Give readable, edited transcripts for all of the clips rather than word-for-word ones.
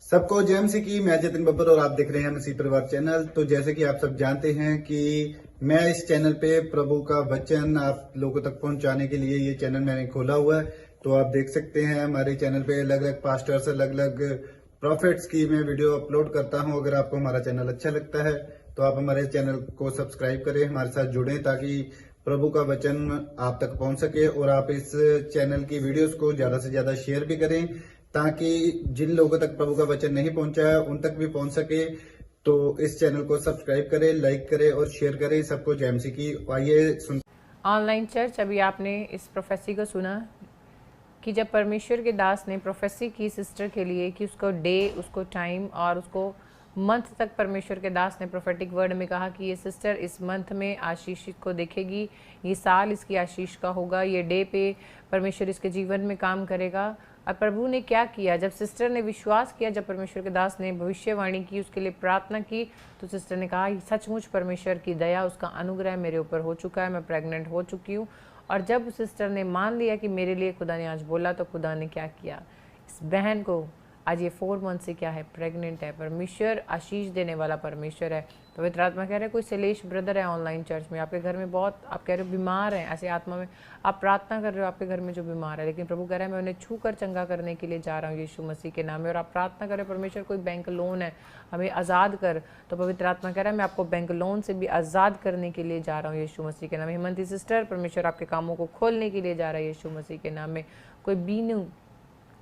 सबको जय मसीह की। मैं जतिन बब्बर और आप देख रहे हैं मसीह परिवार चैनल। तो जैसे कि आप सब जानते हैं कि मैं इस चैनल पे प्रभु का वचन आप लोगों तक पहुंचाने के लिए ये चैनल मैंने खोला हुआ है। तो आप देख सकते हैं हमारे चैनल पे अलग अलग पास्टर्स, अलग अलग प्रॉफिट्स की मैं वीडियो अपलोड करता हूं। अगर आपको हमारा चैनल अच्छा लगता है तो आप हमारे चैनल को सब्सक्राइब करें, हमारे साथ जुड़ें ताकि प्रभु का वचन आप तक पहुंच सके। और आप इस चैनल की वीडियोस को ज्यादा से ज्यादा शेयर भी करें ताकि जिन लोगों तक प्रभु का वचन नहीं पहुंचा है उन तक भी पहुंच सके। तो इस चैनल को सब्सक्राइब करें, लाइक करें और शेयर करें। सबको जय मसीह की। आइए सुन। ऑनलाइन चर्च, अभी आपने इस प्रोफेसी को सुना कि जब परमेश्वर के दास ने प्रोफेसी की सिस्टर के लिए कि उसको डे, उसको टाइम और उसको मंथ तक परमेश्वर के दास ने प्रोफेटिक वर्ड में कहा कि ये सिस्टर इस मंथ में आशीष को देखेगी, ये साल इसकी आशीष का होगा, ये डे पे परमेश्वर इसके जीवन में काम करेगा। और प्रभु ने क्या किया, जब सिस्टर ने विश्वास किया, जब परमेश्वर के दास ने भविष्यवाणी की, उसके लिए प्रार्थना की, तो सिस्टर ने कहा सचमुच परमेश्वर की दया, उसका अनुग्रह मेरे ऊपर हो चुका है, मैं प्रेग्नेंट हो चुकी हूँ। और जब सिस्टर ने मान लिया कि मेरे लिए खुदा ने आज बोला, तो खुदा ने क्या किया, इस बहन को आज ये 4 मंथ से क्या है, प्रेग्नेंट है। परमेश्वर आशीष देने वाला परमेश्वर है। पवित्र आत्मा कह रहे हैं, कोई सलेश ब्रदर है ऑनलाइन चर्च में, आपके घर में बहुत, आप कह रहे हो बीमार हैं, ऐसे आत्मा में आप प्रार्थना कर रहे हो आपके घर में जो बीमार है, लेकिन प्रभु कह रहा है मैं उन्हें छू कर चंगा करने के लिए जा रहा हूँ यीशु मसीह के नाम में। और आप प्रार्थना कर रहे हो परमेश्वर कोई बैंक लोन है हमें आज़ाद कर, तो पवित्र आत्मा कह रहा है मैं आपको बैंक लोन से भी आज़ाद करने के लिए जा रहा हूँ यीशु मसीह के नाम में। हेमंती सिस्टर, परमेश्वर आपके कामों को खोलने के लिए जा रहा है यीशु मसीह के नाम में। कोई बीनू,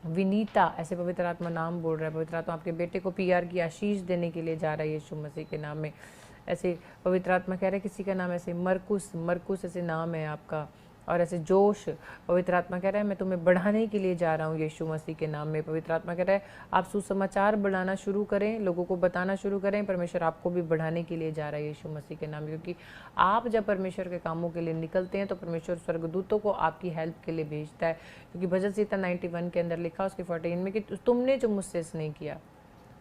विनीता, ऐसे पवित्र आत्मा नाम बोल रहा है, पवित्र आत्मा आपके बेटे को पीआर की आशीष देने के लिए जा रहा है यीशु मसीह के नाम में। ऐसे पवित्र आत्मा कह रहे हैं किसी का नाम ऐसे मरकुस, मरकुस ऐसे नाम है आपका, और ऐसे जोश, पवित्र आत्मा कह रहा है मैं तुम्हें बढ़ाने के लिए जा रहा हूँ यीशु मसीह के नाम में। पवित्र आत्मा कह रहा है आप सुसमाचार बढ़ाना शुरू करें, लोगों को बताना शुरू करें, परमेश्वर आपको भी बढ़ाने के लिए जा रहा है यीशु मसीह के नाम में। क्योंकि आप जब परमेश्वर के कामों के लिए निकलते हैं तो परमेश्वर स्वर्गदूतों को आपकी हेल्प के लिए भेजता है। क्योंकि भजन संहिता 91 के अंदर लिखा उसके 14 में कि तुमने जो मुझसे स्नेह किया,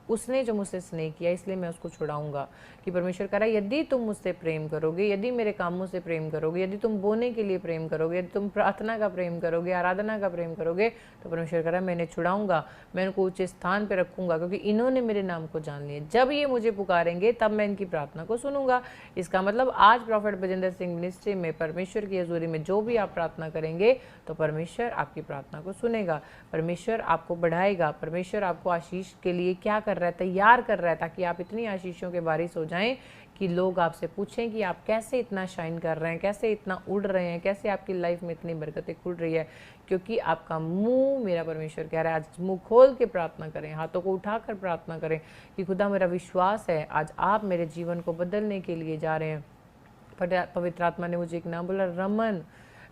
उसने जो मुझसे स्नेह किया इसलिए मैं उसको छुड़ाऊंगा। कि परमेश्वर कह रहा है यदि तुम मुझसे प्रेम करोगे, यदि मेरे कामों से प्रेम करोगे, यदि तुम बोने के लिए प्रेम करोगे, यदि तुम प्रार्थना का प्रेम करोगे, आराधना का प्रेम करोगे, तो परमेश्वर कह रहा है मैं इन्हें छुड़ाऊंगा, मैं उनको ऊंचे स्थान पर रखूंगा, क्योंकि इन्होंने मेरे नाम को जान लिया। जब ये मुझे पुकारेंगे तब मैं इनकी प्रार्थना को सुनूंगा। इसका मतलब आज प्रॉफिट बजिंदर सिंह मिनिस्ट्री में परमेश्वर की हजूरी में जो भी आप प्रार्थना करेंगे तो परमेश्वर आपकी प्रार्थना को सुनेगा, परमेश्वर आपको बढ़ाएगा, परमेश्वर आपको आशीष के लिए क्या कर रहा है, तैयार कर रहा है, ताकि आप इतनी आशीषों के बारिश हो जाएं कि लोग आपसे पूछें कि आप कैसे इतना शाइन कर रहे हैं, कैसे इतना उड़ रहे हैं, कैसे आपकी लाइफ में इतनी बरकतें खुल रही है। क्योंकि आपका मुंह, मेरा परमेश्वर कह रहा है आज मुंह खोल के प्रार्थना करें, हाथों को उठाकर प्रार्थना करें कि खुदा मेरा विश्वास है आज आप मेरे जीवन को बदलने के लिए जा रहे हैं। पवित्र आत्मा ने मुझे एक नाम बोला, रमन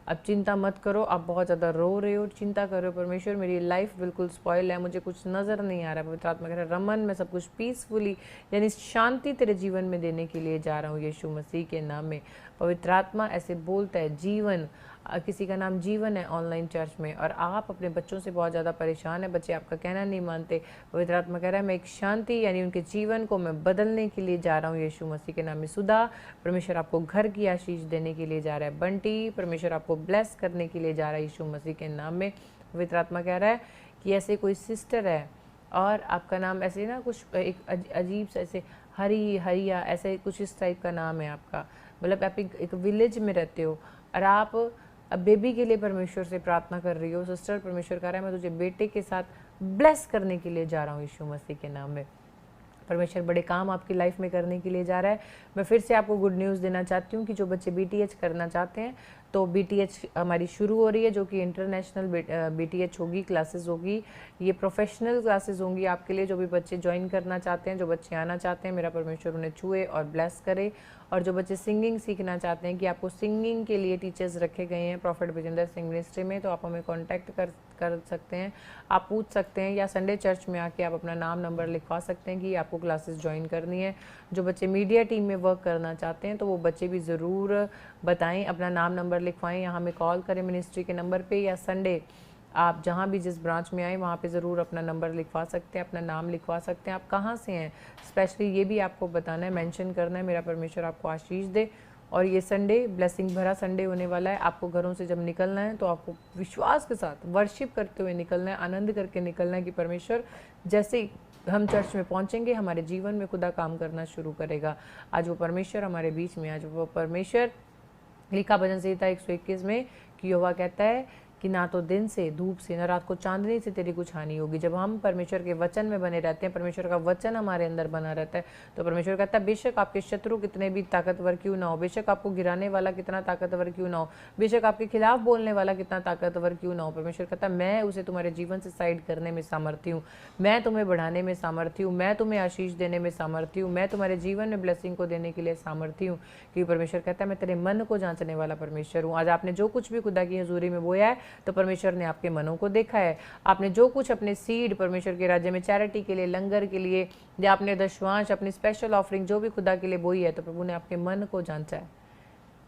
अब चिंता मत करो, आप बहुत ज़्यादा रो रहे हो, चिंता कर रहे हो, परमेश्वर मेरी लाइफ बिल्कुल स्पॉइल है, मुझे कुछ नज़र नहीं आ रहा है। पवित्र आत्मा कह रहा है रमन मैं सब कुछ पीसफुली यानी शांति तेरे जीवन में देने के लिए जा रहा हूँ यीशु मसीह के नाम में। पवित्र आत्मा ऐसे बोलता है, जीवन, किसी का नाम जीवन है ऑनलाइन चर्च में, और आप अपने बच्चों से बहुत ज़्यादा परेशान है, बच्चे आपका कहना नहीं मानते। पवित्र आत्मा कह रहा है मैं एक शांति यानी उनके जीवन को मैं बदलने के लिए जा रहा हूँ यीशु मसीह के नाम में। सुधा, परमेश्वर आपको घर की आशीष देने के लिए जा रहा है। बंटी, परमेश्वर आपको ब्लेस करने के लिए जा रहा है यीशु मसीह के नाम में। पवित्र आत्मा कह रहा है कि ऐसे कोई सिस्टर है और आपका नाम ऐसे ना कुछ एक अजीब सा ऐसे हरिया ऐसे कुछ इस टाइप का नाम है आपका, मतलब आप एक विलेज में रहते हो और आप अब बेबी के लिए परमेश्वर से प्रार्थना कर रही हो। सिस्टर, परमेश्वर कह रहा है मैं तुझे बेटे के साथ ब्लेस करने के लिए जा रहा हूँ यीशु मसीह के नाम में। परमेश्वर बड़े काम आपकी लाइफ में करने के लिए जा रहा है। मैं फिर से आपको गुड न्यूज़ देना चाहती हूँ कि जो बच्चे BTH करना चाहते हैं तो BTH हमारी शुरू हो रही है, जो कि इंटरनेशनल BTH होगी, क्लासेस होगी, ये प्रोफेशनल क्लासेस होंगी आपके लिए। जो भी बच्चे ज्वाइन करना चाहते हैं, जो बच्चे आना चाहते हैं, मेरा परमेश्वर उन्हें छुए और ब्लेस करे। और जो बच्चे सिंगिंग सीखना चाहते हैं कि आपको सिंगिंग के लिए टीचर्स रखे गए हैं प्रॉफिट बजिंदर सिंह मिनिस्ट्री में, तो आप हमें कॉन्टैक्ट कर सकते हैं, आप पूछ सकते हैं, या संडे चर्च में आके आप अपना नाम नंबर लिखवा सकते हैं कि आपको क्लासेस ज्वाइन करनी है। जो बच्चे मीडिया टीम में वर्क करना चाहते हैं तो वो बच्चे भी ज़रूर बताएं, अपना नाम नंबर लिखवाएं, या हमें कॉल करें मिनिस्ट्री के नंबर पे, या संडे आप जहाँ भी जिस ब्रांच में आए वहाँ पे ज़रूर अपना नंबर लिखवा सकते हैं, अपना नाम लिखवा सकते हैं, आप कहाँ से हैं स्पेशली ये भी आपको बताना है, मेंशन करना है। मेरा परमेश्वर आपको आशीष दे। और ये संडे ब्लेसिंग भरा संडे होने वाला है। आपको घरों से जब निकलना है तो आपको विश्वास के साथ वर्शिप करते हुए निकलना है, आनंद करके निकलना है कि परमेश्वर जैसे हम चर्च में पहुंचेंगे, हमारे जीवन में खुदा काम करना शुरू करेगा। आज वो परमेश्वर हमारे बीच में, आज वो परमेश्वर, लिखा भजन संहिता 121 में कि यहोवा कहता है कि ना तो दिन से, धूप से, न रात को चांदनी से तेरी कुछ हानि होगी। जब हम परमेश्वर के वचन में बने रहते हैं, परमेश्वर का वचन हमारे अंदर बना रहता है, तो परमेश्वर कहता है बेशक आपके शत्रु कितने भी ताकतवर क्यों ना हो, बेशक आपको गिराने वाला कितना ताकतवर क्यों ना हो, बेशक आपके खिलाफ बोलने वाला कितना ताकतवर क्यों ना हो, परमेश्वर कहता है मैं उसे तुम्हारे जीवन से साइड करने में सामर्थ्य हूँ, मैं तुम्हें बढ़ाने में सामर्थ्य हूँ, मैं तुम्हें आशीष देने में सामर्थ्य हूँ, मैं तुम्हारे जीवन में ब्लेसिंग को देने के लिए सामर्थ्य हूँ। क्योंकि परमेश्वर कहता है मैं तेरे मन को जांचने वाला परमेश्वर हूँ। आज आपने जो कुछ भी खुदा की हजूरी में बोया है, तो परमेश्वर ने आपके मनों को देखा है। आपने जो कुछ अपने सीड परमेश्वर के राज्य में चैरिटी के लिए, लंगर के लिए, या आपने दशवांश, अपनी स्पेशल ऑफरिंग जो भी खुदा के लिए बोई है, तो प्रभु ने आपके मन को जांचा है,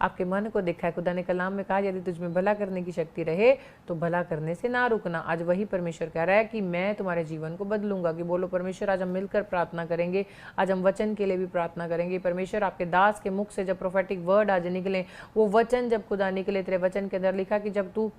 आपके मन को देखा है। खुदा ने कलाम में कहा यदि तुझ में भला करने की शक्ति रहे तो भला करने से ना रुकना। आज वही परमेश्वर कह रहा है कि मैं तुम्हारे जीवन को बदलूंगा। कि बोलो परमेश्वर, आज हम मिलकर प्रार्थना करेंगे, आज हम वचन के लिए भी प्रार्थना करेंगे। परमेश्वर आपके दास के मुख से जब प्रोफेटिक वर्ड आज निकले, वो वचन जब खुदा निकले, तेरे वचन के अंदर लिखा कि जब तू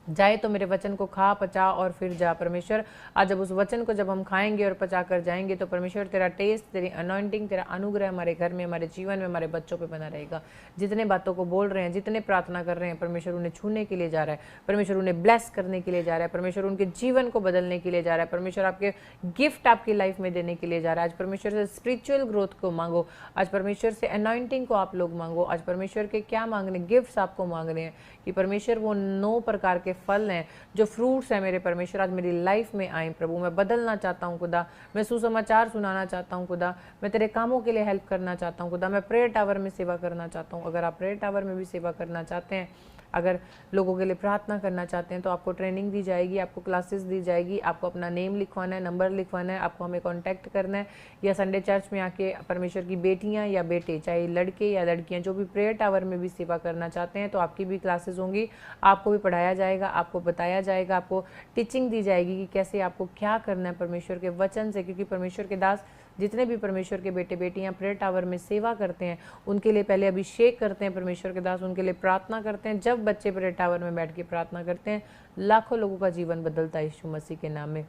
जाए तो मेरे वचन को खा, पचा और फिर जा। परमेश्वर आज जब उस वचन को जब हम खाएंगे और पचा कर जाएंगे, तो परमेश्वर तेरा टेस्ट, तेरी अनॉइंटिंग, तेरा अनुग्रह हमारे घर में, हमारे जीवन में, हमारे बच्चों पे बना रहेगा। जितने बातों को बोल रहे हैं, जितने प्रार्थना कर रहे हैं, परमेश्वर उन्हें छूने के लिए जा रहा है, परमेश्वर उन्हें ब्लेस करने के लिए जा रहा है, परमेश्वर उनके जीवन को बदलने के लिए जा रहा है, परमेश्वर आपके गिफ्ट आपकी लाइफ में देने के लिए जा रहा है। आज परमेश्वर से स्पिरिचुअल ग्रोथ को मांगो, आज परमेश्वर से अनॉइंटिंग को आप लोग मांगो। आज परमेश्वर के क्या मांगने, गिफ्ट्स आपको मांगने हैं कि परमेश्वर वो 9 प्रकार के फल हैं, जो फ्रूट्स है मेरे परमेश्वर, आज मेरी लाइफ में आए। प्रभु मैं बदलना चाहता हूँ खुदा, मैं सुसमाचार सुनाना चाहता हूँ खुदा, मैं तेरे कामों के लिए हेल्प करना चाहता हूँ खुदा, मैं प्रेयर टावर में सेवा करना चाहता हूँ। अगर आप प्रेयर टावर में भी सेवा करना चाहते हैं, अगर लोगों के लिए प्रार्थना करना चाहते हैं, तो आपको ट्रेनिंग दी जाएगी, आपको क्लासेस दी जाएगी, आपको अपना नेम लिखवाना है, नंबर लिखवाना है, आपको हमें कांटेक्ट करना है, या संडे चर्च में आके परमेश्वर की बेटियां या बेटे, चाहे लड़के या लड़कियां, जो भी प्रेयर टावर में भी सेवा करना चाहते हैं, तो आपकी भी क्लासेस होंगी, आपको भी पढ़ाया जाएगा, आपको बताया जाएगा, आपको टीचिंग दी जाएगी कि कैसे आपको क्या करना है परमेश्वर के वचन से। क्योंकि परमेश्वर के दास, जितने भी परमेश्वर के बेटे बेटियां प्रेयर टावर में सेवा करते हैं, उनके लिए पहले अभिषेक करते हैं परमेश्वर के दास, उनके लिए प्रार्थना करते हैं। जब बच्चे प्रेयर टावर में बैठ के प्रार्थना करते हैं, लाखों लोगों का जीवन बदलता है यीशु मसीह के नाम में।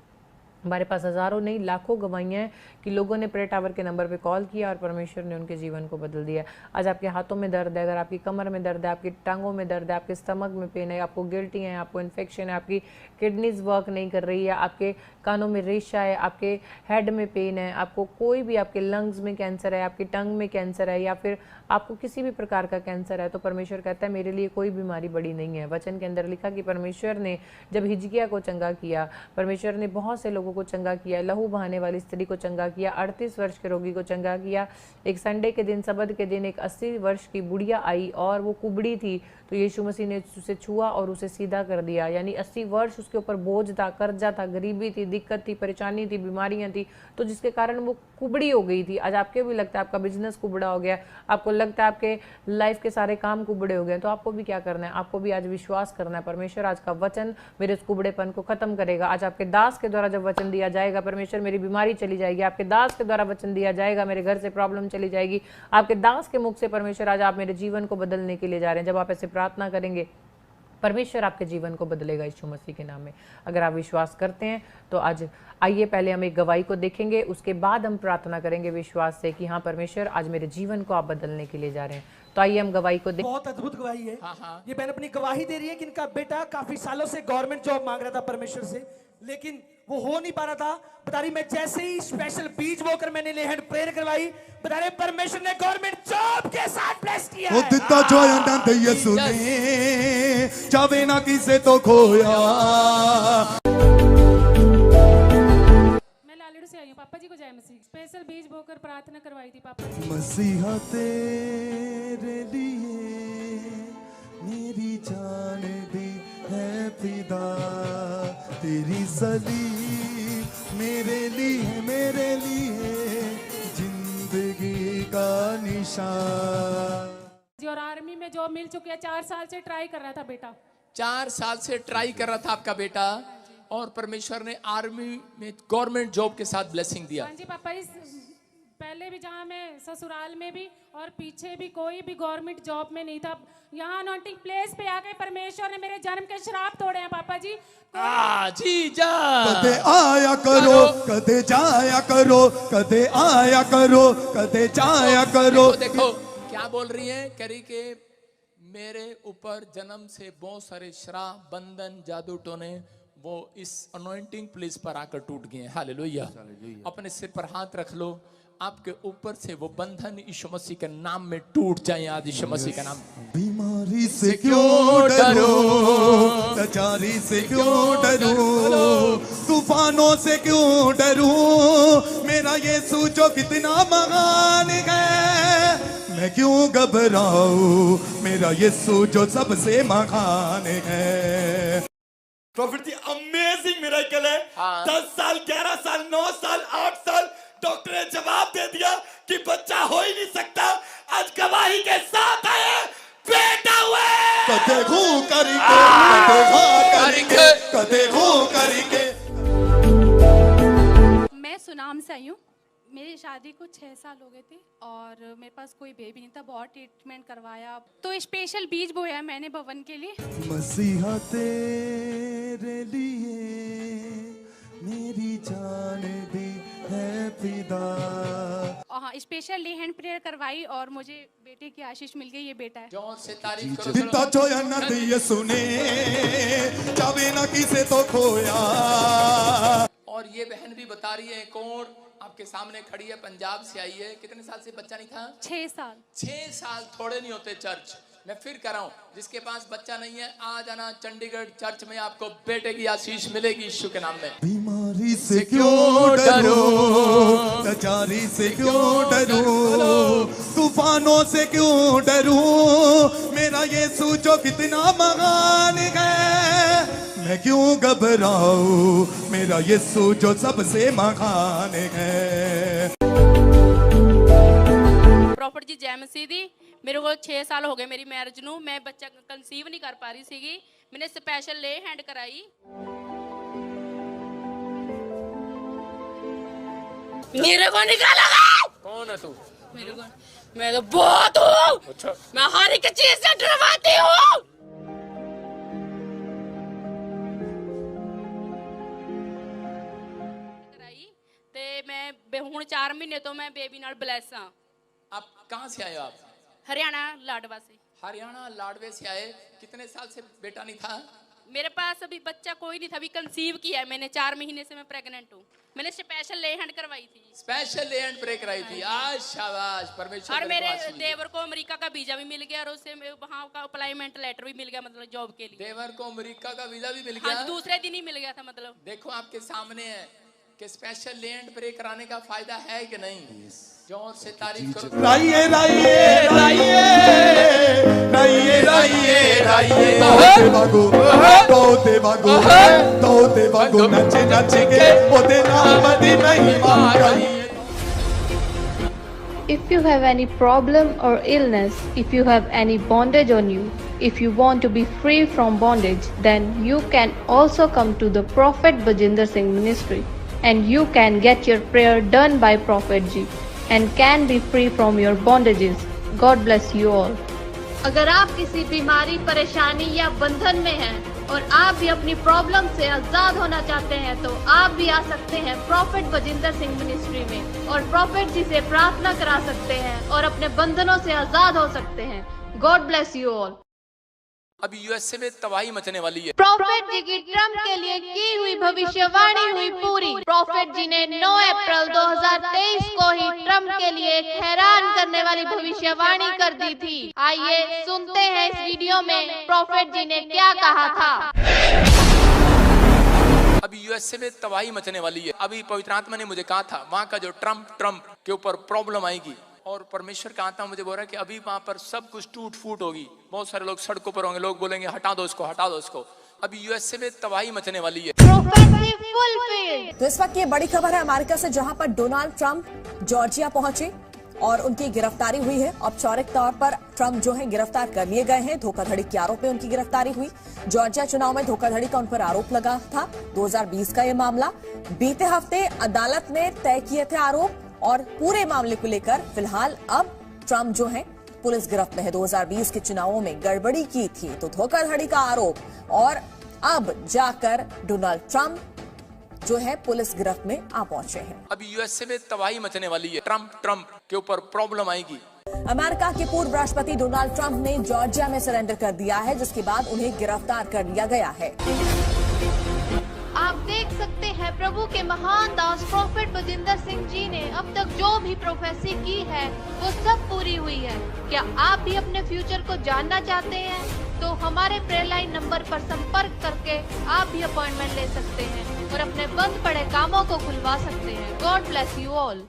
हमारे पास हज़ारों नहीं लाखों गवाहियाँ हैं कि लोगों ने प्रेयर टावर के नंबर पे कॉल किया और परमेश्वर ने उनके जीवन को बदल दिया। आज आपके हाथों में दर्द है, अगर आपकी कमर में दर्द है, आपकी टांगों में दर्द है, आपके स्टमक में पेन है, आपको गिल्टी है, आपको इन्फेक्शन है, आपकी किडनीज वर्क नहीं कर रही है, आपके कानों में रेशा है, आपके हेड में पेन है, आपको कोई भी, आपके लंग्स में कैंसर है, आपकी टंग में कैंसर है, या फिर आपको किसी भी प्रकार का कैंसर है, तो परमेश्वर कहता है मेरे लिए कोई बीमारी बड़ी नहीं है। वचन के अंदर लिखा कि परमेश्वर ने जब हिजकिय्याह को चंगा किया, परमेश्वर ने बहुत से लोगों को चंगा किया, लहू बहाने वाली स्त्री को चंगा किया, 38 वर्ष के रोगी को चंगा किया। एक संडे के दिन, सबद के दिन, एक 80 वर्ष की बुढ़िया आई और वो कुबड़ी थी, तो यीशु मसीह ने उसे छुआ और उसे सीधा कर दिया। यानी 80 वर्ष उसके ऊपर बोझ था, कर्जा था, गरीबी थी, दिक्कत थी, परेशानी थी, बीमारियां थी, तो जिसके कारण वो कुबड़ी हो गई थी। आज आपके भी लगता है आपका बिजनेस कुबड़ा हो गया, आपको लगता है आपके लाइफ के सारे काम कुबड़े हो गए, तो आपको भी क्या करना है, आपको भी आज विश्वास करना है। परमेश्वर आज का वचन मेरे उस कुबड़ेपन को खत्म करेगा। आज आपके दास के द्वारा जब वचन दिया जाएगा, परमेश्वर मेरी बीमारी चली जाएगी। आपके दास के द्वारा वचन दिया जाएगा, मेरे घर से प्रॉब्लम चली जाएगी। आपके दास के मुख से परमेश्वर आज आप मेरे जीवन को बदलने के लिए जा रहे हैं। जब आप ऐसे प्रार्थना करेंगे, परमेश्वर आपके जीवन को बदलेगा यीशु मसीह के नाम में। अगर आप विश्वास करते हैं तो आज आइए पहले हम एक गवाही को देखेंगे, उसके बाद हम प्रार्थना करेंगे विश्वास से कि हाँ परमेश्वर आज मेरे जीवन को आप बदलने के लिए जा रहे हैं। तो आइए हम गवाही को बहुत अद्भुत गवाही है। ये बहन अपनी गवाही दे रही है कि इनका बेटा काफी सालों से गवर्नमेंट जॉब मांग रहा था परमेश्वर से, लेकिन वो हो नहीं पा रहा था। बता रही मैं जैसे ही स्पेशल बीज बोकर मैंने ले हैंड प्रेयर करवाई, बता रहे परमेश्वर ने गवर्नमेंट जॉब के साथ ब्लेस किया है। दिता जो आनंद यीशु ने, चाहे ना किसे तो खोया। मैं लालेड़ू से आई हूँ। पापा जी को जय मसीह। स्पेशल बीज बोकर प्रार्थना करवाई थी पापा जी। मसीहा तेरे लिए मेरी जान दी है फिदा, तेरी सलीब मेरे लिए जिंदगी का निशान। जी और आर्मी में जॉब मिल चुकी है। 4 साल से ट्राई कर रहा था बेटा। 4 साल से ट्राई कर रहा था आपका बेटा, और परमेश्वर ने आर्मी में गवर्नमेंट जॉब के साथ ब्लेसिंग दिया। हाँ जी पापा, इस पहले भी जहाँ मैं ससुराल में भी और पीछे भी कोई भी गवर्नमेंट जॉब में नहीं था। यहाँ अनॉइंटिंग प्लेस पे आके परमेश्वर ने मेरे जन्म के श्राप तोड़े हैं पापा जी। कदे आया करो, कदे जाया करो, कदे आया करो, कदे जाया करो। देखो क्या बोल रही है, करी के मेरे ऊपर जन्म से बहुत सारे श्राप, बंधन, जादू टोने वो इस अनॉइंटिंग प्लेस पर आकर टूट गए हैं। हालेलुया। अपने सिर पर हाथ रख लो, आपके ऊपर से वो बंधन यीशु मसीह के नाम में टूट जाए आज यीशु मसीह के नाम। बीमारी से क्यों डरो, लाचारी से क्यों डरो, तूफानों से क्यों डरो, मेरा यीशु जो कितना महान है, मैं क्यों घबराऊं, मेरा यीशु जो सबसे महान है। प्रॉफिट जी अमेजिंग मिरेकल है। 10 साल, 11 साल, 9 साल, 8 साल डॉक्टर ने जवाब दे दिया कि बच्चा हो ही नहीं सकता। आज गवाही के साथ आए, बेटा हुआ। कदे घू करके, कदे घा करके, कदे घू करके। मैं सुनाम से आई हूँ। मेरी शादी को 6 साल हो गए थे और मेरे पास कोई बेबी नहीं था। बहुत ट्रीटमेंट करवाया, तो स्पेशल बीज बोया मैंने भवन के लिए। मसीहा तेरे लिए मेरी जान दी है फिदा। हाँ, स्पेशल डे हैंड प्रेयर करवाई और मुझे बेटे की आशीष मिल गई। ये बेटा है। जोर से तारीफ करो। दिता चोया न दिए सुने, चावे ना किसे तो खोया। और ये बहन भी बता रही है, कौन आपके सामने खड़ी है, पंजाब से आई है। कितने साल से बच्चा नहीं था? 6 साल। 6 साल थोड़े नहीं होते चर्च। मैं फिर कह रहा हूँ, जिसके पास बच्चा नहीं है आ जाना चंडीगढ़ चर्च में, आपको बेटे की आशीष मिलेगी यीशु के नाम में। बीमारी से क्यों डरो, लाचारी से क्यों डरो, तूफानों से क्यों डरो, मेरा यीशु जो कितना महान है, मैं क्यों घबराऊं, मेरा यीशु जो सबसे महान है। प्रॉफिट जी जय मसीह दी। मेरे को 6 साल हो गए मेरी मैरिज ਨੂੰ। मैं बच्चा कंसीव नहीं कर पा रही सीगी। मैंने स्पेशल ले हैंड कराई। मेरे को निकालोगे? कौन है तू? मेरे को, मैं तो बहुत हूँ। अच्छा। मैं हर एक चीज से डरवाती हूँ। ते मैं हुण 4 महीने तो मैं बेबी नाल ब्लेस हाँ। आप कहाँ से आए हो? आप हरियाणा लाडवा से। हरियाणा लाडवे से आए। कितने साल से बेटा नहीं था? मेरे पास अभी बच्चा कोई नहीं था। अभी कंसीव किया है मैंने। 4 महीने से मैं प्रेग्नेंट हूँ। मैंने स्पेशल ले हैंड करवाई थी। स्पेशल ले हैंड प्रे कराई थी। आज शाबाश, परमेश्वर। और मेरे देवर को अमेरिका का वीजा भी मिल गया और उससे वहाँ का अप्लाइमेंट लेटर भी मिल गया, मतलब जॉब के लिए। देवर को अमेरिका का वीजा भी मिल गया? हाँ, दूसरे दिन ही मिल गया था। मतलब देखो आपके सामने है कि स्पेशल ले हैंड प्रे कराने का फायदा है कि नहीं। जोर से तारीफ करो। राइए राइए राइए राइए राइए राइए, दौते भागो नचे नचे के ओदे नाम दी महिमा गाइए। If you have any problem or illness, if you have any bondage on you, if you want to be free from bondage, then you can also come to the Prophet Bajinder Singh Ministry and you can get your prayer done by Prophet Ji and can be free from your bondages. God bless you all. अगर आप किसी बीमारी, परेशानी या बंधन में हैं और आप भी अपनी प्रॉब्लम से आजाद होना चाहते हैं तो आप भी आ सकते हैं प्रॉफिट बजिंदर सिंह मिनिस्ट्री में और प्रॉफिट जी से प्रार्थना करा सकते हैं और अपने बंधनों से आजाद हो सकते हैं। God bless you all. अभी यूएसए में तबाही मचने वाली है। प्रॉफिट जी की ट्रम्प के लिए की हुई भविष्यवाणी हुई पूरी। प्रॉफिट जी ने 9 अप्रैल 2023 को ही ट्रम्प के लिए एक हैरान करने वाली भविष्यवाणी कर दी थी। आइए सुनते हैं इस वीडियो में प्रॉफिट जी ने क्या कहा था। अभी यूएसए में तबाही मचने वाली है। अभी पवित्र आत्मा ने मुझे कहा था वहाँ का जो ट्रम्प के ऊपर प्रॉब्लम आएगी और परमेश्वर का आत्मा मुझे बोल रहा है कि अभी वहाँ पर सब कुछ टूट फूट होगी। बहुत सारे लोग सड़कों पर होंगे, लोग बोलेंगे हटा दो इसको, हटा दो इसको। अभी यूएसए में तबाही मचने वाली है। तो इस वक्त ये बड़ी खबर है अमेरिका से, जहां पर डोनाल्ड ट्रंप जॉर्जिया पहुंचे और उनकी गिरफ्तारी हुई है। औपचारिक तौर पर ट्रंप जो है गिरफ्तार कर लिए गए हैं। धोखाधड़ी के आरोप में उनकी गिरफ्तारी हुई। जॉर्जिया चुनाव में धोखाधड़ी का उन पर आरोप लगा था। 2020 का ये मामला। बीते हफ्ते अदालत ने तय किए थे आरोप और पूरे मामले को लेकर फिलहाल अब ट्रंप जो है पुलिस गिरफ्त में है। 2020 के चुनावों में गड़बड़ी की थी तो धोखाधड़ी का आरोप, और अब जाकर डोनाल्ड ट्रंप जो है पुलिस गिरफ्त में आ पहुंचे हैं। अब यूएसए में तबाही मचने वाली है। ट्रंप के ऊपर प्रॉब्लम आएगी। अमेरिका के पूर्व राष्ट्रपति डोनाल्ड ट्रंप ने जॉर्जिया में सरेंडर कर दिया है, जिसके बाद उन्हें गिरफ्तार कर लिया गया है। आप देख सकते हैं प्रभु के महान दास प्रॉफेट बजिंदर सिंह जी ने अब तक जो भी प्रोफेसी की है वो सब पूरी हुई है। क्या आप भी अपने फ्यूचर को जानना चाहते हैं? तो हमारे प्रेयर लाइन नंबर पर संपर्क करके आप भी अपॉइंटमेंट ले सकते हैं और अपने बंद पड़े कामों को खुलवा सकते हैं। God bless you all.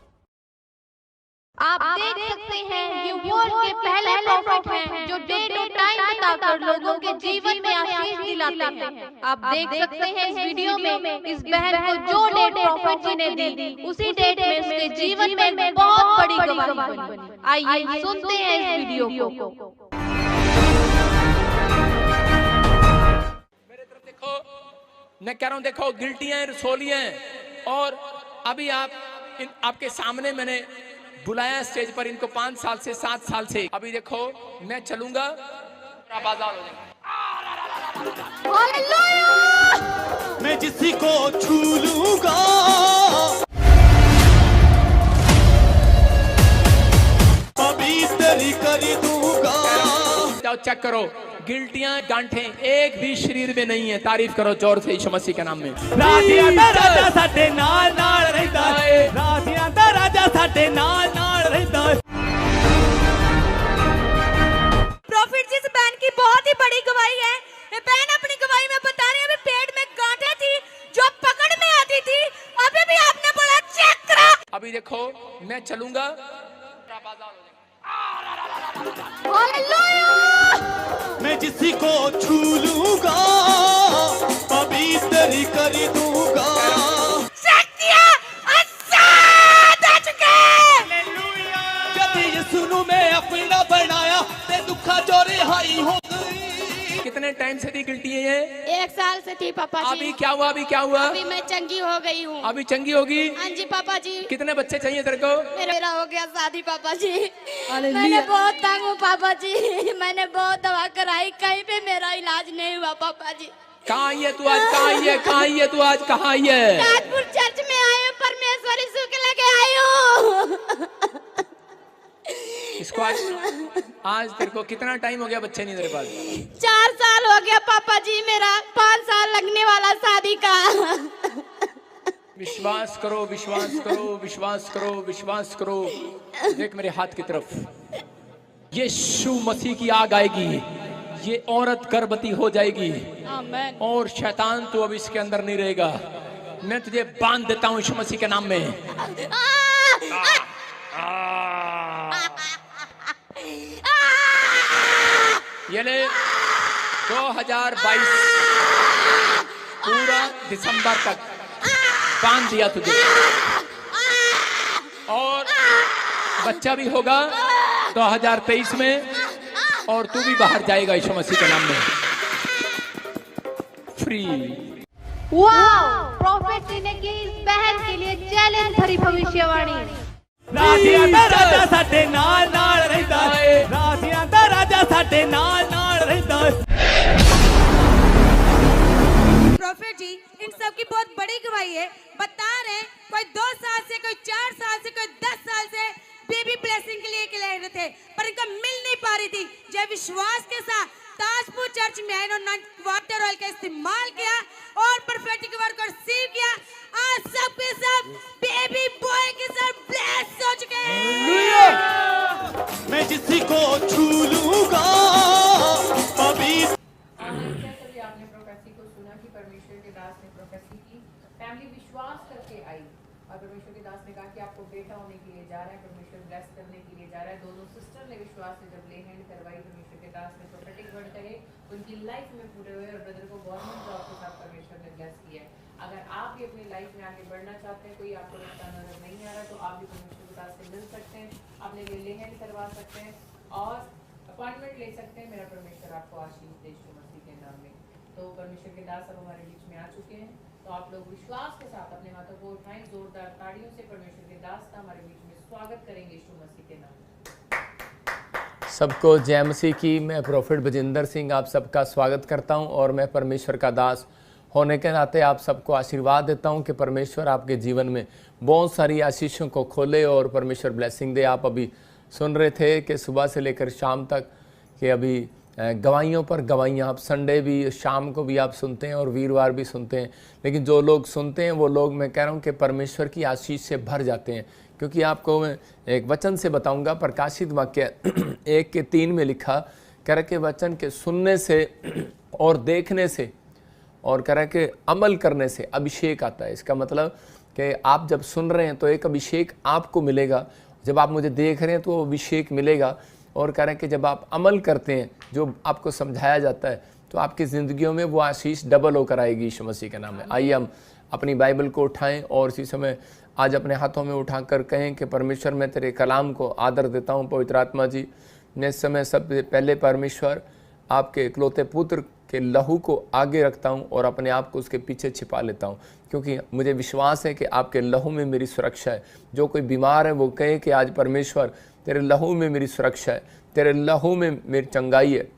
आप देख सकते हैं ये वर्ल्ड के पहले प्रॉफिट हैं जो डे टू टाइम बताकर लोगों के जीवन में आशीष दिलाते हैं। आप देख सकते हैं इस वीडियो में इस बहन को जो डेट प्रॉफिट जी ने दी उसी डेट में उसके जीवन में एक बहुत बड़ी गवाही बनी। आइए सुनते हैं इस वीडियो को। मेरे तरफ देखो, मैं कह रहा हूँ देखो, गिल्टियां रसोलियां, और अभी आपके सामने मैंने बुलाया स्टेज पर इनको 5 साल से 7 साल से। अभी देखो मैं चलूंगा, बाजार हो जाएगा। मैं जिसी को छू लूंगा पवित्र कर दूंगा। जाओ चेक करो, गिल्टियां गांठें एक भी शरीर में नहीं है। तारीफ करो जोर से यीशु मसीह के नाम में। राजियां दा राजा साडे नाल नाल रहंदा है, राजियां दा राजा साडे नाल नाल रहंदा है। प्रॉफिट जी, इस बहन की बहुत ही बड़ी गवाही है। ये बहन अपनी गवाही में बता रही है अभी पेट में गांठें थी जो पकड़ में आती थी, अभी भी आपने बोला चेक करा। अभी देखो मैं चलूंगा, मैं जिसी को छू लूंगा पवित्र कर दूंगा। शक्तियां आजाद हो चुके। कभी यीशु नु मैं अपना बनाया ते दुखा जो रिहाई हो गई। कितने टाइम से थी गिल्टी है ये? 1 साल से थी पापा जी। अभी क्या हुआ? अभी क्या हुआ? अभी मैं चंगी हो गई हूँ। अभी चंगी होगी? हाँ जी पापा जी। कितने बच्चे चाहिए तेरे को? मेरा हो गया शादी पापा जी। मैंने बहुत तंग हूँ पापा जी, मैंने बहुत दवा कराई, कहीं पे मेरा इलाज नहीं हुआ पापा जी। कहाँ आई है तू आज? कहाँ आई है? कहाँ आई है तू आज? कहाँ आई है? ताजपुर चर्च में आई हूँ, परमेश्वरी सुख लेके आई हूँ। इसको आज तेरे को कितना टाइम हो गया बच्चे नहीं तेरे पास? 4 साल हो गया पापा जी, मेरा 5 साल लगने वाला शादी का। विश्वास करो, विश्वास करो, विश्वास करो, विश्वास करो। देख मेरे हाथ की तरफ, यीशु मसीह की आग आएगी, ये औरत गर्भवती हो जाएगी आमीन। और शैतान तो अब इसके अंदर नहीं रहेगा। मैं तुझे बांध देता हूँ यीशु मसीह के नाम में। ये ले 2022 पूरा दिसंबर तक बांध दिया तुझे, और बच्चा भी होगा 2023 में, और तू भी बाहर जाएगा यीशु मसीह के नाम में, फ्री। वाओ, प्रॉफिट जी ने की इस बहन के लिए चैलेंज भरी भविष्यवाणी। राजियां दा राजा साडे नाल नाल रहंदा है, राजियां दा राजा साडे नाल नाल रहंदा है। प्रॉफिट जी, इन सब की बहुत बड़ी गवाही है। बता रहे हैं कोई 2 साल से, कोई 4 साल से, कोई 10 साल से बेबी ब्लेसिंग के लिए ले रहे थे, पर इनका मिल नहीं पा रही थी। जब विश्वास के साथ ताजपुर चर्च में आए, इन्होंने वाटर ऑयल का इस्तेमाल किया और परफेक्ट वर्क को रिसीव किया। आज सबके सब बेबी बॉय के साथ ब्लेस हो चुके हैं। मैं जिसी को छू लूंगा पवित्र। आपने प्रोफेसी को सुना कि परमेश्वर के दास ने प्रोफेसी की, फैमिली विश्वास करके आई और परमेश्वर के दास ने कहा कि आपको बेटा होने के लिए जा रहा है, परमेश्वर ब्लेस करने के लिए जा रहा है। दोनों सिस्टर ने विश्वास से जब ले हैंड करवाई, परमेश्वर के दास ने प्रोफेटिक वर्ड कहे, उनकी लाइफ में पूरे हुए, और ब्रदर को गवर्नमेंट जॉब के साथ परमेश्वर ने ब्लेस किया है। अगर आप भी अपनी लाइफ में आगे बढ़ना चाहते हैं, कोई आपको रास्ता नजर नहीं आ रहा, तो आप भी परमेश्वर के दास से मिल सकते हैं, अपने लिए ले हैंड करवा सकते हैं और अपॉइंटमेंट ले सकते हैं। मेरा परमेश्वर आपको आशीष दे यीशु मसीह के नाम में। तो परमेश्वर के दास अब हमारे बीच में आ चुके हैं। तो आप लोग विश्वास के साथ अपने हाथों को उठाएं, जोरदार ताड़ियों से परमेश्वर के दास का हमारे बीच में स्वागत करेंगे यीशु मसीह के नाम में। सबको जय मसीह की। मैं प्रोफेट बजिंदर सिंह आप सबका स्वागत करता हूं और मैं परमेश्वर का दास होने के नाते आप सबको आशीर्वाद देता हूं कि परमेश्वर आपके जीवन में बहुत सारी आशीषों को खोले और परमेश्वर ब्लेसिंग दे। आप अभी सुन रहे थे कि सुबह से लेकर शाम तक कि अभी गवाहियों पर गवाहियाँ, आप संडे भी शाम को भी आप सुनते हैं और वीरवार भी सुनते हैं, लेकिन जो लोग सुनते हैं वो लोग, मैं कह रहा हूँ कि परमेश्वर की आशीष से भर जाते हैं। क्योंकि आपको मैं एक वचन से बताऊंगा, प्रकाशित वाक्य 1:3 में लिखा, कह रहा कि वचन के सुनने से और देखने से और कह रहा कि अमल करने से अभिषेक आता है। इसका मतलब कि आप जब सुन रहे हैं तो एक अभिषेक आपको मिलेगा, जब आप मुझे देख रहे हैं तो अभिषेक मिलेगा, और कह रहे हैं कि जब आप अमल करते हैं जो आपको समझाया जाता है तो आपकी ज़िंदगियों में वो आशीष डबल होकर आएगी यीशु मसीह के नाम में। आइए हम अपनी बाइबल को उठाएं और इसी समय आज अपने हाथों में उठाकर कहें कि परमेश्वर मैं तेरे कलाम को आदर देता हूं। पवित्र आत्मा जी, मैं इस समय सबसे पहले परमेश्वर आपके इकलौते पुत्र के लहू को आगे रखता हूं और अपने आप को उसके पीछे छिपा लेता हूं, क्योंकि मुझे विश्वास है कि आपके लहू में मेरी सुरक्षा है। जो कोई बीमार है वो कहे कि आज परमेश्वर तेरे लहू में मेरी सुरक्षा है, तेरे लहू में मेरी चंगाई है,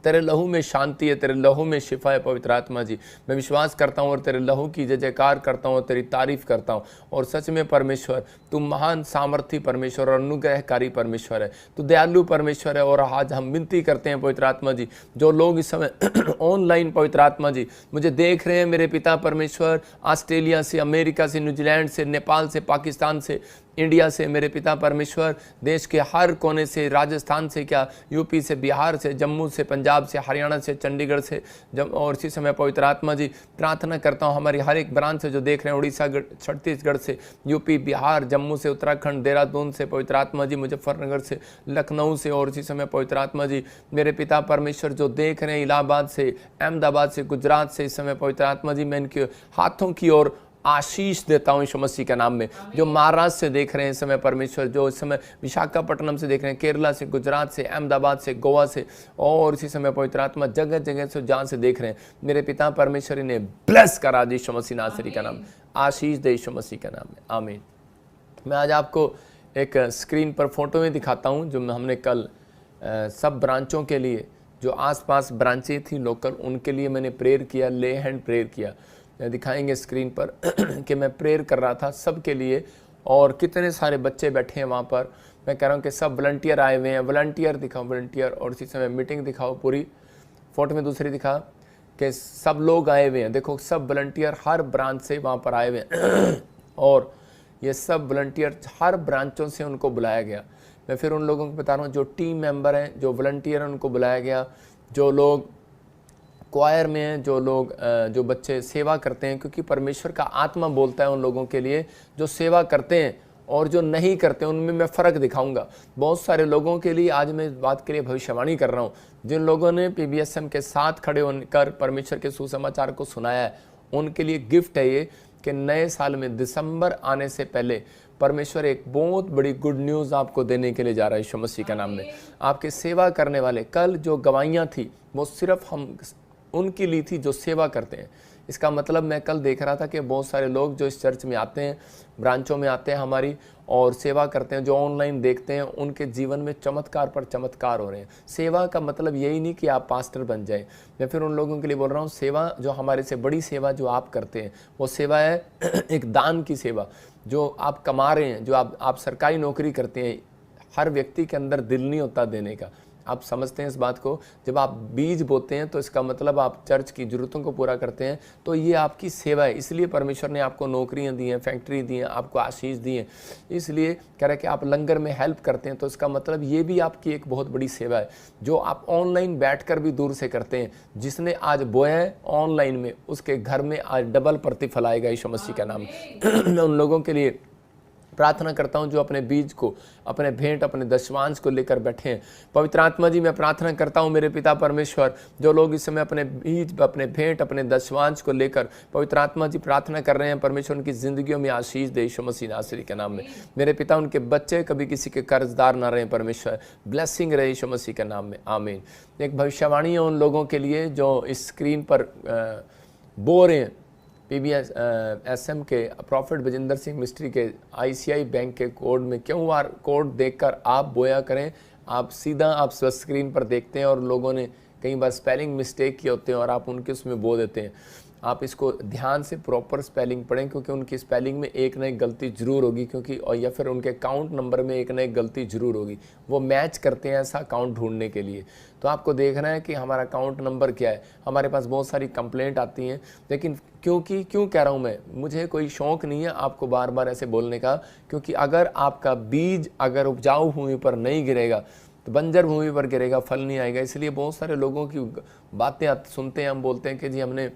तेरे लहू में शांति है, तेरे लहू में शिफा है। पवित्र आत्मा जी, मैं विश्वास करता हूँ और तेरे लहू की जय जयकार करता हूँ और तेरी तारीफ करता हूँ। और सच में परमेश्वर तू महान सामर्थी परमेश्वर और अनुग्रहकारी परमेश्वर है, तू दयालु परमेश्वर है। और आज हम विनती करते हैं पवित्र आत्मा जी, जो लोग इस समय ऑनलाइन पवित्र आत्मा जी मुझे देख रहे हैं, मेरे पिता परमेश्वर, ऑस्ट्रेलिया से, अमेरिका से, न्यूजीलैंड से, नेपाल से, पाकिस्तान से, इंडिया से, मेरे पिता परमेश्वर देश के हर कोने से, राजस्थान से, क्या यूपी से, बिहार से, जम्मू से, पंजाब से, हरियाणा से, चंडीगढ़ से, और इसी समय पवित्र आत्मा जी प्रार्थना करता हूँ हमारी हर एक ब्रांच से जो देख रहे हैं, उड़ीसा, छत्तीसगढ़ से, यूपी, बिहार, जम्मू से, उत्तराखंड, देहरादून से, पवित्र आत्मा जी मुजफ्फरनगर से, लखनऊ से, और इसी समय पवित्र आत्मा जी मेरे पिता परमेश्वर जो देख रहे हैं इलाहाबाद से, अहमदाबाद से, गुजरात से, इस समय पवित्र आत्मा जी मैं इनके हाथों की ओर आशीष देता हूँ यीशु मसीह के नाम में। जो महाराष्ट्र से देख रहे हैं इस समय परमेश्वर, जो इस समय विशाखापट्टनम से देख रहे हैं, केरला से, गुजरात से, अहमदाबाद से, गोवा से, और इसी समय पवित्र आत्मा जगह जगह से जहाँ से देख रहे हैं, मेरे पिता परमेश्वर इन्हें ब्लेस करा दे यीशु मसीह नासरी का नाम, आशीष दे यीशु मसीह के नाम में, आमीन। मैं आज आपको एक स्क्रीन पर फोटो में दिखाता हूँ जो हमने कल सब ब्रांचों के लिए, जो आसपास ब्रांचें थी लोकल, उनके लिए मैंने प्रेयर किया, ले हैंड प्रेयर किया। दिखाएंगे स्क्रीन पर कि मैं प्रेयर कर रहा था सबके लिए, और कितने सारे बच्चे बैठे हैं वहाँ पर। मैं कह रहा हूँ कि सब वॉलंटियर आए हुए हैं, वॉलंटियर दिखाओ, वॉलंटियर, और इसी समय मीटिंग दिखाओ पूरी, फोटो में दूसरी दिखा कि सब लोग आए हुए हैं। देखो सब वॉलंटियर हर ब्रांच से वहाँ पर आए हुए हैं और ये सब वॉलंटियर हर ब्रांचों से उनको बुलाया गया। मैं फिर उन लोगों को बता रहा हूँ जो टीम मेंबर हैं, जो वॉलंटियर हैं, उनको बुलाया गया। जो लोग क्वायर में हैं, जो लोग जो बच्चे सेवा करते हैं, क्योंकि परमेश्वर का आत्मा बोलता है उन लोगों के लिए जो सेवा करते हैं और जो नहीं करते, उनमें मैं फ़र्क दिखाऊंगा। बहुत सारे लोगों के लिए आज मैं इस बात के लिए भविष्यवाणी कर रहा हूँ, जिन लोगों ने PBSM के साथ खड़े होकर परमेश्वर के सुसमाचार को सुनाया है, उनके लिए गिफ्ट है ये कि नए साल में दिसंबर आने से पहले परमेश्वर एक बहुत बड़ी गुड न्यूज़ आपको देने के लिए जा रहा है यीशु मसीह का नाम में। आपके सेवा करने वाले, कल जो गवाहियाँ थी वो सिर्फ हम उनकी ली थी जो सेवा करते हैं। इसका मतलब मैं कल देख रहा था कि बहुत सारे लोग जो इस चर्च में आते हैं, ब्रांचों में आते हैं हमारी और सेवा करते हैं, जो ऑनलाइन देखते हैं, उनके जीवन में चमत्कार पर चमत्कार हो रहे हैं। सेवा का मतलब यही नहीं कि आप पास्टर बन जाए। मैं फिर उन लोगों के लिए बोल रहा हूँ, सेवा जो हमारे से बड़ी सेवा जो आप करते हैं वो सेवा है एक दान की सेवा। जो आप कमा रहे हैं, जो आप सरकारी नौकरी करते हैं, हर व्यक्ति के अंदर दिल नहीं होता देने का। आप समझते हैं इस बात को। जब आप बीज बोते हैं तो इसका मतलब आप चर्च की ज़रूरतों को पूरा करते हैं, तो ये आपकी सेवा है। इसलिए परमेश्वर ने आपको नौकरियां दी हैं, फैक्ट्री दी हैं, आपको आशीष दी हैं। इसलिए कह रहे हैं कि आप लंगर में हेल्प करते हैं, तो इसका मतलब ये भी आपकी एक बहुत बड़ी सेवा है जो आप ऑनलाइन बैठकर भी दूर से करते हैं। जिसने आज बोया है ऑनलाइन में, उसके घर में आज डबल प्रतिफल आएगा यीशु मसीह का नाम। मैं उन लोगों के लिए प्रार्थना करता हूं जो अपने बीज को, अपने भेंट, अपने दशवांश को लेकर बैठे हैं। पवित्र आत्मा जी, मैं प्रार्थना करता हूं मेरे पिता परमेश्वर, जो लोग इस समय अपने बीज, अपने भेंट, अपने दशवांश को लेकर पवित्र आत्मा जी प्रार्थना कर रहे हैं, परमेश्वर उनकी जिंदगियों में आशीष दे यीशु मसीह नासरी के नाम में। मेरे पिता, उनके बच्चे कभी किसी के कर्जदार ना रहे, परमेश्वर ब्लेसिंग रहे यीशु मसीह के नाम में, आमीन। एक भविष्यवाणी है उन लोगों के लिए जो इस स्क्रीन पर बो रहे हैं PBSM के प्रॉफिट बजिंदर सिंह मिनिस्ट्री के ICI बैंक के कोड में QR कोड देखकर आप बोया करें। आप सीधा आप स्क्रीन पर देखते हैं और लोगों ने कई बार स्पेलिंग मिस्टेक किए होते हैं और आप उनके उसमें बो देते हैं। आप इसको ध्यान से प्रॉपर स्पेलिंग पढ़ें, क्योंकि उनकी स्पेलिंग में एक ना एक गलती ज़रूर होगी, क्योंकि और या फिर उनके अकाउंट नंबर में एक ना एक गलती ज़रूर होगी। वो मैच करते हैं ऐसा अकाउंट ढूंढने के लिए। तो आपको देखना है कि हमारा अकाउंट नंबर क्या है। हमारे पास बहुत सारी कंप्लेंट आती हैं, लेकिन क्यों कह रहा हूँ मैं, मुझे कोई शौक़ नहीं है आपको बार बार ऐसे बोलने का, क्योंकि अगर आपका बीज अगर उपजाऊ भूमि पर नहीं गिरेगा तो बंजर भूमि पर गिरेगा, फल नहीं आएगा। इसलिए बहुत सारे लोगों की बातें सुनते हैं, हम बोलते हैं कि जी हमने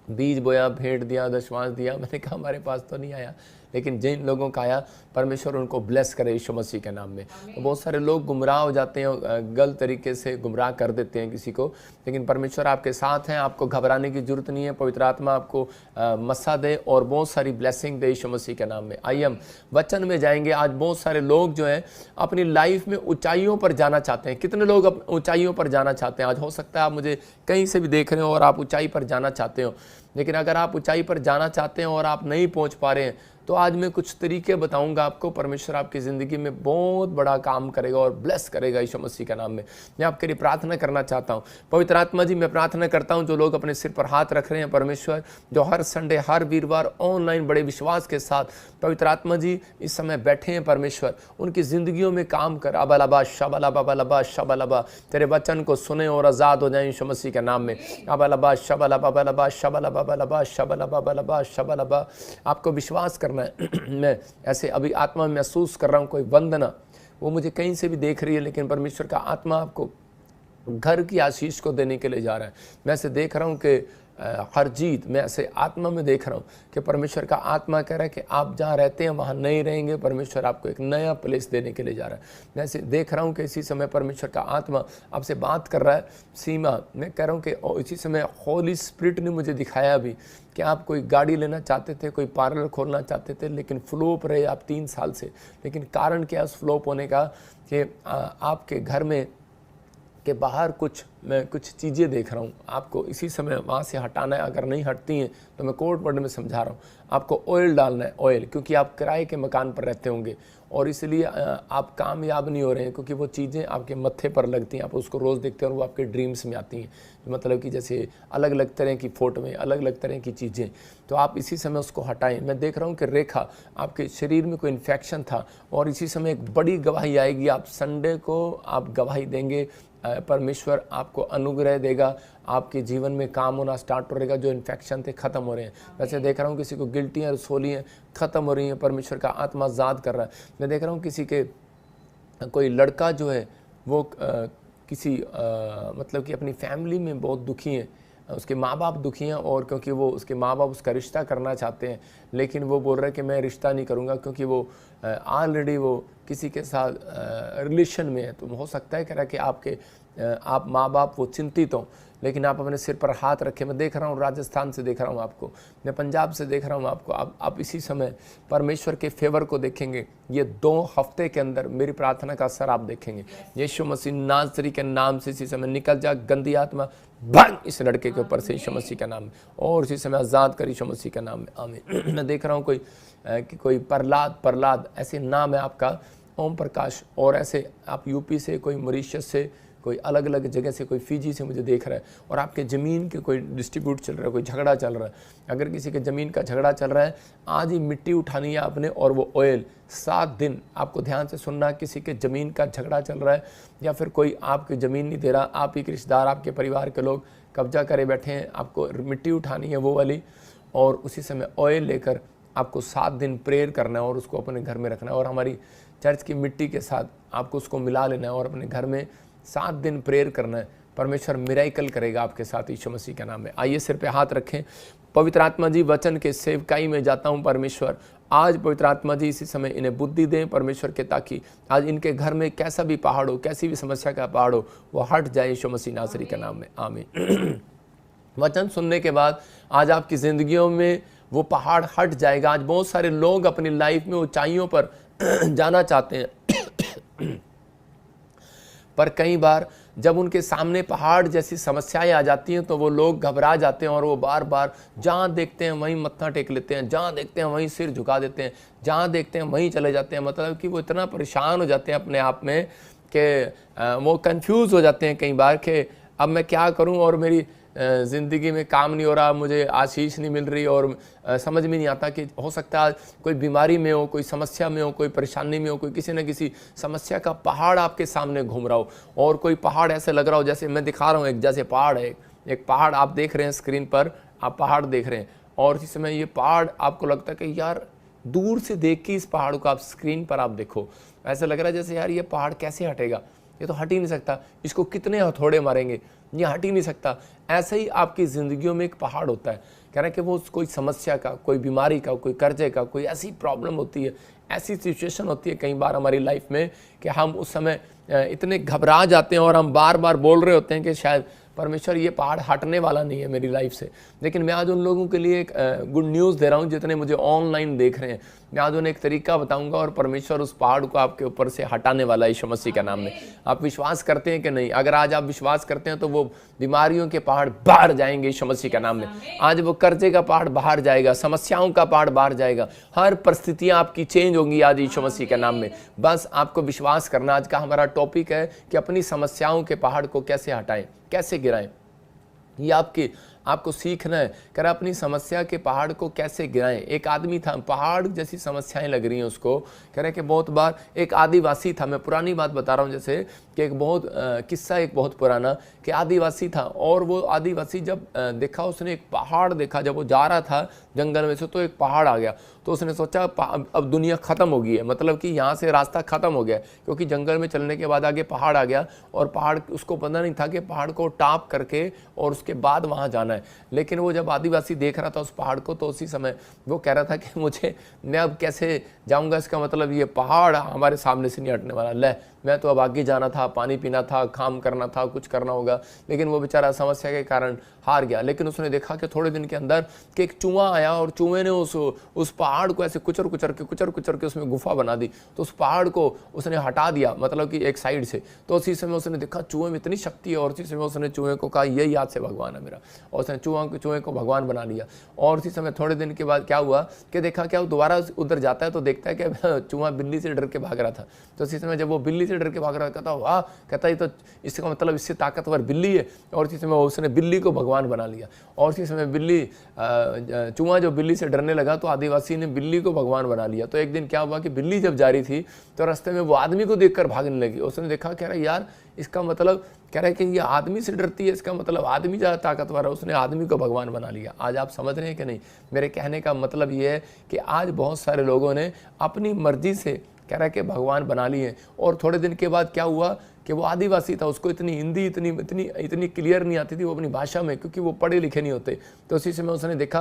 बीज बोया, भेंट दिया, दशमांश दिया। मैंने कहा हमारे पास तो नहीं आया, लेकिन जिन लोगों का आया परमेश्वर उनको ब्लेस करे यीशु मसीह के नाम में। तो बहुत सारे लोग गुमराह हो जाते हैं, गलत तरीके से गुमराह कर देते हैं किसी को, लेकिन परमेश्वर आपके साथ हैं। आपको घबराने की जरूरत नहीं है। पवित्र आत्मा आपको मस्सा दे और बहुत सारी ब्लेसिंग दे यीशु मसीह के नाम में। आइए हम वचन में जाएंगे। आज बहुत सारे लोग जो हैं अपनी लाइफ में ऊंचाइयों पर जाना चाहते हैं। कितने लोग ऊंचाइयों पर जाना चाहते हैं? आज हो सकता है आप मुझे कहीं से भी देख रहे हो और आप ऊंचाई पर जाना चाहते हो, लेकिन अगर आप ऊंचाई पर जाना चाहते हैं और आप नहीं पहुंच पा रहे हैं, तो आज मैं कुछ तरीके बताऊंगा आपको। परमेश्वर आपकी ज़िंदगी में बहुत बड़ा काम करेगा और ब्लेस करेगा यीशु मसीह के नाम में। मैं आपके लिए प्रार्थना करना चाहता हूं। पवित्र आत्मा जी, मैं प्रार्थना करता हूं जो लोग अपने सिर पर हाथ रख रहे हैं परमेश्वर, जो हर संडे हर वीरवार ऑनलाइन बड़े विश्वास के साथ पवित्र आत्मा जी इस समय बैठे हैं परमेश्वर, उनकी ज़िंदगियों में काम कर। अबलबा शबलबा शबलबा, तेरे वचन को सुने और आज़ाद हो जाए यीशु मसीह के नाम में। अबलबा शबलबा शबलबा शबलबा शबलबा। आपको विश्वास करना है। मैं ऐसे अभी आत्मा में महसूस कर रहा हूँ कोई वंदना, वो मुझे कहीं से भी देख रही है, लेकिन परमेश्वर का आत्मा आपको घर की आशीष को देने के लिए जा रहा है। मैं ऐसे देख रहा हूँ कि हर जीत, मैं ऐसे आत्मा में देख रहा हूँ कि परमेश्वर का आत्मा कह रहा है कि आप जहाँ रहते हैं वहाँ नहीं रहेंगे। परमेश्वर आपको एक नया प्लेस देने के लिए जा रहा है। मैं ऐसे देख रहा हूँ कि इसी समय परमेश्वर का आत्मा आपसे बात कर रहा है। सीमा, मैं कह रहा हूँ कि इसी समय होली स्पिरिट ने मुझे दिखाया भी कि आप कोई गाड़ी लेना चाहते थे, कोई पार्लर खोलना चाहते थे, लेकिन फ्लॉप रहे आप 3 साल से। लेकिन कारण क्या उस फ्लॉप होने का? कि आपके घर में के बाहर मैं कुछ चीज़ें देख रहा हूँ। आपको इसी समय वहाँ से हटाना है। अगर नहीं हटती हैं तो मैं कोर्ट वर्ड में समझा रहा हूँ। आपको ऑयल डालना है, ऑयल, क्योंकि आप किराए के मकान पर रहते होंगे और इसलिए आप कामयाब नहीं हो रहे हैं, क्योंकि वो चीज़ें आपके मत्थे पर लगती हैं। आप उसको रोज़ देखते हैं और वो आपके ड्रीम्स में आती हैं। मतलब कि जैसे अलग अलग तरह की फ़ोटो में अलग अलग तरह की चीज़ें, तो आप इसी समय उसको हटाएं। मैं देख रहा हूँ कि रेखा, आपके शरीर में कोई इन्फेक्शन था और इसी समय एक बड़ी गवाही आएगी। आप संडे को आप गवाही देंगे, परमेश्वर आपको अनुग्रह देगा, आपके जीवन में काम होना स्टार्ट हो रहेगा। जो इन्फेक्शन थे ख़त्म हो रहे हैं। वैसे देख रहा हूँ किसी को गिल्टियाँ रसोलियाँ ख़त्म हो रही हैं। परमेश्वर का आत्मा आज़ाद कर रहा है। मैं देख रहा हूँ किसी के कोई लड़का जो है वो किसी मतलब कि अपनी फैमिली में बहुत दुखी हैं, उसके माँ बाप दुखी हैं, और क्योंकि वो उसके माँ बाप उसका रिश्ता करना चाहते हैं, लेकिन वो बोल रहा है कि मैं रिश्ता नहीं करूँगा, क्योंकि वो ऑलरेडी वो किसी के साथ रिलेशन में है। तो हो सकता है कह रहा है कि आप माँ बाप वो चिंतित हों, लेकिन आप अपने सिर पर हाथ रखें। मैं देख रहा हूँ राजस्थान से देख रहा हूँ आपको, मैं पंजाब से देख रहा हूँ आपको। आप इसी समय परमेश्वर के फेवर को देखेंगे। ये 2 हफ्ते के अंदर मेरी प्रार्थना का असर आप देखेंगे। यीशु मसीह नाज़री के नाम से इसी समय निकल जा गंदी आत्मा, भाग इस लड़के के ऊपर से यीशु मसीह का नाम में, और इसी समय आज़ाद कर यीशु मसीह का नाम में, आमीन। मैं देख रहा हूँ कोई प्रहलाद ऐसे नाम है आपका, ओम प्रकाश, और ऐसे आप यूपी से, कोई मॉरिशस से, कोई अलग अलग जगह से, कोई फिजी से मुझे देख रहा है, और आपके ज़मीन के कोई डिस्ट्रीब्यूट चल रहा है, कोई झगड़ा चल रहा है। अगर किसी के ज़मीन का झगड़ा चल रहा है, आज ही मिट्टी उठानी है आपने और वो ऑयल 7 दिन, आपको ध्यान से सुनना। किसी के ज़मीन का झगड़ा चल रहा है या फिर कोई आपकी ज़मीन नहीं दे रहा, आप ही के रिश्तेदार, आपके परिवार के लोग कब्जा करे बैठे हैं, आपको मिट्टी उठानी है वो वाली, और उसी समय ऑयल लेकर आपको 7 दिन प्रेयर करना है और उसको अपने घर में रखना है, और हमारी चर्च की मिट्टी के साथ आपको उसको मिला लेना है और अपने घर में 7 दिन प्रेयर करना है। परमेश्वर मिरेकल करेगा आपके साथ यीशु मसीह के नाम में। आइए सिर पे हाथ रखें। पवित्र आत्मा जी, वचन के सेवकाई में जाता हूँ परमेश्वर। आज पवित्र आत्मा जी इसी समय इन्हें बुद्धि दें परमेश्वर के, ताकि आज इनके घर में कैसा भी पहाड़ हो, कैसी भी समस्या का पहाड़ हो, वो हट जाए यीशु मसीह नासरी के नाम में, आमीन। वचन सुनने के बाद आज आपकी ज़िंदगियों में वो पहाड़ हट जाएगा। आज बहुत सारे लोग अपनी लाइफ में ऊंचाइयों पर जाना चाहते हैं पर कई बार जब उनके सामने पहाड़ जैसी समस्याएं आ जाती हैं तो वो लोग घबरा जाते हैं और वो बार बार जहाँ देखते हैं वहीं मत्था टेक लेते हैं, जहाँ देखते हैं वहीं सिर झुका देते हैं, जहाँ देखते हैं वहीं चले जाते हैं। मतलब कि वो इतना परेशान हो जाते हैं अपने आप में कि वो कंफ्यूज हो जाते हैं कई बार कि अब मैं क्या करूं और मेरी ज़िंदगी में काम नहीं हो रहा, मुझे आशीष नहीं मिल रही और समझ में नहीं आता कि हो सकता है कोई बीमारी में हो, कोई समस्या में हो, कोई परेशानी में हो, कोई किसी न किसी समस्या का पहाड़ आपके सामने घूम रहा हो और कोई पहाड़ ऐसे लग रहा हो जैसे मैं दिखा रहा हूँ, एक जैसे पहाड़ है, एक पहाड़ आप देख रहे हैं स्क्रीन पर, आप पहाड़ देख रहे हैं और इस समय ये पहाड़ आपको लगता है कि यार दूर से देख के इस पहाड़ को आप स्क्रीन पर आप देखो, ऐसा लग रहा है जैसे यार ये पहाड़ कैसे हटेगा, ये तो हट ही नहीं सकता, इसको कितने हथौड़े मारेंगे, ये हट ही नहीं सकता। ऐसे ही आपकी ज़िंदगियों में एक पहाड़ होता है, कह रहे हैं कि वो कोई समस्या का, कोई बीमारी का, कोई कर्जे का, कोई ऐसी प्रॉब्लम होती है, ऐसी सिचुएशन होती है कई बार हमारी लाइफ में कि हम उस समय इतने घबरा जाते हैं और हम बार बार बोल रहे होते हैं कि शायद परमेश्वर ये पहाड़ हटने वाला नहीं है मेरी लाइफ से। लेकिन मैं आज उन लोगों के लिए एक गुड न्यूज़ दे रहा हूँ जितने मुझे ऑनलाइन देख रहे हैं। मैं आज उन्हें एक तरीका बताऊंगा और परमेश्वर उस पहाड़ को आपके ऊपर से हटाने वाला है यीशु मसीह के नाम में। आप विश्वास करते हैं कि नहीं? अगर आज आप विश्वास करते हैं तो वो बीमारियों के पहाड़ बाहर जाएंगे यीशु मसीह के नाम में। आज वो कर्जे का पहाड़ बाहर जाएगा, समस्याओं का पहाड़ बाहर जाएगा, हर परिस्थितियाँ आपकी चेंज होंगी आज यीशु मसीह के नाम में। बस आपको विश्वास करना। आज का हमारा टॉपिक है कि अपनी समस्याओं के पहाड़ को कैसे हटाएं, कैसे गिराएं। ये आपको सीखना है। कह रहा अपनी समस्या के पहाड़ को कैसे गिराएं। एक आदमी था, पहाड़ जैसी समस्याएं लग रही हैं उसको। कह रहे कि बहुत बार एक आदिवासी था, मैं पुरानी बात बता रहा हूँ, जैसे कि एक बहुत किस्सा एक बहुत पुराना कि आदिवासी था और वो आदिवासी जब देखा, उसने एक पहाड़ देखा, जब वो जा रहा था जंगल में से तो एक पहाड़ आ गया। तो उसने सोचा अब दुनिया ख़त्म हो गई है, मतलब कि यहाँ से रास्ता ख़त्म हो गया, क्योंकि जंगल में चलने के बाद आगे पहाड़ आ गया और पहाड़ उसको पता नहीं था कि पहाड़ को टॉप करके और उसके बाद वहाँ जाना है। लेकिन वो जब आदिवासी देख रहा था उस पहाड़ को तो उसी समय वो कह रहा था कि मैं अब कैसे जाऊँगा, इसका मतलब ये पहाड़ हमारे सामने से नहीं हटने वाला। ले मैं तो अब आगे जाना था, पानी पीना था, काम करना था, कुछ करना होगा। लेकिन वो बेचारा समस्या के कारण हार गया। लेकिन उसने देखा कि थोड़े दिन के अंदर कि एक चूहा आया और चूहे ने उस पहाड़ को ऐसे कुचर कुचर के उसमें गुफा बना दी। तो उस पहाड़ को उसने हटा दिया, मतलब कि एक साइड से। तो उसी समय उसने देखा चूहे में इतनी शक्ति है और उसी समय उसने चूहे को कहा यही याद से भगवान है मेरा, और उसने चूहे को भगवान बना लिया। और उसी समय थोड़े दिन के बाद क्या हुआ कि देखा क्या, वो दोबारा उधर जाता है तो देखता है कि चूहा बिल्ली से डर के भाग रहा था। तो उसी समय जब वो बिल्ली से डर के भाग रहा था, कहता वाह, कहता ये तो इसका मतलब इससे ताकतवर बिल्ली है। और इसी समय उसने बिल्ली को भगवान बना लिया। और इसी समय चूहा जो बिल्ली से डरने लगा तो आदिवासी ने बिल्ली को भगवान बना लिया। तो एक दिन क्या हुआ कि बिल्ली जब जा रही थी तो रास्ते में वो आदमी को देखकर भागने लगी। उसने देखा, कह रहा यार इसका मतलब, कह रहा है कि ये आदमी से डरती है, इसका मतलब आदमी ज़्यादा ताकतवर है। उसने आदमी को भगवान बना लिया। आज आप समझ रहे हैं कि नहीं? मेरे कहने का मतलब ये है कि आज बहुत सारे लोगों ने अपनी मर्जी से, कह रहा है कि भगवान बना लिए। और थोड़े दिन के बाद क्या हुआ कि वो आदिवासी था, उसको इतनी हिंदी इतनी क्लियर नहीं आती थी वो अपनी भाषा में, क्योंकि वो पढ़े लिखे नहीं होते। तो उसी समय उसने देखा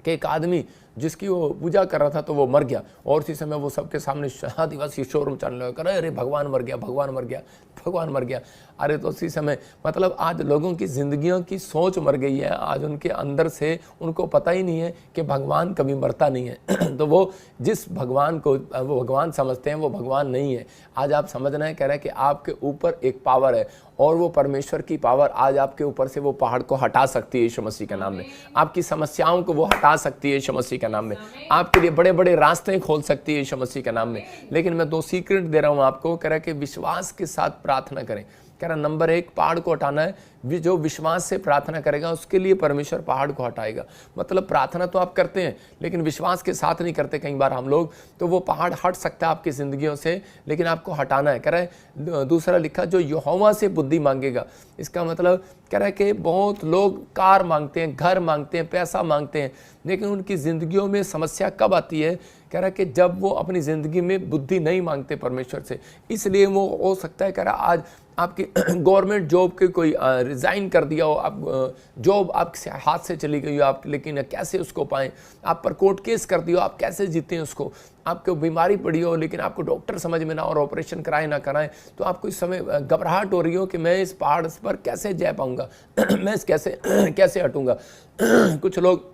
कि एक आदमी जिसकी वो पूजा कर रहा था तो वो मर गया। और इसी समय वो सबके सामने आदिवासी शोर मचाने लगा, कर अरे भगवान मर गया, भगवान मर गया, भगवान मर गया। अरे तो उसी समय मतलब आज लोगों की ज़िंदगियों की सोच मर गई है। आज उनके अंदर से उनको पता ही नहीं है कि भगवान कभी मरता नहीं है। तो वो जिस भगवान को वो भगवान समझते हैं वो भगवान नहीं है। आज आप समझना है, कह रहा है कि आपके ऊपर एक पावर है और वो परमेश्वर की पावर आज आपके ऊपर से वो पहाड़ को हटा सकती है यीशु मसीह के नाम में। आपकी समस्याओं को वो हटा सकती है यीशु मसीह के नाम में। आपके लिए बड़े बड़े रास्ते खोल सकती है यीशु मसीह के नाम में। लेकिन मैं 2 सीक्रेट दे रहा हूं आपको। कह रहा है कि विश्वास के साथ प्रार्थना करें। कह रहा नंबर 1 पहाड़ को हटाना है। जो विश्वास से प्रार्थना करेगा उसके लिए परमेश्वर पहाड़ को हटाएगा। मतलब प्रार्थना तो आप करते हैं लेकिन विश्वास के साथ नहीं करते कई बार हम लोग, तो वो पहाड़ हट सकता है आपकी ज़िंदगियों से, लेकिन आपको हटाना है। कह रहा है दूसरा लिखा, जो यहोवा से बुद्धि मांगेगा। इसका मतलब कह रहा है कि बहुत लोग कार मांगते हैं, घर मांगते हैं, पैसा मांगते हैं, लेकिन उनकी ज़िंदगियों में समस्या कब आती है? कह रहा है कि जब वो अपनी ज़िंदगी में बुद्धि नहीं मांगते परमेश्वर से। इसलिए वो हो सकता है, कह रहा आज आपकी गवर्नमेंट जॉब के कोई रिज़ाइन कर दिया हो, आप जॉब आपके हाथ से चली गई हो, आप लेकिन कैसे उसको पाएं? आप पर कोर्ट केस कर दिया हो, आप कैसे जीतें उसको? आपको बीमारी पड़ी हो लेकिन आपको डॉक्टर समझ में ना और ऑपरेशन कराए ना कराएं, तो आपको इस समय घबराहट हो रही हो कि मैं इस पहाड़ पर कैसे जा पाऊँगा, मैं इस कैसे हटूँगा। कुछ लोग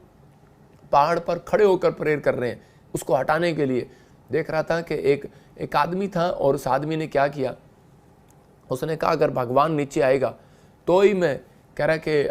पहाड़ पर खड़े होकर प्रेयर कर रहे हैं उसको हटाने के लिए। देख रहा था कि एक आदमी था और उस आदमी ने क्या किया, उसने कहा अगर भगवान नीचे आएगा तो ही मैं कह रहा कि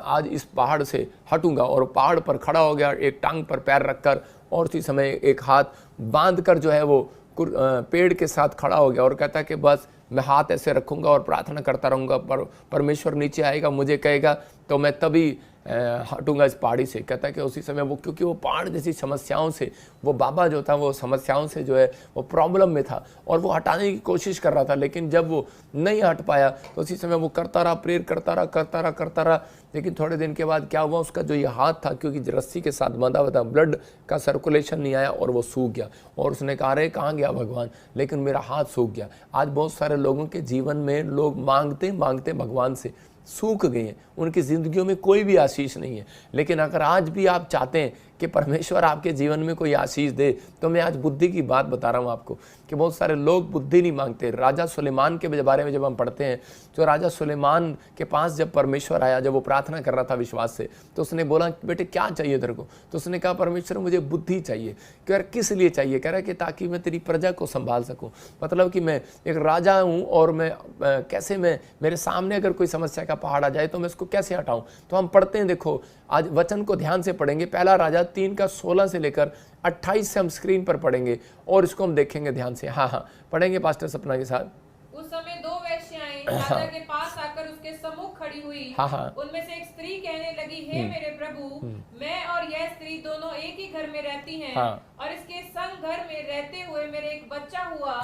आज इस पहाड़ से हटूंगा। और पहाड़ पर खड़ा हो गया, एक टांग पर पैर रखकर और उसी समय एक हाथ बांध कर जो है वो पेड़ के साथ खड़ा हो गया और कहता है कि बस मैं हाथ ऐसे रखूंगा और प्रार्थना करता रहूंगा, परमेश्वर नीचे आएगा, मुझे कहेगा तो मैं तभी हटूंगा इस पहाड़ी से। कहता है कि उसी समय वो, क्योंकि वो पहाड़ जैसी समस्याओं से, वो बाबा जो था वो समस्याओं से जो है वो प्रॉब्लम में था और वो हटाने की कोशिश कर रहा था, लेकिन जब वो नहीं हट पाया तो उसी समय वो करता रहा, प्रेयर करता रहा। लेकिन थोड़े दिन के बाद क्या हुआ, उसका जो ये हाथ था, क्योंकि रस्सी के साथ बंधा हुआ था, ब्लड का सर्कुलेशन नहीं आया और वो सूख गया। और उसने कहा अरे कहाँ गया भगवान, लेकिन मेरा हाथ सूख गया। आज बहुत सारे लोगों के जीवन में लोग मांगते मांगते भगवान से सूख गए हैं, उनकी ज़िंदगियों में कोई भी आशीष नहीं है। लेकिन अगर आज भी आप चाहते हैं कि परमेश्वर आपके जीवन में कोई आशीष दे, तो मैं आज बुद्धि की बात बता रहा हूँ आपको कि बहुत सारे लोग बुद्धि नहीं मांगते। राजा सुलेमान के बारे में जब हम पढ़ते हैं, तो राजा सुलेमान के पास जब परमेश्वर आया, जब वो प्रार्थना कर रहा था विश्वास से, तो उसने बोला बेटे क्या चाहिए तेरे को? तो उसने कहा परमेश्वर मुझे बुद्धि चाहिए। कह रहा किस लिए चाहिए? कह रहा कि ताकि मैं तेरी प्रजा को संभाल सकूँ। मतलब कि मैं एक राजा हूँ और मैं कैसे, मैं मेरे सामने अगर कोई समस्या का पहाड़ आ जाए तो मैं इसको कैसे हटाऊँ। तो हम पढ़ते हैं, देखो आज वचन को ध्यान से पढ़ेंगे, पहला राजा 3:16 से लेकर 28 से हम स्क्रीन पर पढ़ेंगे और इसको हम देखेंगे ध्यान से। हाँ पढ़ेंगे पास्टर सपना के साथ। उस समय 2 वेश्याएं राजा के पास आकर उसके सम्मुख खड़ी हुई। उनमें से एक स्त्री कहने लगी, हे मेरे प्रभु, मैं और यह स्त्री दोनों एक ही घर में रहती हैं और इसके संग घर में रहते हुए मेरे एक बच्चा हुआ।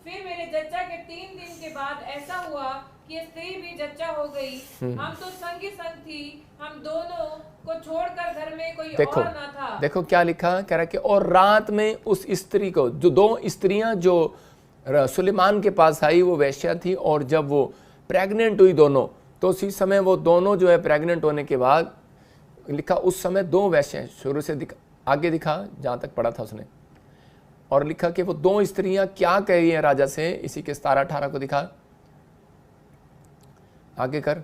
फिर मेरे जच्चा के 3 दिन के बाद ऐसा हुआ कि ये स्त्री भी जच्चा हो गई। हम तो संगी संग थी, हम दोनों को छोड़कर घर में कोई और ना था। देखो क्या लिखा, कह रहा कि और रात में उस स्त्री को, जो 2 स्त्रियां जो सुलेमान के पास आई वो वेश्या थी, और जब वो प्रेग्नेंट हुई दोनों, तो उसी समय वो दोनों जो है प्रेग्नेंट होने के बाद लिखा उस समय 2 वेश्या, शुरू से आगे दिखा जहां तक पढ़ा था उसने, और लिखा कि वो 2 स्त्रियां क्या कह रही हैं राजा से। इसी के 17-18 को दिखा, आगे कर।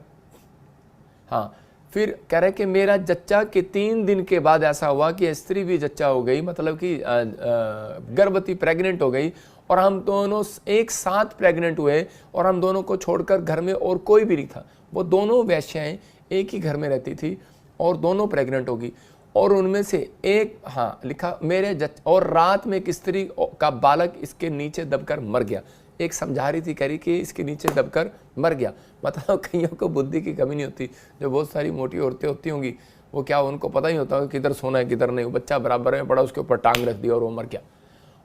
हाँ, फिर कह रहे कि मेरा जच्चा के 3 दिन के बाद ऐसा हुआ कि स्त्री भी जच्चा हो गई, मतलब कि गर्भवती प्रेग्नेंट हो गई, और हम दोनों एक साथ प्रेग्नेंट हुए और हम दोनों को छोड़कर घर में और कोई भी नहीं था। वो दोनों वेश्याएं एक ही घर में रहती थी और दोनों प्रेग्नेंट होगी, और उनमें से एक, हाँ लिखा मेरे और रात में एक स्त्री का बालक इसके नीचे दबकर मर गया। एक समझा रही थी, कह रही कि इसके नीचे दबकर मर गया। मतलब कईयों को बुद्धि की कमी नहीं होती, जो बहुत सारी मोटी औरतें होती होंगी, वो क्या उनको पता ही होता है किधर सोना है किधर नहीं। वो बच्चा बराबर में पड़ा, उसके ऊपर टांग रख दिया और वो मर गया,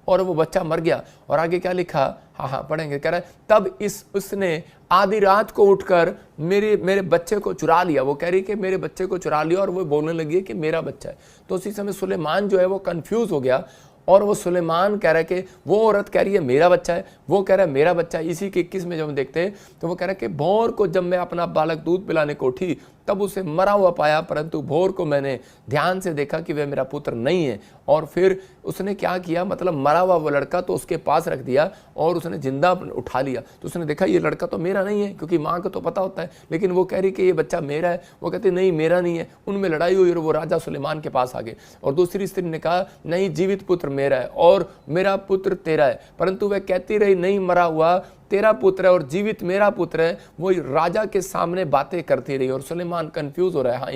और वो बच्चा मर गया। और आगे क्या लिखा, हाँ पढ़ेंगे, कह रहा है तब उसने आधी रात को उठकर मेरे बच्चे को चुरा लिया। वो कह रही कि मेरे बच्चे को चुरा लिया, और वो बोलने लगी कि मेरा बच्चा है। तो उसी समय सुलेमान जो है वो कंफ्यूज हो गया, और वो सुलेमान कह रहा है कि वो औरत कह रही है मेरा बच्चा है, वो कह रहा है मेरा बच्चा है। इसी के 21 में जब हम देखते हैं तो वो कह रहा है कि भोर को जब मैं अपना बालक दूध पिलाने को उठी तब उसे मरा हुआ पाया, परंतु भोर को मैंने ध्यान से देखा कि वह मेरा पुत्र नहीं है। और फिर उसने क्या किया, मतलब मरा हुआ वो लड़का तो उसके पास रख दिया और उसने जिंदा उठा लिया। तो उसने देखा ये लड़का तो मेरा नहीं है, क्योंकि माँ को तो पता होता है, लेकिन वो कह रही कि ये बच्चा मेरा है। वो कहती नहीं मेरा नहीं है। उनमें लड़ाई हुई और वो राजा सुलेमान के पास आ गए, और दूसरी स्त्री ने कहा नहीं जीवित पुत्र मेरा है और मेरा पुत्र तेरा है। परंतु वह कहती रही नहीं मरा हुआ तेरा पुत्र है और जीवित मेरा पुत्र है। वो राजा के सामने बातें करती रही, और सुलेमान कंफ्यूज हो रहा है। हाँ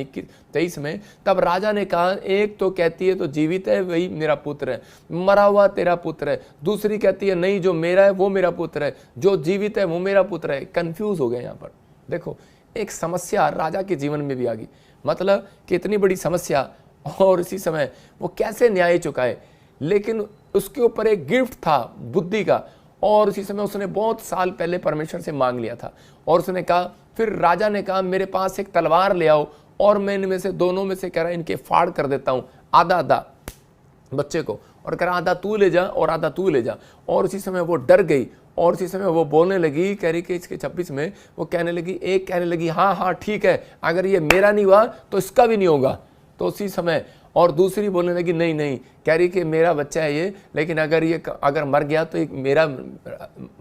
23 में तब राजा ने कहा एक तो कहती है तो जीवित है वही मेरा पुत्र है, मरा हुआ तेरा पुत्र है। दूसरी कहती है नहीं जो मेरा है वो मेरा पुत्र है, जो जीवित है वो मेरा पुत्र है। कंफ्यूज हो गए यहाँ पर। देखो एक समस्या राजा के जीवन में भी आ गई, मतलब कि इतनी बड़ी समस्या, और इसी समय वो कैसे न्याय चुकाए। लेकिन उसके ऊपर एक गिफ्ट था बुद्धि का, और उसी समय उसने बहुत साल पहले परमेश्वर से मांग लिया था। और उसने कहा, फिर राजा ने कहा मेरे पास एक तलवार ले आओ और मैं इनमें से दोनों में से कह रहा इनके फाड़ कर देता हूँ, आधा आधा बच्चे को, और कह रहा आधा तू ले जा और आधा तू ले जा। और उसी समय वो डर गई, और उसी समय वो बोलने लगी, कह रही कि इसके 26 में वो कहने लगी, एक कहने लगी हाँ ठीक है, अगर ये मेरा नहीं हुआ तो इसका भी नहीं होगा। तो उसी समय और दूसरी बोलने लगी नहीं कह रही कि मेरा बच्चा है ये, लेकिन अगर मर गया तो एक मेरा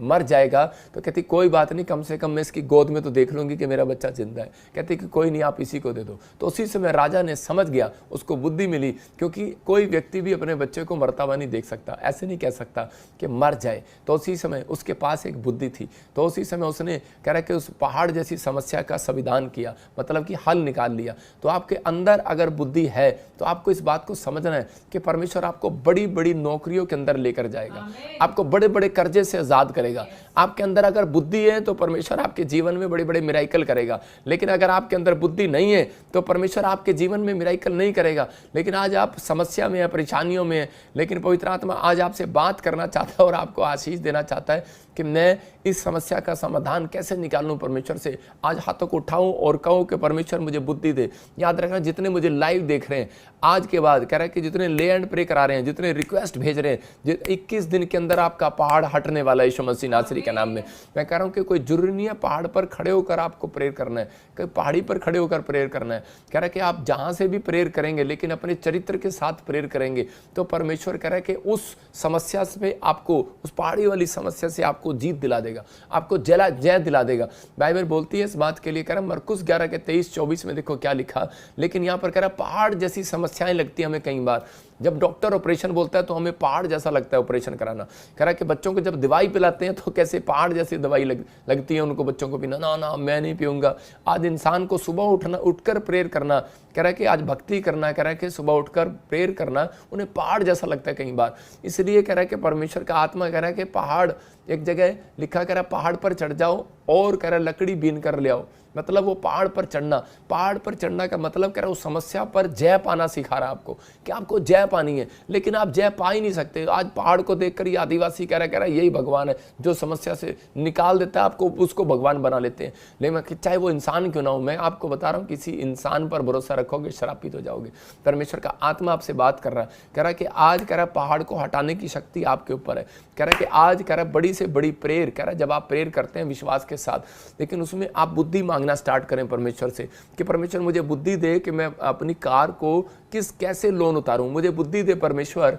मर जाएगा। तो कहती कोई बात नहीं, कम से कम मैं इसकी गोद में तो देख लूंगी कि मेरा बच्चा जिंदा है। कहती कि कोई नहीं, आप इसी को दे दो। तो उसी समय राजा ने समझ गया, उसको बुद्धि मिली, क्योंकि कोई व्यक्ति भी अपने बच्चे को मरता हुआ नहीं देख सकता, ऐसे नहीं कह सकता कि मर जाए। तो उसी समय उसके पास एक बुद्धि थी, तो उसी समय उसने कह रहा कि उस पहाड़ जैसी समस्या का संविधान किया, मतलब कि हल निकाल लिया। तो आपके अंदर अगर बुद्धि है तो आपको इस बात को समझना है कि परमेश्वर आपको बड़ी बड़ी नौकरियों के अंदर लेकर जाएगा, आपको बड़े बड़े कर्जे से आजाद करेगा। आपके अंदर अगर बुद्धि है तो परमेश्वर आपके जीवन में बड़े बड़े मिराइकल करेगा, लेकिन अगर आपके अंदर बुद्धि नहीं है तो परमेश्वर आपके जीवन में मिराइकल नहीं करेगा। लेकिन आज आप समस्या में है, परेशानियों में है, लेकिन पवित्र आत्मा आज आपसे बात करना चाहता है और आपको आशीष देना चाहता है कि मैं इस समस्या का समाधान कैसे निकालूं परमेश्वर से। आज हाथों को उठाऊं और कहूं कि परमेश्वर मुझे बुद्धि दे। याद रखना, जितने मुझे लाइव देख रहे हैं आज के बाद, कह रहा है कि जितने ले एंड प्रे करा रहे हैं, जितने रिक्वेस्ट भेज रहे हैं, 21 दिन के अंदर आपका पहाड़ हटने वाला है यीशु मसीह नासरी के नाम में। मैं कह रहा हूं कि कोई जरूरी नहीं है पहाड़ पर खड़े होकर आपको प्रेयर करना है, कोई पहाड़ी पर खड़े होकर प्रेयर करना है। कह रहा है कि आप जहां से भी प्रेयर करेंगे, लेकिन अपने चरित्र के साथ प्रेयर करेंगे, तो परमेश्वर कह रहा है कि उस समस्या से आपको, उस पहाड़ी वाली समस्या से आपको जीत दिला देगा, आपको जय दिला देगा। बाइबल बोलती है इस बात के लिए, कह रहा मरकुस 11 के 23-24 में देखो क्या लिखा। लेकिन यहाँ पर कह रहा पहाड़ जैसी समस्याएं लगती है हमें कई बार। जब डॉक्टर ऑपरेशन बोलता है तो हमें पहाड़ जैसा लगता है ऑपरेशन कराना। कह रहा है कि बच्चों को जब दवाई पिलाते हैं तो कैसे पहाड़ जैसी दवाई लगती है उनको, बच्चों को पीना, ना मैं नहीं पीऊंगा। आज इंसान को सुबह उठकर प्रेयर करना, कह रहा है कि आज भक्ति करना, कह रहा है कि सुबह उठकर प्रेयर करना उन्हें पहाड़ जैसा लगता है कई बार। इसलिए कह रहा है कि परमेश्वर का आत्मा कह रहा है कि पहाड़, एक जगह लिखा कह रहा है पहाड़ पर चढ़ जाओ और कह रहा है लकड़ी बीन कर ले आओ। मतलब वो पहाड़ पर चढ़ना, पहाड़ पर चढ़ना का मतलब कह रहा है उस समस्या पर जय पाना सिखा रहा है आपको कि आपको जय पानी है, लेकिन आप जय पा ही नहीं सकते। आज पहाड़ को देखकर ये आदिवासी कह रहा है यही भगवान है जो समस्या से निकाल देता है आपको, उसको भगवान बना लेते हैं। लेकिन चाहे वो इंसान क्यों ना हो, मैं आपको बता रहा हूँ किसी इंसान पर भरोसा रखोगे श्रापित हो जाओगे। परमेश्वर का आत्मा आपसे बात कर रहा है, कह रहा है कि आज कह रहा है पहाड़ को हटाने की शक्ति आपके ऊपर है। कह रहा है कि आज कह रहा है बड़ी से बड़ी प्रेयर, कह रहा है जब आप प्रेयर करते हैं विश्वास के साथ, लेकिन उसमें आप बुद्धि मांगना स्टार्ट करें परमेश्वर से कि परमेश्वर मुझे बुद्धि दे कि मैं अपनी कार को कैसे लोन उतारूं, मुझे बुद्धि दे परमेश्वर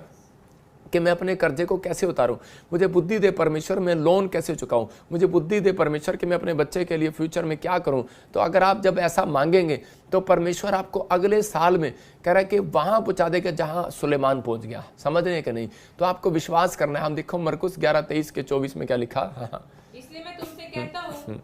कि मैं अपने कर्जे को कैसे उतारूं, मुझे बुद्धि दे परमेश्वर मैं लोन कैसे चुकाऊं, मुझे बुद्धि दे परमेश्वर कि मैं अपने बच्चे के लिए फ्यूचर में क्या करूं। तो अगर आप जब ऐसा मांगेंगे तो परमेश्वर आपको अगले साल में कह रहा है कि वहां पहुंचा देगा जहां सुलेमान पहुंच गया। समझ रहे हैं कि नहीं? तो आपको विश्वास करना है। हम देखो मरकुस 11:23 के 24 में क्या लिखा। हाँ, इसलिए मैं तुमसे कहता हूँ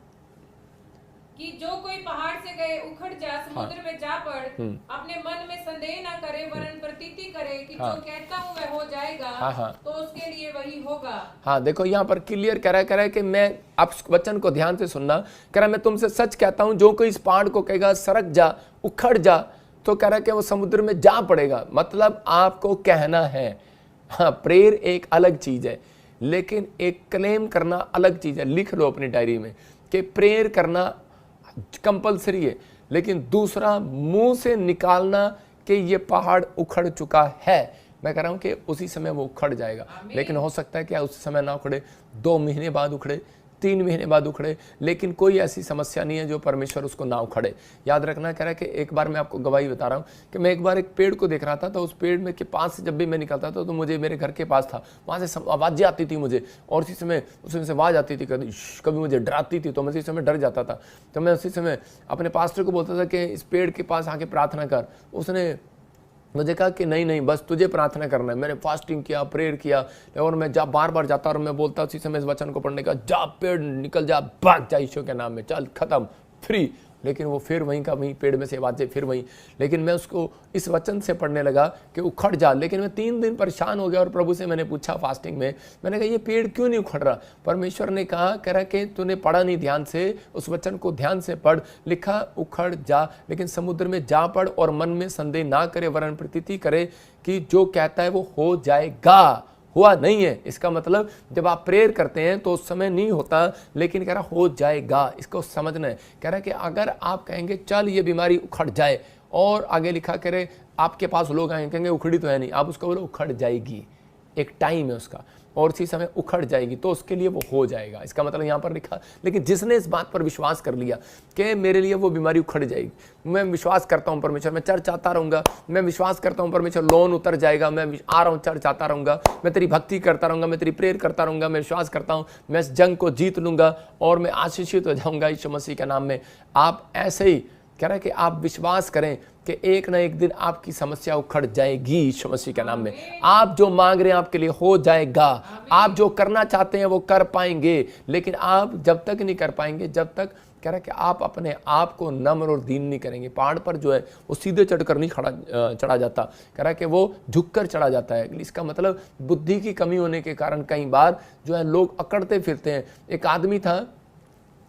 कि जो कोई पहाड़ से गए उखड़ जा, समुद्र में जा पड़, अपने मन में संदेह ना करे वरन प्रतीति करे कि जो कहता हूँ वह हो जाएगा, तो उसके लिए वही होगा। हाँ, देखो यहाँ पर क्लियर कह रहा है कि मैं, आप वचन को ध्यान से सुनना, कह रहा है मैं तुमसे सच कहता हूँ जो कोई इस पहाड़ को कहेगा सरक जा, उखड़ जा, तो कह रहा है कि वो समुद्र में जा पड़ेगा। मतलब आपको कहना है। हाँ, प्रेयर एक अलग चीज है, लेकिन एक क्लेम करना अलग चीज है। लिख लो अपनी डायरी में कि प्रेयर करना कंपलसरी है, लेकिन दूसरा मुंह से निकालना कि ये पहाड़ उखड़ चुका है। मैं कह रहा हूं कि उसी समय वो उखड़ जाएगा, लेकिन हो सकता है कि उस समय ना उखड़े, 2 महीने बाद उखड़े, 3 महीने बाद उखड़े, लेकिन कोई ऐसी समस्या नहीं है जो परमेश्वर उसको ना उखड़े। याद रखना, कह रहा है कि एक बार मैं आपको गवाही बता रहा हूँ कि मैं एक बार एक पेड़ को देख रहा था, तो उस पेड़ में के पास से जब भी मैं निकलता था तो मुझे मेरे घर के पास था, वहाँ से आवाज़ें आती थी मुझे, और उसी समय उसमें से आवाज़ आती थी, कभी मुझे डराती थी, तो मैं उसी समय डर जाता था। तो मैं उसी समय अपने पास्टर को बोलता था कि इस पेड़ के पास आके प्रार्थना कर। उसने मुझे कहा कि नहीं बस तुझे प्रार्थना करना है। मैंने फास्टिंग किया, प्रेयर किया, और मैं बार बार जाता और मैं बोलता उसी समय इस वचन को पढ़ने का, जा पेड़ निकल जा, भाग जा यीशु के नाम में, चल खत्म, फ्री। लेकिन वो फिर वहीं का वहीं, पेड़ में से आवाज़ें फिर वहीं। लेकिन मैं उसको इस वचन से पढ़ने लगा कि उखड़ जा। लेकिन मैं 3 दिन परेशान हो गया और प्रभु से मैंने पूछा फास्टिंग में, मैंने कहा ये पेड़ क्यों नहीं उखड़ रहा? परमेश्वर ने कहा, कह रहा कि तूने पढ़ा नहीं ध्यान से, उस वचन को ध्यान से पढ़। लिखा उखड़ जा, लेकिन समुद्र में जा पड़ और मन में संदेह ना करे वरन प्रतीति करे कि जो कहता है वो हो जाएगा। हुआ नहीं है, इसका मतलब जब आप प्रेयर करते हैं तो उस समय नहीं होता, लेकिन कह रहा हो जाएगा। इसको समझना है। कह रहा है कि अगर आप कहेंगे चल ये बीमारी उखड़ जाए, और आगे लिखा करे आपके पास लोग आएंगे कहेंगे उखड़ी तो है नहीं, आप उसको बोलो उखड़ जाएगी, एक टाइम है उसका। और उसी समय उखड़ जाएगी, तो उसके लिए वो हो जाएगा। इसका मतलब यहाँ पर लिखा, लेकिन जिसने इस बात पर विश्वास कर लिया कि मेरे लिए वो बीमारी उखड़ जाएगी, मैं विश्वास करता हूँ परमेश्वर, मैं चर्च आता रहूँगा, मैं विश्वास करता हूँ परमेश्वर लोन उतर जाएगा, मैं आ रहा हूँ चर्च आता रहूँगा, मैं तेरी भक्ति करता रहूँगा, मैं तेरी प्रेयर करता रहूँगा, मैं विश्वास करता हूँ मैं इस जंग को जीत लूँगा और मैं आशीषित हो जाऊँगा यीशु मसीह के नाम में। आप ऐसे ही कह रहा है कि आप विश्वास करें कि एक ना एक दिन आपकी समस्या उखड़ जाएगी यीशु मसीह के नाम में। आप जो मांग रहे हैं आपके लिए हो जाएगा, आप जो करना चाहते हैं वो कर पाएंगे, लेकिन आप जब तक नहीं कर पाएंगे, जब तक कह रहा है कि आप अपने आप को नम्र और दीन नहीं करेंगे। पहाड़ पर जो है वो सीधे चढ़कर नहीं चढ़ा जाता, कह रहा है कि वो झुककर चढ़ा जाता है। इसका मतलब बुद्धि की कमी होने के कारण कई बार जो है लोग अकड़ते फिरते हैं। एक आदमी था,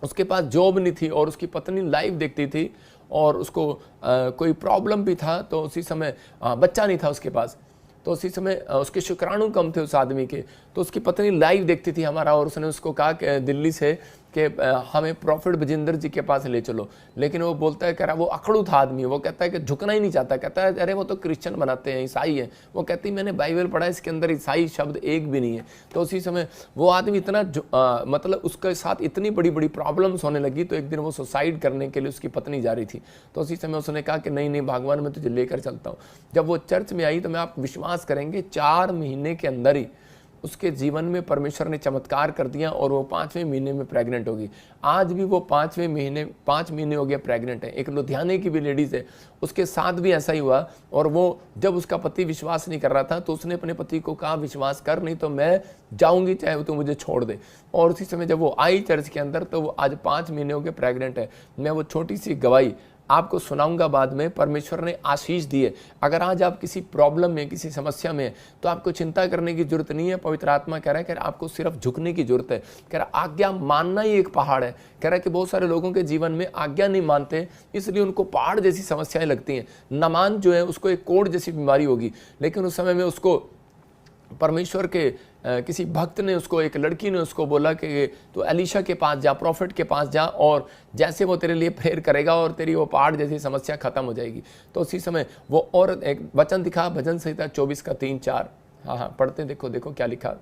उसके पास जॉब नहीं थी और उसकी पत्नी लाइव देखती थी और उसको कोई प्रॉब्लम भी था, तो उसी समय बच्चा नहीं था उसके पास, तो उसी समय उसके शुक्राणु कम थे उस आदमी के, तो उसकी पत्नी लाइव देखती थी हमारा, और उसने उसको कहा कि दिल्ली से कि हमें प्रॉफिट बजिंदर जी के पास ले चलो। लेकिन वो बोलता है, कह रहा वो अखड़ू था आदमी, वो कहता है कि झुकना ही नहीं चाहता, कहता है अरे वो तो क्रिश्चियन बनाते हैं, ईसाई है। वो कहती मैंने बाइबल पढ़ा, इसके अंदर ईसाई शब्द एक भी नहीं है। तो उसी समय वो आदमी इतना मतलब उसके साथ इतनी बड़ी बड़ी प्रॉब्लम्स होने लगी, तो एक दिन वो सुसाइड करने के लिए उसकी पत्नी जा रही थी। तो उसी समय उसने कहा कि नहीं नहीं भगवान, मैं तुझे लेकर चलता हूँ। जब वो चर्च में आई तो मैं आप विश्वास करेंगे 4 महीने के अंदर ही उसके जीवन में परमेश्वर ने चमत्कार कर दिया और वो 5वें महीने में प्रेग्नेंट होगी। आज भी वो 5 महीने हो गया प्रेग्नेंट है। एक लुधियाने की भी लेडीज़ है, उसके साथ भी ऐसा ही हुआ, और वो जब उसका पति विश्वास नहीं कर रहा था तो उसने अपने पति को कहा विश्वास कर, नहीं तो मैं जाऊंगी चाहे वो तो मुझे छोड़ दे। और उसी समय जब वो आई चर्च के अंदर तो वो आज 5 महीने हो गए प्रेग्नेंट है। मैं वो छोटी सी गवाही आपको सुनाऊंगा बाद में। परमेश्वर ने आशीष दी है। अगर आज आप किसी प्रॉब्लम में, किसी समस्या में, तो आपको चिंता करने की जरूरत नहीं है। पवित्र आत्मा कह रहा है कि आपको सिर्फ झुकने की जरूरत है। कह रहा आज्ञा मानना ही एक पहाड़ है। कह रहा है कि बहुत सारे लोगों के जीवन में आज्ञा नहीं मानते, इसलिए उनको पहाड़ जैसी समस्याएं लगती हैं। नमान जो है उसको एक कोढ़ जैसी बीमारी होगी, लेकिन उस समय में उसको परमेश्वर के किसी भक्त ने उसको, एक लड़की ने उसको बोला कि तो एलीशा के पास जा, प्रॉफिट के पास जा, और जैसे वो तेरे लिए प्रेयर करेगा और तेरी वो पहाड़ जैसी समस्या खत्म हो जाएगी। तो उसी समय वो और एक वचन दिखा, भजन संहिता 24 का 3-4। हाँ पढ़ते, देखो देखो क्या लिखा।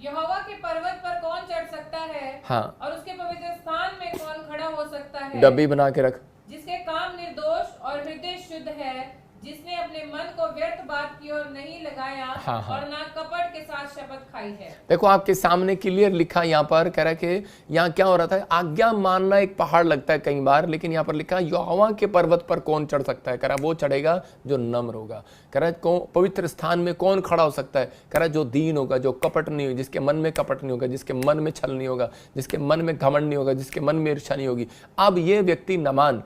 यहोवा के पर्वत पर कौन चढ़ सकता है? हाँ, और उसके पवित्र स्थान में कौन खड़ा हो सकता है? डब्बी बना के रख। जिसके काम निर्दोष और हृदय शुद्ध है, जिसने अपने मन को व्यर्थ बात की ओर नहीं लगाया, हाँ। और ना कपट के साथ शपथ खाई है। देखो आपके सामने क्लियर लिखा यहाँ पर, कह रहा है कि यहाँ क्या हो रहा था, आज्ञा मानना एक पहाड़ लगता है कई बार, लेकिन यहाँ पर लिखा यहोवा के पर्वत पर कौन चढ़ सकता है। कह रहा वो चढ़ेगा जो नम्र होगा। कह रहा है पवित्र स्थान में कौन खड़ा हो सकता है। कह रहा जो दीन होगा, जो कपट नहीं होगा, जिसके मन में कपट नहीं होगा, जिसके मन में छल नहीं होगा, जिसके मन में घमंड नहीं होगा, जिसके मन में ईर्ष्या नहीं होगी। अब ये व्यक्ति नमान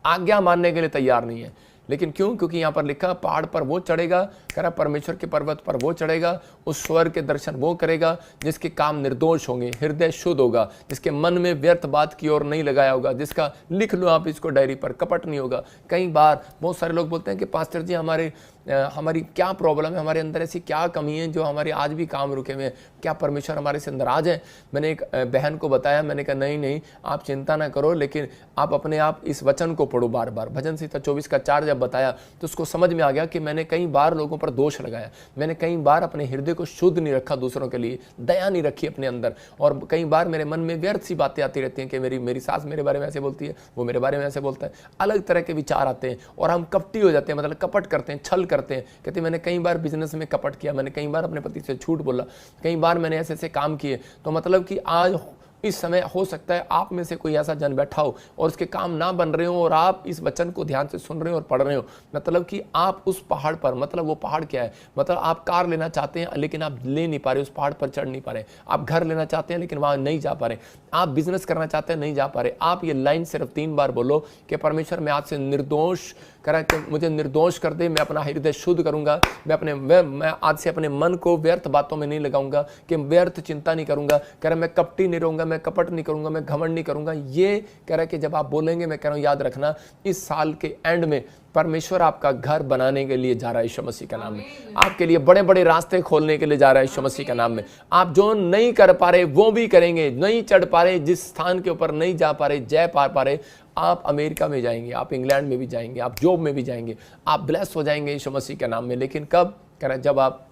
आज्ञा मानने के लिए तैयार नहीं है, लेकिन क्यों? क्योंकि यहाँ पर लिखा पहाड़ पर वो चढ़ेगा। कह रहा परमेश्वर के पर्वत पर वो चढ़ेगा, उस स्वर्ग के दर्शन वो करेगा जिसके काम निर्दोष होंगे, हृदय शुद्ध होगा, जिसके मन में व्यर्थ बात की ओर नहीं लगाया होगा, जिसका, लिख लो आप इसको डायरी पर, कपट नहीं होगा। कई बार बहुत सारे लोग बोलते हैं कि पास्टर जी हमारी क्या प्रॉब्लम है, हमारे अंदर ऐसी क्या कमी है जो हमारे आज भी काम रुके हुए हैं, क्या परमेश्वर हमारे से नाराज है? मैंने एक बहन को बताया, मैंने कहा नहीं आप चिंता ना करो, लेकिन आप अपने आप इस वचन को पढ़ो बार बार। भजन संहिता 24 का 4 जब बताया तो उसको समझ में आ गया कि मैंने कई बार लोगों पर दोष लगाया, मैंने कई बार अपने हृदय को शुद्ध नहीं रखा, दूसरों के लिए दया नहीं रखी अपने अंदर, और कई बार मेरे मन में व्यर्थ सी बातें आती रहती हैं कि मेरी सास मेरे बारे में ऐसे बोलती है, वो मेरे बारे में ऐसे बोलता है, अलग तरह के विचार आते हैं और हम कपटी हो जाते हैं, मतलब कपट करते हैं, छल करते हैं। कहते मैंने कई बार बिजनेस में कपट किया, मैंने कई बार अपने पति से झूठ बोला, कई बार मैंने ऐसे ऐसे काम किए। तो मतलब कि आज इस समय हो सकता है आप में से कोई ऐसा जन बैठा हो और उसके काम ना बन रहे हो और आप इस वचन को ध्यान से सुन रहे हो और पढ़ रहे हो, मतलब कि आप उस पहाड़ पर, मतलब वो पहाड़ क्या है, मतलब आप कार लेना चाहते हैं लेकिन आप ले नहीं पा रहे, उस पहाड़ पर चढ़ नहीं पा रहे। आप घर लेना चाहते हैं लेकिन वहां नहीं जा पा रहे। आप बिजनेस करना चाहते हैं, नहीं जा पा रहे। आप ये लाइन सिर्फ 3 बार बोलो कि परमेश्वर मैं आज से निर्दोष करा कि मुझे निर्दोष कर दे, मैं अपना हृदय शुद्ध करूंगा, मैं आज से अपने मन को व्यर्थ बातों में नहीं लगाऊंगा, कि व्यर्थ चिंता नहीं करूंगा। कह रहा मैं कपटी नहीं रहूंगा, मैं कपट नहीं करूंगा, मैं घमंड नहीं करूंगा। ये कह रहा है कि जब आप बोलेंगे, मैं कह रहा हूं याद रखना, इस साल के एंड में परमेश्वर आपका घर बनाने के लिए जा रहा है यीशु मसीह का नाम में। आपके लिए बड़े बड़े रास्ते खोलने के लिए जा रहा है यीशु मसीह का नाम में। आप जो नहीं कर पा रहे वो भी करेंगे, नहीं चढ़ पा रहे, जिस स्थान के ऊपर नहीं जा पा रहे, जय पा रहे, आप अमेरिका में जाएंगे, आप इंग्लैंड में भी जाएंगे, आप जॉब में भी जाएंगे, आप ब्लेस हो जाएंगे यीशु मसीह के नाम में। लेकिन कब? कह रहा है जब आप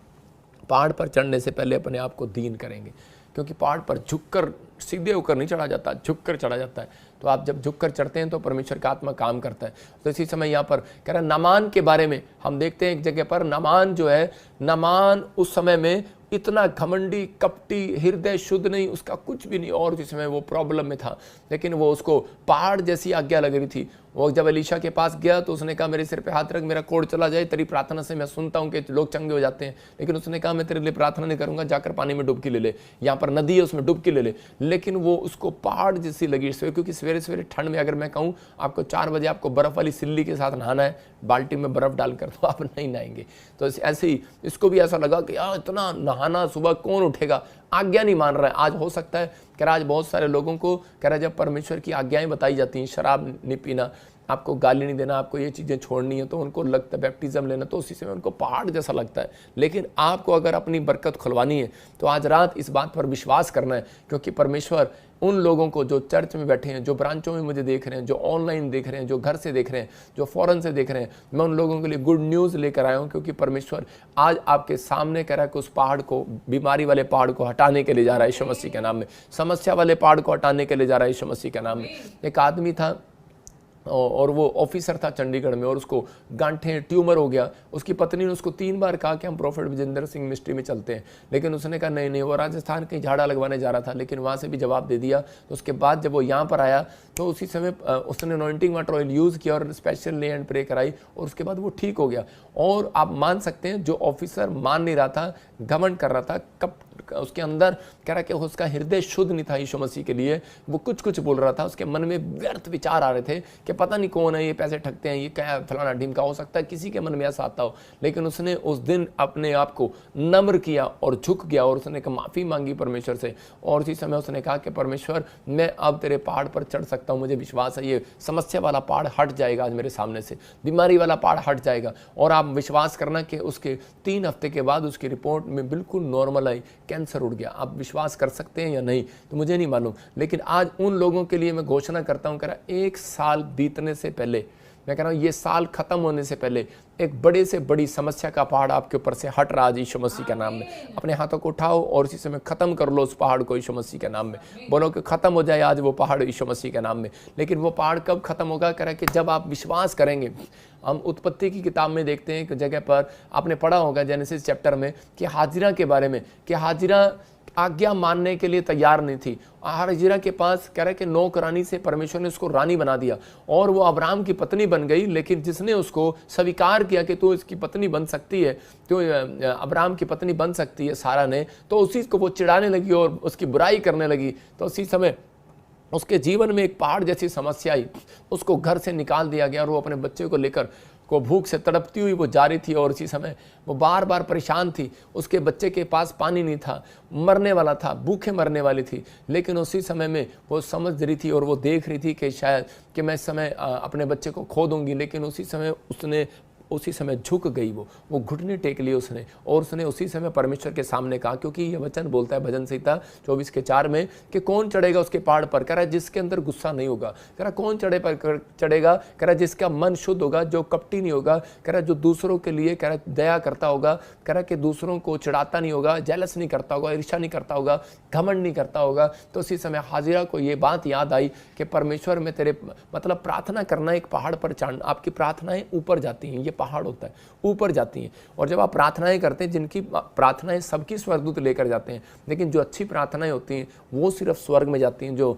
पहाड़ पर चढ़ने से पहले अपने आप को दीन करेंगे, क्योंकि पहाड़ पर झुककर सीधे होकर नहीं चढ़ा जाता, झुककर चढ़ा जाता है। तो आप जब झुककर चढ़ते हैं तो परमेश्वर का आत्मा काम करता है। तो इसी समय यहाँ पर कह रहा नामान के बारे में हम देखते हैं एक जगह पर, नामान जो है, नामान उस समय में इतना घमंडी, कपटी, हृदय शुद्ध नहीं, उसका कुछ भी नहीं, और जिस समय वो प्रॉब्लम में था, लेकिन वो उसको पहाड़ जैसी आज्ञा लग रही थी। वो जब एलीशा के पास गया तो उसने कहा मेरे सिर पे हाथ रख, मेरा कोढ़ चला जाए, तेरी प्रार्थना से मैं सुनता हूँ कि लोग चंगे हो जाते हैं। लेकिन उसने कहा मैं तेरे लिए प्रार्थना नहीं करूंगा, जाकर पानी में डुबकी ले ले, यहाँ पर नदी है उसमें डुबकी ले ले। लेकिन वो उसको पहाड़ जैसी लगी, क्योंकि सवेरे सवेरे ठंड में अगर मैं कहूँ आपको 4 बजे आपको बर्फ वाली सिल्ली के साथ नहाना है, बाल्टी में बर्फ डालकर, तो आप नहीं नहाएंगे। तो ऐसे ही इसको भी ऐसा लगा कि यार इतना नहाना सुबह कौन उठेगा, आज्ञा नहीं मान रहा है। आज हो सकता है कह रहा आज बहुत सारे लोगों को कह रहा जब परमेश्वर की आज्ञाएं बताई जाती हैं, शराब नहीं पीना, आपको गाली नहीं देना, आपको ये चीज़ें छोड़नी है, तो उनको लगता है बैप्टिज्म लेना, तो उसी समय उनको पहाड़ जैसा लगता है। लेकिन आपको अगर अपनी बरकत खुलवानी है तो आज रात इस बात पर विश्वास करना है, क्योंकि परमेश्वर उन लोगों को जो चर्च में बैठे हैं, जो ब्रांचों में मुझे देख रहे हैं, जो ऑनलाइन देख रहे हैं, जो घर से देख रहे हैं, जो फॉरेन से देख रहे हैं, मैं उन लोगों के लिए गुड न्यूज़ लेकर आया हूँ, क्योंकि परमेश्वर आज आपके सामने कह रहा है कि उस पहाड़ को, बीमारी वाले पहाड़ को हटाने के लिए जा रहा है यीशु मसीह के नाम में, समस्या वाले पहाड़ को हटाने के लिए जा रहा है यीशु मसीह के नाम में। एक आदमी था और वो ऑफिसर था चंडीगढ़ में, और उसको गांठें, ट्यूमर हो गया। उसकी पत्नी ने उसको 3 बार कहा कि हम प्रॉफिट विजेंद्र सिंह मिनिस्ट्री में चलते हैं, लेकिन उसने कहा नहीं नहीं, वो राजस्थान कहीं झाड़ा लगवाने जा रहा था, लेकिन वहाँ से भी जवाब दे दिया। तो उसके बाद जब वो यहाँ पर आया तो उसी समय उसने अनॉइंटिंग वाटर ऑयल यूज़ किया और स्पेशल ले एंड प्रे कराई, और उसके बाद वो ठीक हो गया। और आप मान सकते हैं जो ऑफिसर मान नहीं रहा था, घमंड कर रहा था, कब उसके अंदर कह रहा कि उसका हृदय शुद्ध नहीं था यीशु मसीह के लिए, वो कुछ कुछ बोल रहा था, उसके मन में व्यर्थ विचार आ रहे थे कि पता नहीं कौन है, ये पैसे ठगते हैं, ये क्या फलाना ढिमका, हो सकता है किसी के मन में ऐसा आता हो। लेकिन उसने उस दिन अपने आप को नम्र किया और झुक गया, और उसने माफ़ी मांगी परमेश्वर से, और उसी समय उसने कहा कि परमेश्वर मैं अब तेरे पहाड़ पर चढ़ सकता हूँ, मुझे विश्वास है ये समस्या वाला पहाड़ हट जाएगा आज मेरे सामने से, बीमारी वाला पहाड़ हट जाएगा। और आप विश्वास करना कि उसके 3 हफ्ते के बाद उसकी रिपोर्ट में बिल्कुल नॉर्मल आई, कैंसर उड़ गया। आप विश्वास कर सकते हैं या नहीं तो मुझे नहीं मालूम, लेकिन आज उन लोगों के लिए मैं घोषणा करता हूं, कह रहा 1 साल बीतने से पहले, मैं कह रहा हूं ये साल खत्म होने से पहले एक बड़े से बड़ी समस्या का पहाड़ आपके ऊपर से हट रहा है यीशु मसीह के नाम में। अपने हाथों को उठाओ और इसी समय खत्म कर लो उस पहाड़ को यीशु मसीह के नाम में। बोलो कि खत्म हो जाए आज वो पहाड़ यीशु मसीह के नाम में। लेकिन वो पहाड़ कब खत्म होगा, कह रहा है कि जब आप विश्वास करेंगे। हम उत्पत्ति की किताब में देखते हैं कि जगह पर आपने पढ़ा होगा जेनेसिस चैप्टर में कि हाजिरा के बारे में, कि हाजिरा आज्ञा मानने के लिए तैयार नहीं थी। हाजिरा के पास कह रहा है कि नौकरानी से परमेश्वर ने उसको रानी बना दिया और वो अब्राहम की पत्नी बन गई। लेकिन जिसने उसको स्वीकार किया कि तू इसकी पत्नी बन सकती है, तो अब्राहम की पत्नी बन सकती है सारा ने, तो उसी को वो चिढ़ाने लगी और उसकी बुराई करने लगी। तो उसी समय उसके जीवन में एक पहाड़ जैसी समस्या आई, उसको घर से निकाल दिया गया और वो अपने बच्चे को लेकर को भूख से तड़पती हुई वो जा रही थी। और इसी समय वो बार बार परेशान थी, उसके बच्चे के पास पानी नहीं था, मरने वाला था, भूखे मरने वाली थी। लेकिन उसी समय में वो समझ रही थी और वो देख रही थी कि शायद कि मैं इस समय अपने बच्चे को खो दूंगी। लेकिन उसी समय झुक गई, वो घुटने टेक लिए उसने, और उसने उसी समय परमेश्वर के सामने कहा, क्योंकि यह वचन बोलता है भजन संहिता 24:4 में कि कौन चढ़ेगा उसके पहाड़ पर, कह रहा है जिसके अंदर गुस्सा नहीं होगा। कह रहा कौन चढ़ेगा, कह रहा जिसका मन शुद्ध होगा, जो कपटी नहीं होगा, कह रहा जो दूसरों के लिए कह रहा दया करता होगा, कह रहा कि दूसरों को चिढ़ाता नहीं होगा, जेलस नहीं करता होगा, ईर्ष्या नहीं करता होगा, घमंड नहीं करता होगा। तो उसी समय हाजिरा को ये बात याद आई कि परमेश्वर में तेरे मतलब प्रार्थना करना एक पहाड़ पर चढ़ना, आपकी प्रार्थनाएं ऊपर जाती हैं, ये पहाड़ होता है, ऊपर जाती हैं। और जब आप प्रार्थनाएं करते हैं, जिनकी प्रार्थनाएं सबकी स्वर्गदूत लेकर जाते हैं, लेकिन जो अच्छी प्रार्थनाएं होती हैं वो सिर्फ स्वर्ग में जाती हैं। जो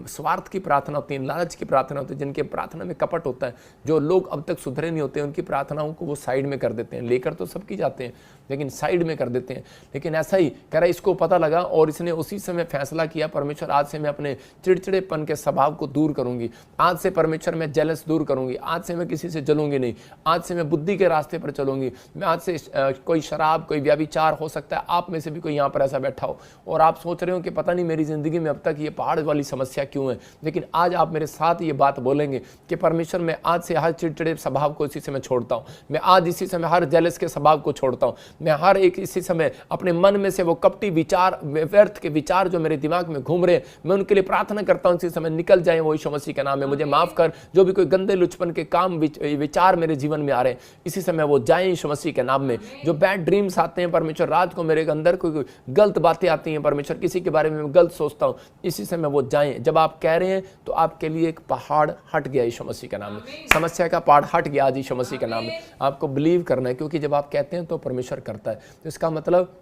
स्वार्थ की प्रार्थना होती है, लालच की प्रार्थना होती है, जिनके प्रार्थना में कपट होता है, जो लोग अब तक सुधरे नहीं होते, उनकी प्रार्थनाओं को वो साइड में कर देते हैं। लेकर तो सबकी जाते हैं लेकिन साइड में कर देते हैं। लेकिन ऐसा ही कह रहा है, इसको पता लगा और इसने उसी समय फैसला किया, परमेश्वर आज से मैं अपने चिड़चिड़ेपन के स्वभाव को दूर करूंगी, आज से परमेश्वर मैं जेलस दूर करूंगी, आज से मैं किसी से जलूंगी नहीं, आज से मैं बुद्धि के रास्ते पर चलूंगी। मैं आज से कोई शराब, कोई व्यभिचार, हो सकता है आप में से भी कोई यहाँ पर ऐसा बैठा हो और आप सोच रहे हो कि पता नहीं मेरी जिंदगी में अब तक ये पहाड़ वाली समस्या क्यों है। लेकिन आज आप मेरे साथ ये बात बोलेंगे कि परमेश्वर मैं आज से हर चिड़चिड़े स्वभाव को इसी समय छोड़ता हूँ, मैं आज इसी समय हर जेलस के स्वभाव को छोड़ता हूँ, मैं हर एक इसी समय अपने मन में से वो कपटी विचार, व्यर्थ के विचार जो मेरे दिमाग में घूम रहे हैं, मैं उनके लिए प्रार्थना करता हूँ इसी समय निकल जाए वो यीशु मसीह के नाम में। मुझे माफ कर, जो भी कोई गंदे लुचपन के काम विचार मेरे जीवन में में आ रहे हैं इसी समय वो जाएं यीशु मसीह के नाम में। जो बैड ड्रीम्स आते हैं परमेश्वर, रात को मेरे अंदर कोई गलत बातें आती हैं परमेश्वर, किसी के बारे में मैं गलत सोचता हूँ, इसी समय वो जाएं। जब आप कह रहे हैं तो आपके लिए एक पहाड़ हट गया यीशु मसीह के नाम में, समस्या का पहाड़ हट गया आज यीशु मसीह के नाम में। आपको बिलीव करना है, क्योंकि जब आप कहते हैं तो परमेश्वर करता है। तो इसका मतलब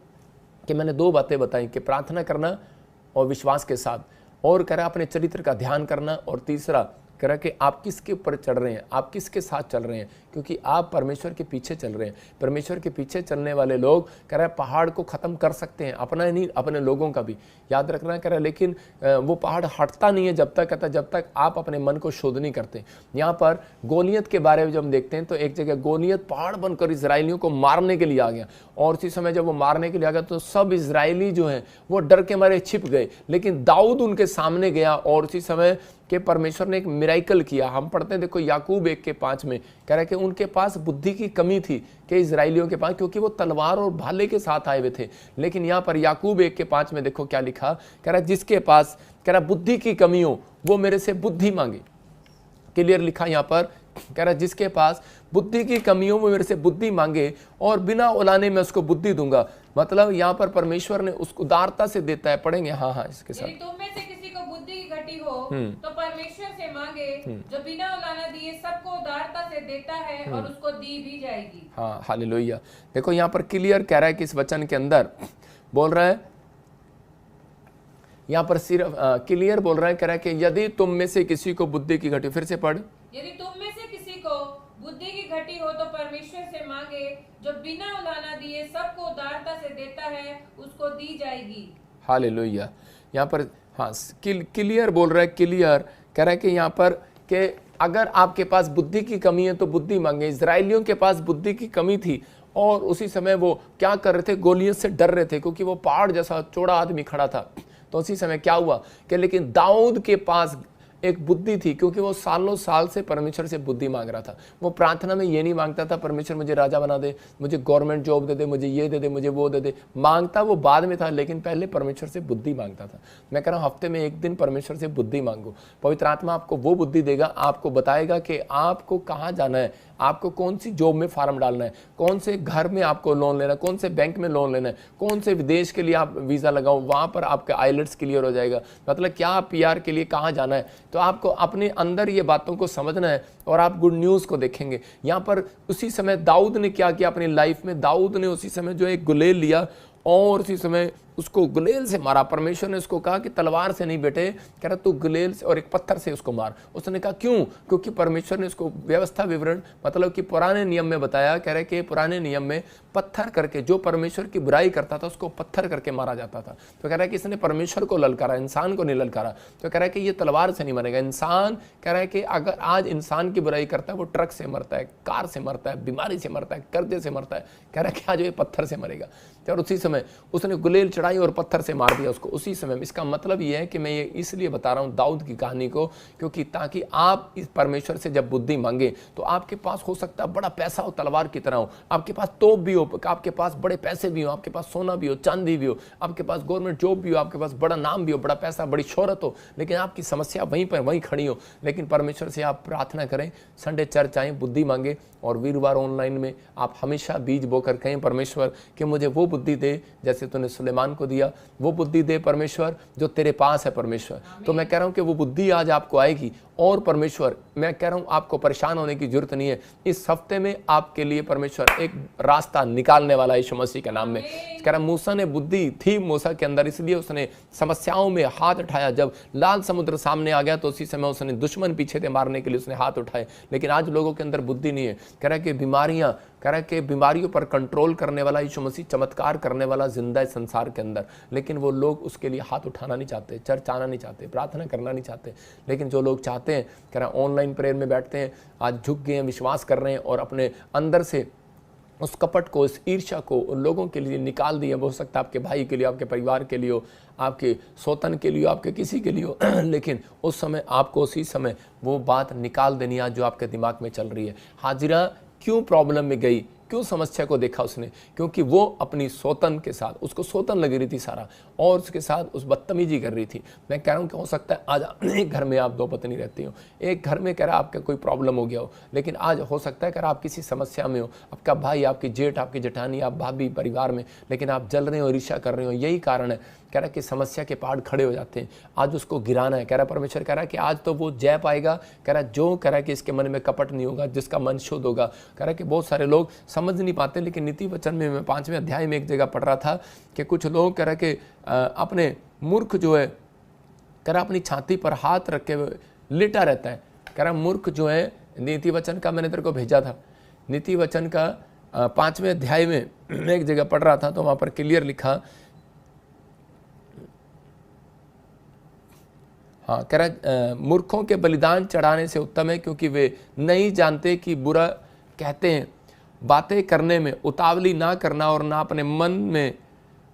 कि मैंने 2 बातें बताई कि प्रार्थना करना और विश्वास के साथ, और कह रहा अपने चरित्र का ध्यान करना, और तीसरा कह रहा कि आप किसके ऊपर चढ़ रहे हैं, आप किसके साथ चल रहे हैं, क्योंकि आप परमेश्वर के पीछे चल रहे हैं। परमेश्वर के पीछे चलने वाले लोग कह रहा है पहाड़ को ख़त्म कर सकते हैं, अपना ही नहीं अपने लोगों का भी, याद रखना कह रहा है। लेकिन वो पहाड़ हटता नहीं है जब तक, कहता जब तक आप अपने मन को शुद्ध नहीं करते। यहाँ पर गोलियत के बारे में जब हम देखते हैं तो एक जगह गोलियत पहाड़ बनकर इजराइलियों को मारने के लिए आ गया, और उसी समय जब वो मारने के लिए आ गया तो सब इजराइली जो हैं वो डर के मारे छिप गए, लेकिन दाऊद उनके सामने गया और उसी समय कि परमेश्वर ने एक मिराइकल किया। हम पढ़ते हैं देखो याकूब 1:5 में कह रहा है कि उनके पास बुद्धि की कमी थी कि इजराइलियों के पास, क्योंकि वो तलवार और भाले के साथ आए हुए थे। लेकिन यहाँ पर याकूब 1:5 में देखो क्या लिखा, कह रहा है जिसके पास कह रहा बुद्धि की कमी हो वो मेरे से बुद्धि मांगे। क्लियर लिखा यहाँ पर, कह रहा जिसके पास बुद्धि की कमी हो वो मेरे से बुद्धि मांगे और बिना उलाने में उसको बुद्धि दूंगा। मतलब यहाँ पर परमेश्वर ने उसको उदारता से देता है। पढ़ेंगे हाँ इसके साथ। तुम में से किसी को बुद्धि की घटी हो तो परमेश्वर से मांगे जो बिना उलाना दिए सबको उदारता से देता है और उसको दी भी जाएगी। हाँ हालेलुया। देखो यहाँ पर क्लियर कह रहा है कि इस वचन के अंदर बोल रहा है, यहाँ पर सिर्फ क्लियर बोल रहा है, कह रहा है कि यदि तुम में से किसी को बुद्धि की घटी, फिर से पढ़, यदि तुम में से किसी को बुद्धि की घटी हो तो परमेश्वर से मांगे जो बिना उलाना दिए सबको उदारता से देता है उसको दी जाएगी। हालेलुया। यहाँ पर हाँ क्लियर बोल रहा है, क्लियर कह रहा है कि यहाँ पर कि अगर आपके पास बुद्धि की कमी है तो बुद्धि मांगे। इजराइलियों के पास बुद्धि की कमी थी और उसी समय वो क्या कर रहे थे, गोलियत से डर रहे थे, क्योंकि वो पहाड़ जैसा चौड़ा आदमी खड़ा था। तो उसी समय क्या हुआ कि लेकिन दाऊद के पास एक बुद्धि थी, क्योंकि वो सालों साल से परमेश्वर से बुद्धि मांग रहा था। वो प्रार्थना में ये नहीं मांगता था परमेश्वर मुझे राजा बना दे, मुझे गवर्नमेंट जॉब दे दे, मुझे ये दे दे, मुझे वो दे दे। मांगता वो बाद में था, लेकिन पहले परमेश्वर से बुद्धि मांगता था। मैं कह रहा हूँ हफ्ते में एक दिन परमेश्वर से बुद्धि मांगो, पवित्र आत्मा आपको वो बुद्धि देगा, आपको बताएगा कि आपको कहाँ जाना है, आपको कौन सी जॉब में फार्म डालना है, कौन से घर में आपको लोन लेना है, कौन से बैंक में लोन लेना है, कौन से विदेश के लिए आप वीज़ा लगाओ, वहाँ पर आपका आइलेट्स क्लियर हो जाएगा। मतलब क्या PR के लिए कहाँ जाना है, तो आपको अपने अंदर ये बातों को समझना है और आप गुड न्यूज़ को देखेंगे। यहाँ पर उसी समय दाऊद ने क्या किया अपनी लाइफ में, दाऊद ने उसी समय जो एक गुलेल लिया और उसी समय उसको गुलेल से मारा। परमेश्वर ने उसको कहा कि तलवार से नहीं बेटे, कह रहा तू गुलेल से और एक पत्थर से उसको मार। उसने कहा क्यों, क्योंकि परमेश्वर ने उसको व्यवस्था विवरण मतलब कि पुराने नियम में बताया। कह रहे कि पुराने नियम में पत्थर करके जो परमेश्वर की बुराई करता था उसको पत्थर करके मारा जाता था। तो कह रहा है कि इसने परमेश्वर को ललकारा, इंसान को नहीं ललकारा। तो कह रहा है कि ये तलवार से नहीं मरेगा इंसान। कह रहा है कि अगर आज इंसान की बुराई करता है वो ट्रक से मरता है, कार से मरता है, बीमारी से मरता है, कर्जे से मरता है। कह रहा है कि आज ये पत्थर से मरेगा। और उसी समय उसने गुलेल चढ़ाई और पत्थर से मार दिया उसको उसी समय। इसका मतलब ये है कि मैं ये इसलिए बता रहा हूँ दाऊद की कहानी को, क्योंकि ताकि आप इस परमेश्वर से जब बुद्धि मांगे तो आपके पास हो सकता है बड़ा पैसा हो, तलवार की तरह हो, आपके पास तोप भी हो, आपके पास बड़े पैसे भी हो, आपके पास सोना भी हो, चांदी भी हो, आपके पास गवर्नमेंट जॉब भी हो, आपके पास बड़ा नाम भी हो, बड़ा पैसा, बड़ी शोहरत हो, लेकिन आपकी समस्या वहीं पर वहीं खड़ी हो। लेकिन परमेश्वर से आप प्रार्थना करें, संडे चर्च आएँ, बुद्धि मांगे, और वीरवार ऑनलाइन में आप हमेशा बीज बोकर कहें परमेश्वर कि मुझे वो बुद्धि दे जैसे तूने सुलेमान को दिया, वो बुद्धि दे परमेश्वर जो तेरे पास है परमेश्वर। तो मैं कह रहा हूँ कि वो बुद्धि आज आपको आएगी। और परमेश्वर मैं कह रहा हूँ आपको परेशान होने की जरूरत नहीं है। इस हफ्ते में आपके लिए परमेश्वर एक रास्ता निकालने वाला है यीशु मसीह के नाम में। कह रहा मूसा ने बुद्धि थी मूसा के अंदर, इसलिए उसने समस्याओं में हाथ उठाया। जब लाल समुद्र सामने आ गया तो उसी समय उसने दुश्मन पीछे थे मारने के लिए उसने हाथ उठाए। लेकिन आज लोगों के अंदर बुद्धि नहीं है। कह रहा है कि बीमारियां, कह रहा है कि बीमारियों पर कंट्रोल करने वाला यीशु मसीह, चमत्कार करने वाला जिंदा है संसार के अंदर, लेकिन वो लोग उसके लिए हाथ उठाना नहीं चाहते, चर्च आना नहीं चाहते, प्रार्थना करना नहीं चाहते। लेकिन जो लोग चाहते हैं, कह रहा है ऑनलाइन प्रेयर में बैठते हैं, आज झुक गए हैं, विश्वास कर रहे हैं और अपने अंदर से उस कपट को, इस ईर्ष्या को उन लोगों के लिए निकाल दिए। हो सकता है आपके भाई के लिए, आपके परिवार के लिए हो, आपके सौतन के लिए, आपके किसी के लिए हो, लेकिन उस समय आपको उसी समय वो बात निकाल देनी आज जो आपके दिमाग में चल रही है। हाजिरा क्यों प्रॉब्लम में गई, क्यों समस्या को देखा उसने, क्योंकि वो अपनी सौतन के साथ, उसको सौतन लगी रही थी सारा, और उसके साथ उस बदतमीजी कर रही थी। मैं कह रहा हूँ कि हो सकता है आज एक घर में आप 2 पत्नी रहती हो, एक घर में कह रहा आपका कोई प्रॉब्लम हो गया हो, लेकिन आज हो सकता है कि आप किसी समस्या में हो, आपका भाई, आपकी जेठ, आपकी जेठानी, आप भाभी परिवार में, लेकिन आप जल रहे हो, ईर्ष्या कर रहे हो। यही कारण है, कह रहा कि समस्या के पहाड़ खड़े हो जाते हैं, आज उसको गिराना है। कह रहा परमेश्वर कह रहा कि आज तो वो जय पाएगा। कह रहा जो कह रहा कि इसके मन में कपट नहीं होगा, जिसका मन शुद्ध होगा। कह रहा कि बहुत सारे लोग समझ नहीं पाते, लेकिन नीति वचन में मैं 5वें अध्याय में एक जगह पढ़ रहा था कि कुछ लोग कह रहा कि अपने मूर्ख जो है, कह रहा अपनी छाती पर हाथ रख के लेटा रहता है। कह रहा मूर्ख जो है, नीति वचन का मैंने तेरे को भेजा था, नीति वचन का 5वें अध्याय में मैं एक जगह पढ़ रहा था, तो वहाँ पर क्लियर लिखा, हाँ कह रहा मूर्खों के बलिदान चढ़ाने से उत्तम है, क्योंकि वे नहीं जानते कि बुरा कहते हैं। बातें करने में उतावली ना करना और ना अपने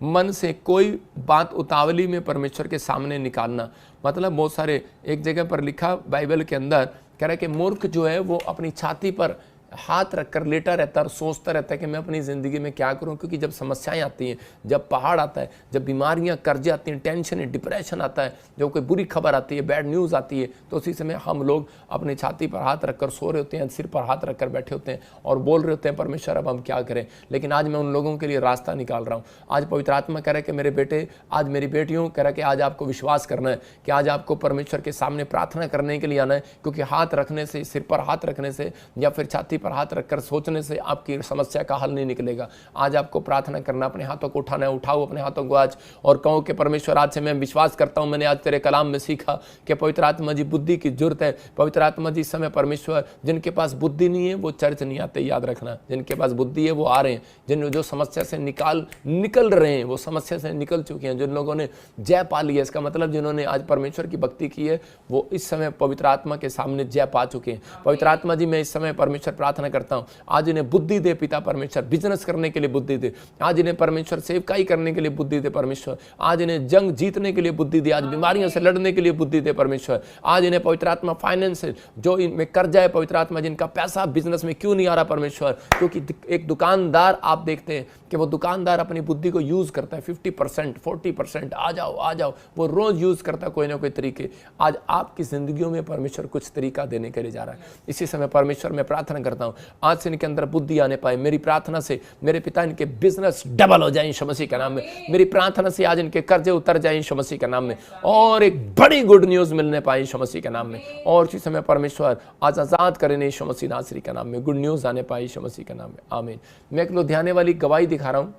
मन से कोई बात उतावली में परमेश्वर के सामने निकालना। मतलब बहुत सारे एक जगह पर लिखा बाइबल के अंदर, कह रहा है कि मूर्ख जो है वो अपनी छाती पर हाथ रखकर लेटा रहता है और सोचता रहता है कि मैं अपनी ज़िंदगी में क्या करूं। क्योंकि जब समस्याएं आती हैं, जब पहाड़ आता है, जब बीमारियां, कर्जे आती हैं, टेंशन है, डिप्रेशन आता है, जब कोई बुरी खबर आती है, बैड न्यूज़ आती है, तो उसी समय हम लोग अपनी छाती पर हाथ रखकर सो रहे होते हैं, सिर पर हाथ रखकर बैठे होते हैं और बोल रहे होते हैं परमेश्वर अब हम क्या करें। लेकिन आज मैं उन लोगों के लिए रास्ता निकाल रहा हूँ। आज पवित्र आत्मा कह रहा है कि मेरे बेटे, आज मेरी बेटियों, कह रहा है कि आज आपको विश्वास करना है कि आज आपको परमेश्वर के सामने प्रार्थना करने के लिए आना है। क्योंकि हाथ रखने से, सिर पर हाथ रखने से या फिर छाती पर हाथ रखकर सोचने से आपकी समस्या का हल नहीं निकलेगा। आज आपको प्रार्थना करना, अपने हाथों को उठाना है। उठाओ अपने हाथों को आज और कहो कि परमेश्वर आज से मैं विश्वास करता हूं, मैंने आज तेरे कलाम में सीखा कि पवित्र आत्मा जी बुद्धि की जरूरत है। पवित्र आत्मा जी समय परमेश्वर, जिनके पास बुद्धि नहीं है वो चर्च नहीं आते, याद रखना। जिनके पास बुद्धि है वो आ रहे हैं, जो समस्या से निकल रहे हैं, वो समस्या से निकल चुके हैं। जिन लोगों ने जय पा ली है, इसका मतलब जिन्होंने आज परमेश्वर की भक्ति की है, वो इस समय पवित्र आत्मा के सामने जय पा चुके हैं। पवित्र आत्मा जी मैं इस समय परमेश्वर प्रार्थना करता हूं, आज इन्हें बुद्धि दे पिता परमेश्वर, बिजनेस करने के लिए बुद्धि दे। आज इन्हें परमेश्वर सेवकाई करने के लिए बुद्धि दे परमेश्वर। आज इन्हें जंग जीतने के लिए बुद्धि दे, आज बीमारियों से लड़ने के लिए बुद्धि दे परमेश्वर। आज इन्हें पवित्र आत्मा फाइनेंस, जो इनमें कर्जा है पवित्र आत्मा, जिनका पैसा बिजनेस में क्यों नहीं आ रहा परमेश्वर, क्योंकि एक दुकानदार आप देखते हैं कि वो दुकानदार अपनी बुद्धि को यूज करता है 50%, 40%, आ जाओ, वो रोज यूज करता है कोई ना कोई तरीके। आज आपकी जिंदगियों में परमेश्वर कुछ तरीका देने के लिए जा रहा है। इसी समय परमेश्वर मैं प्रार्थना करता हूं, आज से इनके अंदर बुद्धि आने पाए। मेरी प्रार्थना से मेरे पिता इनके बिजनेस डबल हो जाए यीशु मसीह के नाम में। मेरी प्रार्थना से आज इनके कर्जे उतर जाए यीशु मसीह के नाम में, और एक बड़ी गुड न्यूज मिलने पाए यीशु मसीह के नाम में। और इसी समय परमेश्वर आज आजाद करें यीशु मसीह नासरी के नाम में, गुड न्यूज आने पाए यीशु मसीह के नाम में, आमीन। मैं एक लुधियाने वाली गवाही दिखा रहा हूँ,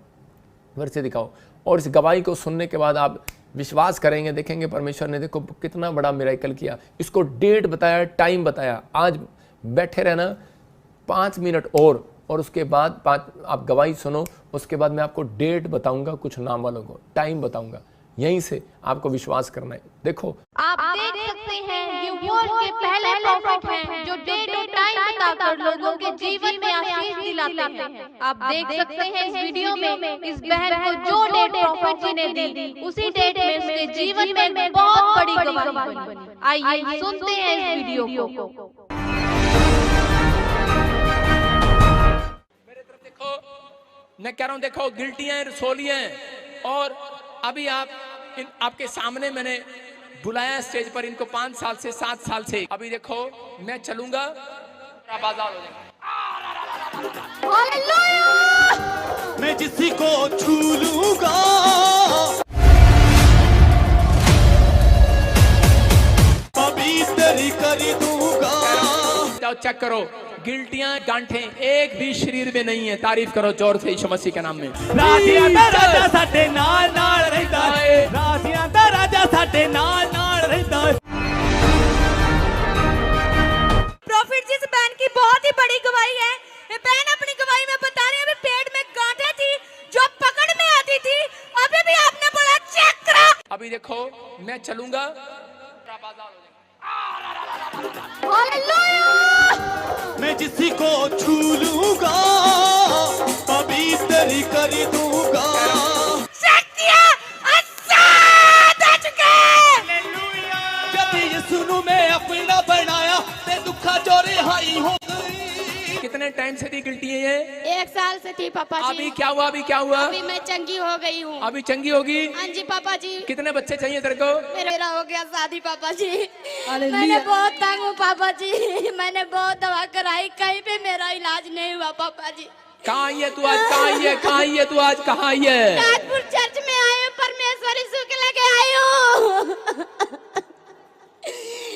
फिर से दिखाओ। और इस गवाही को सुनने के बाद आप विश्वास करेंगे, देखेंगे परमेश्वर ने देखो कितना बड़ा मिरेकल किया। इसको डेट बताया, टाइम बताया। आज बैठे रहना 5 मिनट और उसके बाद आप गवाही सुनो। उसके बाद मैं आपको डेट बताऊंगा, कुछ नाम वालों को टाइम बताऊंगा, यहीं से आपको विश्वास करना है। देखो आप देख सकते हैं ये वर्ल्ड के पहले प्रॉफिट हैं जो डेट और टाइम बताकर लोगों के जीवन में आशीष दिलाते हैं। आप देख सकते हैं इस वीडियो में इस बहन को जो डेट प्रॉफिट जी ने दी, उसी डेट में उसके जीवन में बहुत बड़ी गवाही बनी। आइए सुनते हैं इस वीडियो को। देखो मैं कह रहा हूं, देखो गिल्टी हैं, रसोली हैं, और अभी आपके सामने मैंने बुलाया स्टेज पर इनको 5 साल से 7 साल से। अभी देखो मैं चलूंगा, बाजार हो जाएगा। मैं जिसी को छू लूंगा पवित्र कर दूंगा। जाओ चेक करो, गिल्टियां गांठें एक भी शरीर में नहीं है। तारीफ करो जोर से यीशु मसीह के नाम में। राजियां दा राजा साडे नाल नाल रहंदा है, राजियां दा राजा साडे नाल नाल रहंदा है। प्रॉफिट जी, इस बहन की बहुत ही बड़ी गवाही है। ये बहन अपनी गवाही में बता रही है पेट में गांठें थी जो पकड़ में आती थी, अभी भी आपने बोला चेक करा। अभी देखो मैं चलूंगा, मैं जिसी को छू लूंगा पवित्र कर दूंगा। शक्तियां आजाद हो चुके। जब यीशु ने मैं अपना बनाया ते दुखा जो रिहाई हो गई। कितने टाइम से थी गिल्टी है ये? 1 साल से थी पापा जी। अभी क्या हुआ? अभी क्या हुआ? अभी मैं चंगी हो गई हूँ। अभी चंगी होगी? हाँ जी पापा जी। कितने बच्चे चाहिए तेरे को? मेरा हो गया शादी पापा जी। मैंने बहुत तंग हूँ पापा जी, मैंने बहुत दवा कराई, कहीं पे मेरा इलाज नहीं हुआ पापा जी। कहाँ है तू आज? कहाँ है? कहाँ है तू आज? कहाँ है? ताजपुर चर्च में आए हूँ, परमेश्वरी शुक्ला के आई हूँ।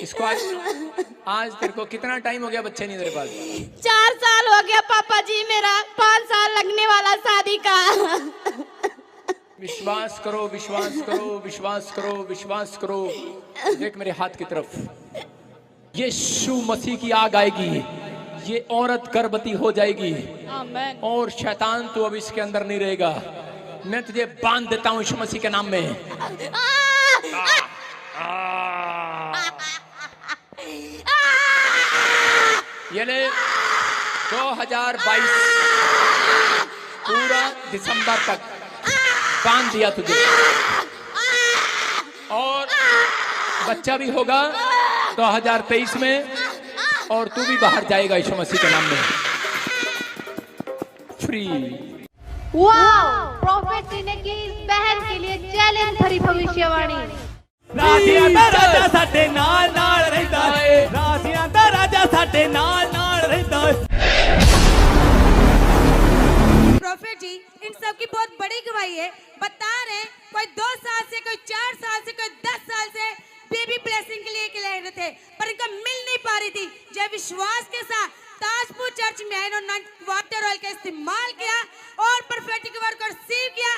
इसको आज तेरे को कितना टाइम हो गया बच्चे नहीं तेरे पास? 4 साल हो गया पापा जी, मेरा 5 साल लगने वाला शादी का। विश्वास करो, विश्वास करो, विश्वास करो, विश्वास करो। देख मेरे हाथ की तरफ, यीशु मसीह की आग आएगी, ये औरत गर्भवती हो जाएगी आमीन। और शैतान तो अब इसके अंदर नहीं रहेगा। मैं तुझे बांध देता हूँ यीशु मसीह के नाम में। ये ले 2022 पूरा दिसंबर तक बांध दिया तुझे, और बच्चा भी होगा 2023 में, और तू भी बाहर जाएगा यीशु मसीह के नाम में। फ्री। वाओ! प्रोफेसी ने की इस बहन के लिए चैलेंज भरी भविष्यवाणी। राजियां दा राजा साडे नाल नाल रहंदा है, राजियां दा राजा साडे नाल नाल रहंदा है। प्रोफेट जी, इन सब की बहुत बड़ी गवाही है। बता रहे हैं कोई 2 साल से, कोई 4 साल से, कोई 10 साल से बेबी ब्लेसिंग के लिए ले रहे थे, पर इनका मिल नहीं पा रही थी। जब विश्वास के साथ ताजपुर चर्च में इन्होंने वाटर ऑयल का इस्तेमाल किया और परफेक्ट वर्क और रिसीव किया,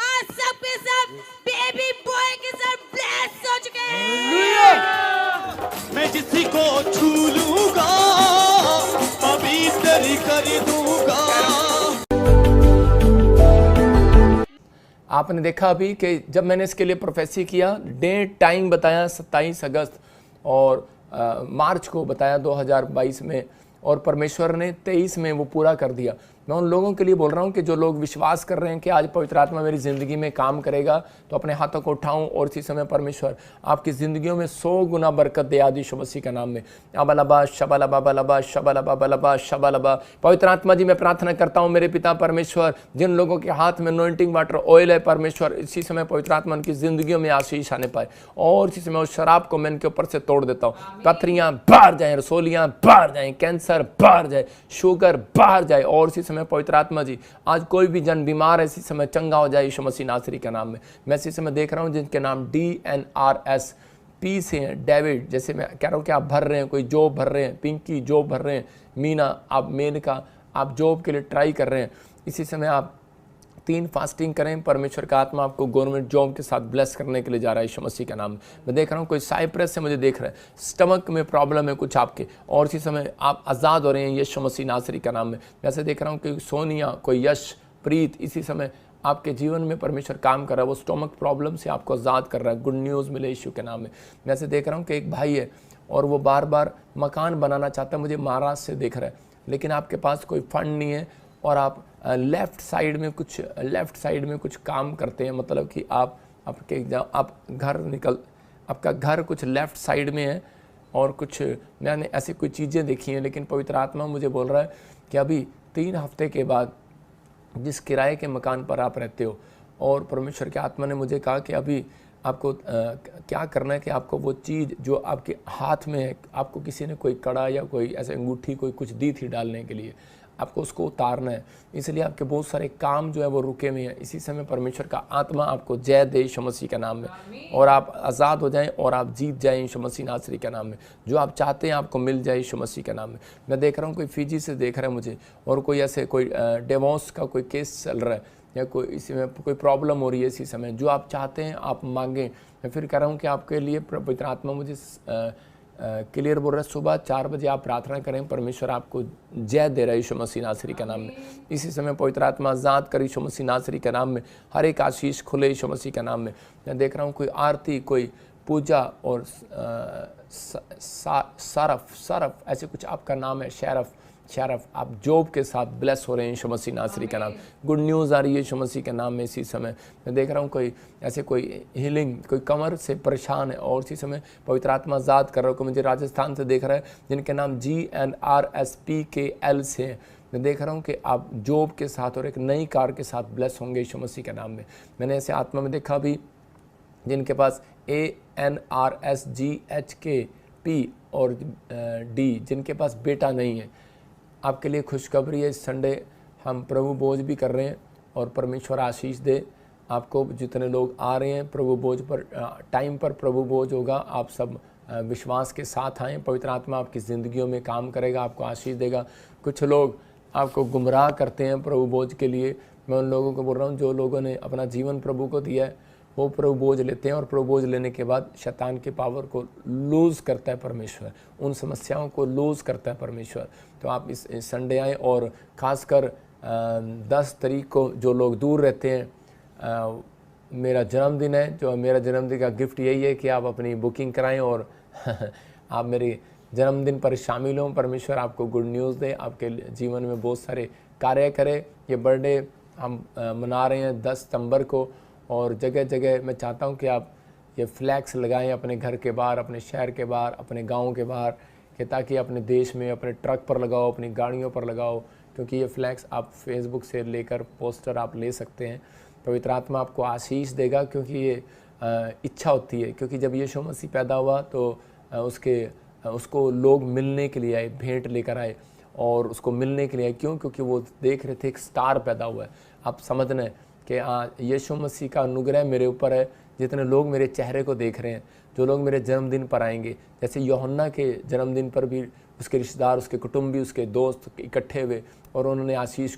आज सब के सब बेबी बॉय के साथ ब्लेस हो चुके हैं। मैं जिसी को छू लूंगा पवित्र कर दूंगा। आपने देखा अभी कि जब मैंने इसके लिए प्रोफेसी किया, डेट टाइम बताया 27 अगस्त और मार्च को बताया 2022 में, और परमेश्वर ने 23 में वो पूरा कर दिया। मैं उन लोगों के लिए बोल रहा हूँ कि जो लोग विश्वास कर रहे हैं कि आज पवित्र आत्मा मेरी ज़िंदगी में काम करेगा, तो अपने हाथों को उठाऊं और इसी समय परमेश्वर आपकी ज़िंदगियों में 100 गुना बरकत दे आदि यीशु मसीह का नाम में। अबलबा शबलबा बलबा शबलबा बलबा शबलबा। पवित्र आत्मा जी, मैं प्रार्थना करता हूँ मेरे पिता परमेश्वर, जिन लोगों के हाथ में अनॉइंटिंग वाटर ऑयल है परमेश्वर, इसी समय पवित्र आत्मा उनकी ज़िंदगियों में आशीष आने पाए, और इसी समय उस शराब को मैं इनके ऊपर से तोड़ देता हूँ। पथरियाँ बाहर जाएँ, रसोलियाँ बाहर जाएँ, कैंसर बाहर जाए, शुगर बाहर जाए, और इसी समय पवित्र आत्मा जी आज कोई भी जन बीमार है इसी समय चंगा हो जाए यीशु मसीह नासरी के नाम में। मैं इसी समय देख रहा हूँ जिनके नाम DNRS P से हैं, डेविड, जैसे मैं कह रहा हूँ कि आप भर रहे हैं, कोई जॉब भर रहे हैं, पिंकी जॉब भर रहे हैं, मीना आप मेनका आप जॉब के लिए ट्राई कर रहे हैं, इसी समय आप 3 फास्टिंग करें, परमेश्वर का आत्मा आपको गवर्नमेंट जॉब के साथ ब्लेस करने के लिए जा रहा है यीशु मसीह का नाम। मैं देख रहा हूँ कोई साइप्रस से मुझे देख रहा है, स्टमक में प्रॉब्लम है कुछ आपके, और इसी समय आप आज़ाद हो रहे हैं यीशु मसीह नासरी का नाम में। वैसे देख रहा हूँ कि सोनिया, कोई यश, प्रीत, इसी समय आपके जीवन में परमेश्वर काम कर रहा है, वो स्टमक प्रॉब्लम से आपको आज़ाद कर रहा है। गुड न्यूज़ मिले यीशु के नाम में। वैसे देख रहा हूँ कि एक भाई है और वो बार बार मकान बनाना चाहता है, मुझे महाराष्ट्र से देख रहा है, लेकिन आपके पास कोई फंड नहीं है, और आप लेफ़्ट साइड में कुछ काम करते हैं, मतलब कि आप आपका घर कुछ लेफ़्ट साइड में है, और कुछ मैंने ऐसी कोई चीज़ें देखी हैं, लेकिन पवित्र आत्मा मुझे बोल रहा है कि अभी 3 हफ्ते के बाद जिस किराए के मकान पर आप रहते हो, और परमेश्वर के आत्मा ने मुझे कहा कि अभी आपको क्या करना है कि आपको वो चीज़ जो आपके हाथ में है, आपको किसी ने कोई कड़ा या कोई ऐसे अंगूठी कोई कुछ दी थी डालने के लिए, आपको उसको उतारना है, इसलिए आपके बहुत सारे काम जो है वो रुके हुए हैं। इसी समय परमेश्वर का आत्मा आपको जय दे यीशु मसीह के नाम में, और आप आज़ाद हो जाएं और आप जीत जाएं यीशु मसीह नासरी के नाम में। जो आप चाहते हैं आपको मिल जाए यीशु मसीह के नाम में। मैं देख रहा हूँ कोई फिजी से देख रहा है मुझे, और कोई ऐसे कोई डिवोर्स का कोई केस चल रहा है, या कोई इसी में कोई प्रॉब्लम हो रही है इसी समय। जो आप चाहते हैं आप मांगें। मैं फिर कह रहा हूँ कि आपके लिए पवित्र आत्मा मुझे क्लियर बोल रहा है, सुबह 4 बजे आप प्रार्थना करें, परमेश्वर आपको जय दे रहा है यीशु मसीह नासरी के नाम में। इसी समय पवित्र आत्मा आज़ाद कर यीशु मसीह नासरी के नाम में, हर एक आशीष खुले यीशु मसीह के नाम में। मैं देख रहा हूँ कोई आरती, कोई पूजा, और सरफ ऐसे कुछ आपका नाम है, शरफ, आप जॉब के साथ ब्लेस हो रहे हैं यीशु मसीह नासरी का नाम। गुड न्यूज़ आ रही है यीशु मसीह के नाम में। इसी समय मैं देख रहा हूँ कोई ऐसे कोई हीलिंग, कोई कमर से परेशान है, और इसी समय पवित्र आत्मा आज़ाद कर रहा है। कोई मुझे राजस्थान से देख रहा है जिनके नाम GNRSPKL से हैं। मैं देख रहा हूँ कि आप जॉब के साथ और एक नई कार के साथ ब्लेस होंगे यीशु मसीह के नाम में। मैंने ऐसे आत्मा में देखा भी जिनके पास ANRSGHKP और D, जिनके पास बेटा नहीं है। आपके लिए खुशखबरी है, इस संडे हम प्रभु भोज भी कर रहे हैं और परमेश्वर आशीष दे आपको। जितने लोग आ रहे हैं प्रभु भोज पर, टाइम पर प्रभु भोज होगा, आप सब विश्वास के साथ आएँ। पवित्र आत्मा आपकी ज़िंदगियों में काम करेगा, आपको आशीष देगा। कुछ लोग आपको गुमराह करते हैं प्रभु भोज के लिए, मैं उन लोगों को बोल रहा हूँ जो लोगों ने अपना जीवन प्रभु को दिया है वो प्रभु बोझ लेते हैं और प्रभु बोझ लेने के बाद शैतान के पावर को लूज़ करता है परमेश्वर, उन समस्याओं को लूज़ करता है परमेश्वर। तो आप इस संडे आएँ और ख़ासकर 10 तारीख को जो लोग दूर रहते हैं, मेरा जन्मदिन है, जो मेरा जन्मदिन का गिफ्ट यही है कि आप अपनी बुकिंग कराएं और आप मेरे जन्मदिन पर शामिल हों। परमेश्वर आपको गुड न्यूज़ दे, आपके जीवन में बहुत सारे कार्य करे। ये बर्थडे हम मना रहे हैं 10 सितंबर को और जगह जगह मैं चाहता हूँ कि आप ये फ्लैक्स लगाएं अपने घर के बाहर, अपने शहर के बाहर, अपने गांव के बाहर, कि ताकि अपने देश में अपने ट्रक पर लगाओ, अपनी गाड़ियों पर लगाओ, क्योंकि ये फ्लैक्स आप फेसबुक से लेकर पोस्टर आप ले सकते हैं। पवित्र आत्मा आपको आशीष देगा, क्योंकि ये इच्छा होती है, क्योंकि जब यीशु मसीह पैदा हुआ तो उसको लोग मिलने के लिए आए, भेंट लेकर आए और उसको मिलने के लिए आए। क्यों? क्योंकि वो देख रहे थे एक स्टार पैदा हुआ है। आप समझना है कि यीशु मसीह का अनुग्रह मेरे ऊपर है, जितने लोग मेरे चेहरे को देख रहे हैं, जो लोग मेरे जन्मदिन पर आएंगे। जैसे यूहन्ना के जन्मदिन पर भी उसके रिश्तेदार, उसके कुटुंबी, उसके दोस्त इकट्ठे हुए और उन्होंने आशीष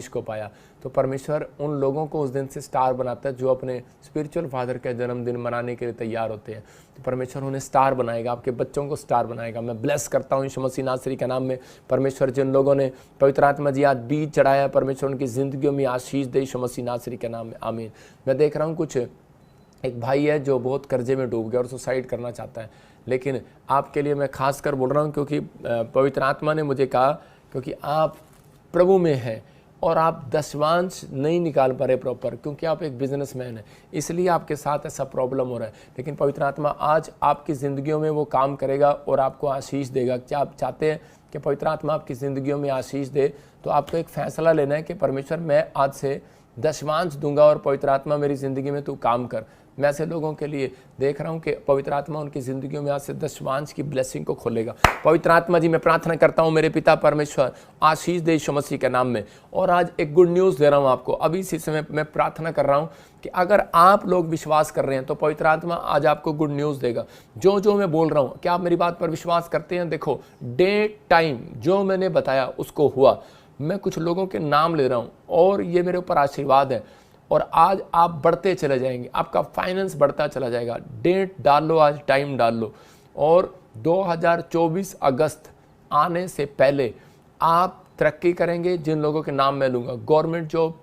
को पाया। तो परमेश्वर उन लोगों को उस दिन से स्टार बनाता है जो अपने स्पिरिचुअल फादर का जन्मदिन मनाने के लिए तैयार होते हैं। तो परमेश्वर उन्हें स्टार बनाएगा, आपके बच्चों को स्टार बनाएगा। मैं ब्लेस करता हूँ यीशु मसीह नासरी के नाम में। परमेश्वर जिन लोगों ने पवित्र आत्मा जी आज बीज चढ़ाया है, परमेश्वर उनकी ज़िंदगियों में आशीष दे यीशु मसीह नासरी के नाम में, आमीन। मैं देख रहा हूँ कुछ एक भाई है जो बहुत कर्जे में डूब गया और सुसाइड करना चाहता है, लेकिन आपके लिए मैं खास कर बोल रहा हूँ क्योंकि पवित्र आत्मा ने मुझे कहा, क्योंकि आप प्रभु में हैं और आप दशवांश नहीं निकाल पा रहे प्रॉपर, क्योंकि आप एक बिजनेसमैन हैं, इसलिए आपके साथ ऐसा प्रॉब्लम हो रहा है। लेकिन पवित्र आत्मा आज आपकी ज़िंदगियों में वो काम करेगा और आपको आशीष देगा। क्या आप चाहते हैं कि पवित्र आत्मा आपकी ज़िंदगियों में आशीष दे? तो आपको एक फ़ैसला लेना है कि परमेश्वर मैं आज से दशवांश दूंगा और पवित्र आत्मा मेरी ज़िंदगी में तू काम कर। मैं ऐसे लोगों के लिए देख रहा हूं कि पवित्र आत्मा उनकी ज़िंदगियों में आज से दशवांश की ब्लेसिंग को खोलेगा। पवित्र आत्मा जी मैं प्रार्थना करता हूं मेरे पिता परमेश्वर आशीष दे यीशु मसीह के नाम में। और आज एक गुड न्यूज़ दे रहा हूं आपको। अभी इसी समय मैं प्रार्थना कर रहा हूं कि अगर आप लोग विश्वास कर रहे हैं तो पवित्र आत्मा आज आपको गुड न्यूज़ देगा। जो मैं बोल रहा हूँ, क्या आप मेरी बात पर विश्वास करते हैं? देखो, डे टाइम जो मैंने बताया उसको हुआ। मैं कुछ लोगों के नाम ले रहा हूँ और ये मेरे ऊपर आशीर्वाद है और आज आप बढ़ते चले जाएंगे, आपका फाइनेंस बढ़ता चला जाएगा। डेट डाल लो, आज टाइम डाल लो और 2024 अगस्त आने से पहले आप तरक्की करेंगे। जिन लोगों के नाम मैं लूँगा, गवर्नमेंट जॉब,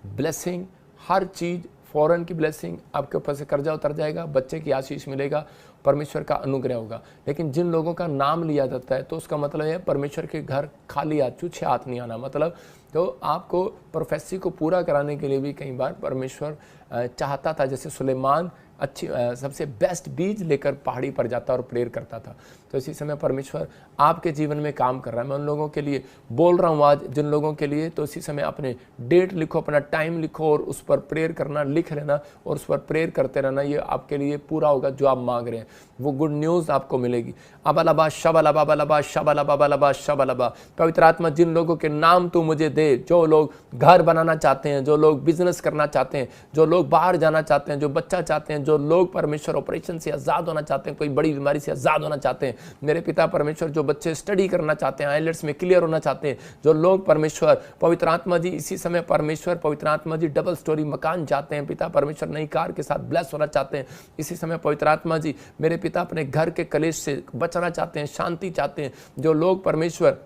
ब्लेसिंग, हर चीज़, फॉरेन की ब्लेसिंग, आपके ऊपर से कर्जा उतर जाएगा, बच्चे की आशीष मिलेगा, परमेश्वर का अनुग्रह होगा। लेकिन जिन लोगों का नाम लिया जाता है तो उसका मतलब है परमेश्वर के घर खाली हाथ, छूछे हाथ नहीं आना। मतलब तो आपको प्रोफेसी को पूरा कराने के लिए भी कई बार परमेश्वर चाहता था, जैसे सुलेमान अच्छी सबसे बेस्ट बीज लेकर पहाड़ी पर जाता और प्रेयर करता था। तो इसी समय परमेश्वर आपके जीवन में काम कर रहा है। मैं उन लोगों के लिए बोल रहा हूँ आज, जिन लोगों के लिए, तो इसी समय अपने डेट लिखो, अपना टाइम लिखो और उस पर प्रेयर करना, लिख लेना और उस पर प्रेयर करते रहना। ये आपके लिए पूरा होगा जो आप मांग रहे हैं, वो गुड न्यूज़ आपको मिलेगी। अबलबा शबलबा बलबा शबलबा बलबा शबलबा। पवित्र आत्मा जिन लोगों के नाम तू मुझे दे, जो लोग घर बनाना चाहते हैं, जो लोग बिजनेस करना चाहते हैं, जो लोग बाहर जाना चाहते हैं, जो बच्चा चाहते हैं, जो लोग परमेश्वर ऑपरेशन से आज़ाद होना चाहते हैं, कोई बड़ी बीमारी से आज़ाद होना चाहते हैं, मेरे पिता परमेश्वर जो बच्चे स्टडी करना चाहते हैं, आइलेट्स में क्लियर होना चाहते हैं, जो लोग परमेश्वर पवित्र आत्मा जी इसी समय परमेश्वर पवित्र आत्मा जी डबल स्टोरी मकान चाहते हैं, पिता परमेश्वर नई कार के साथ ब्लेस होना चाहते हैं, इसी समय पवित्र आत्मा जी मेरे पिता अपने घर के कलेश से बचना चाहते हैं, शांति चाहते हैं, जो लोग परमेश्वर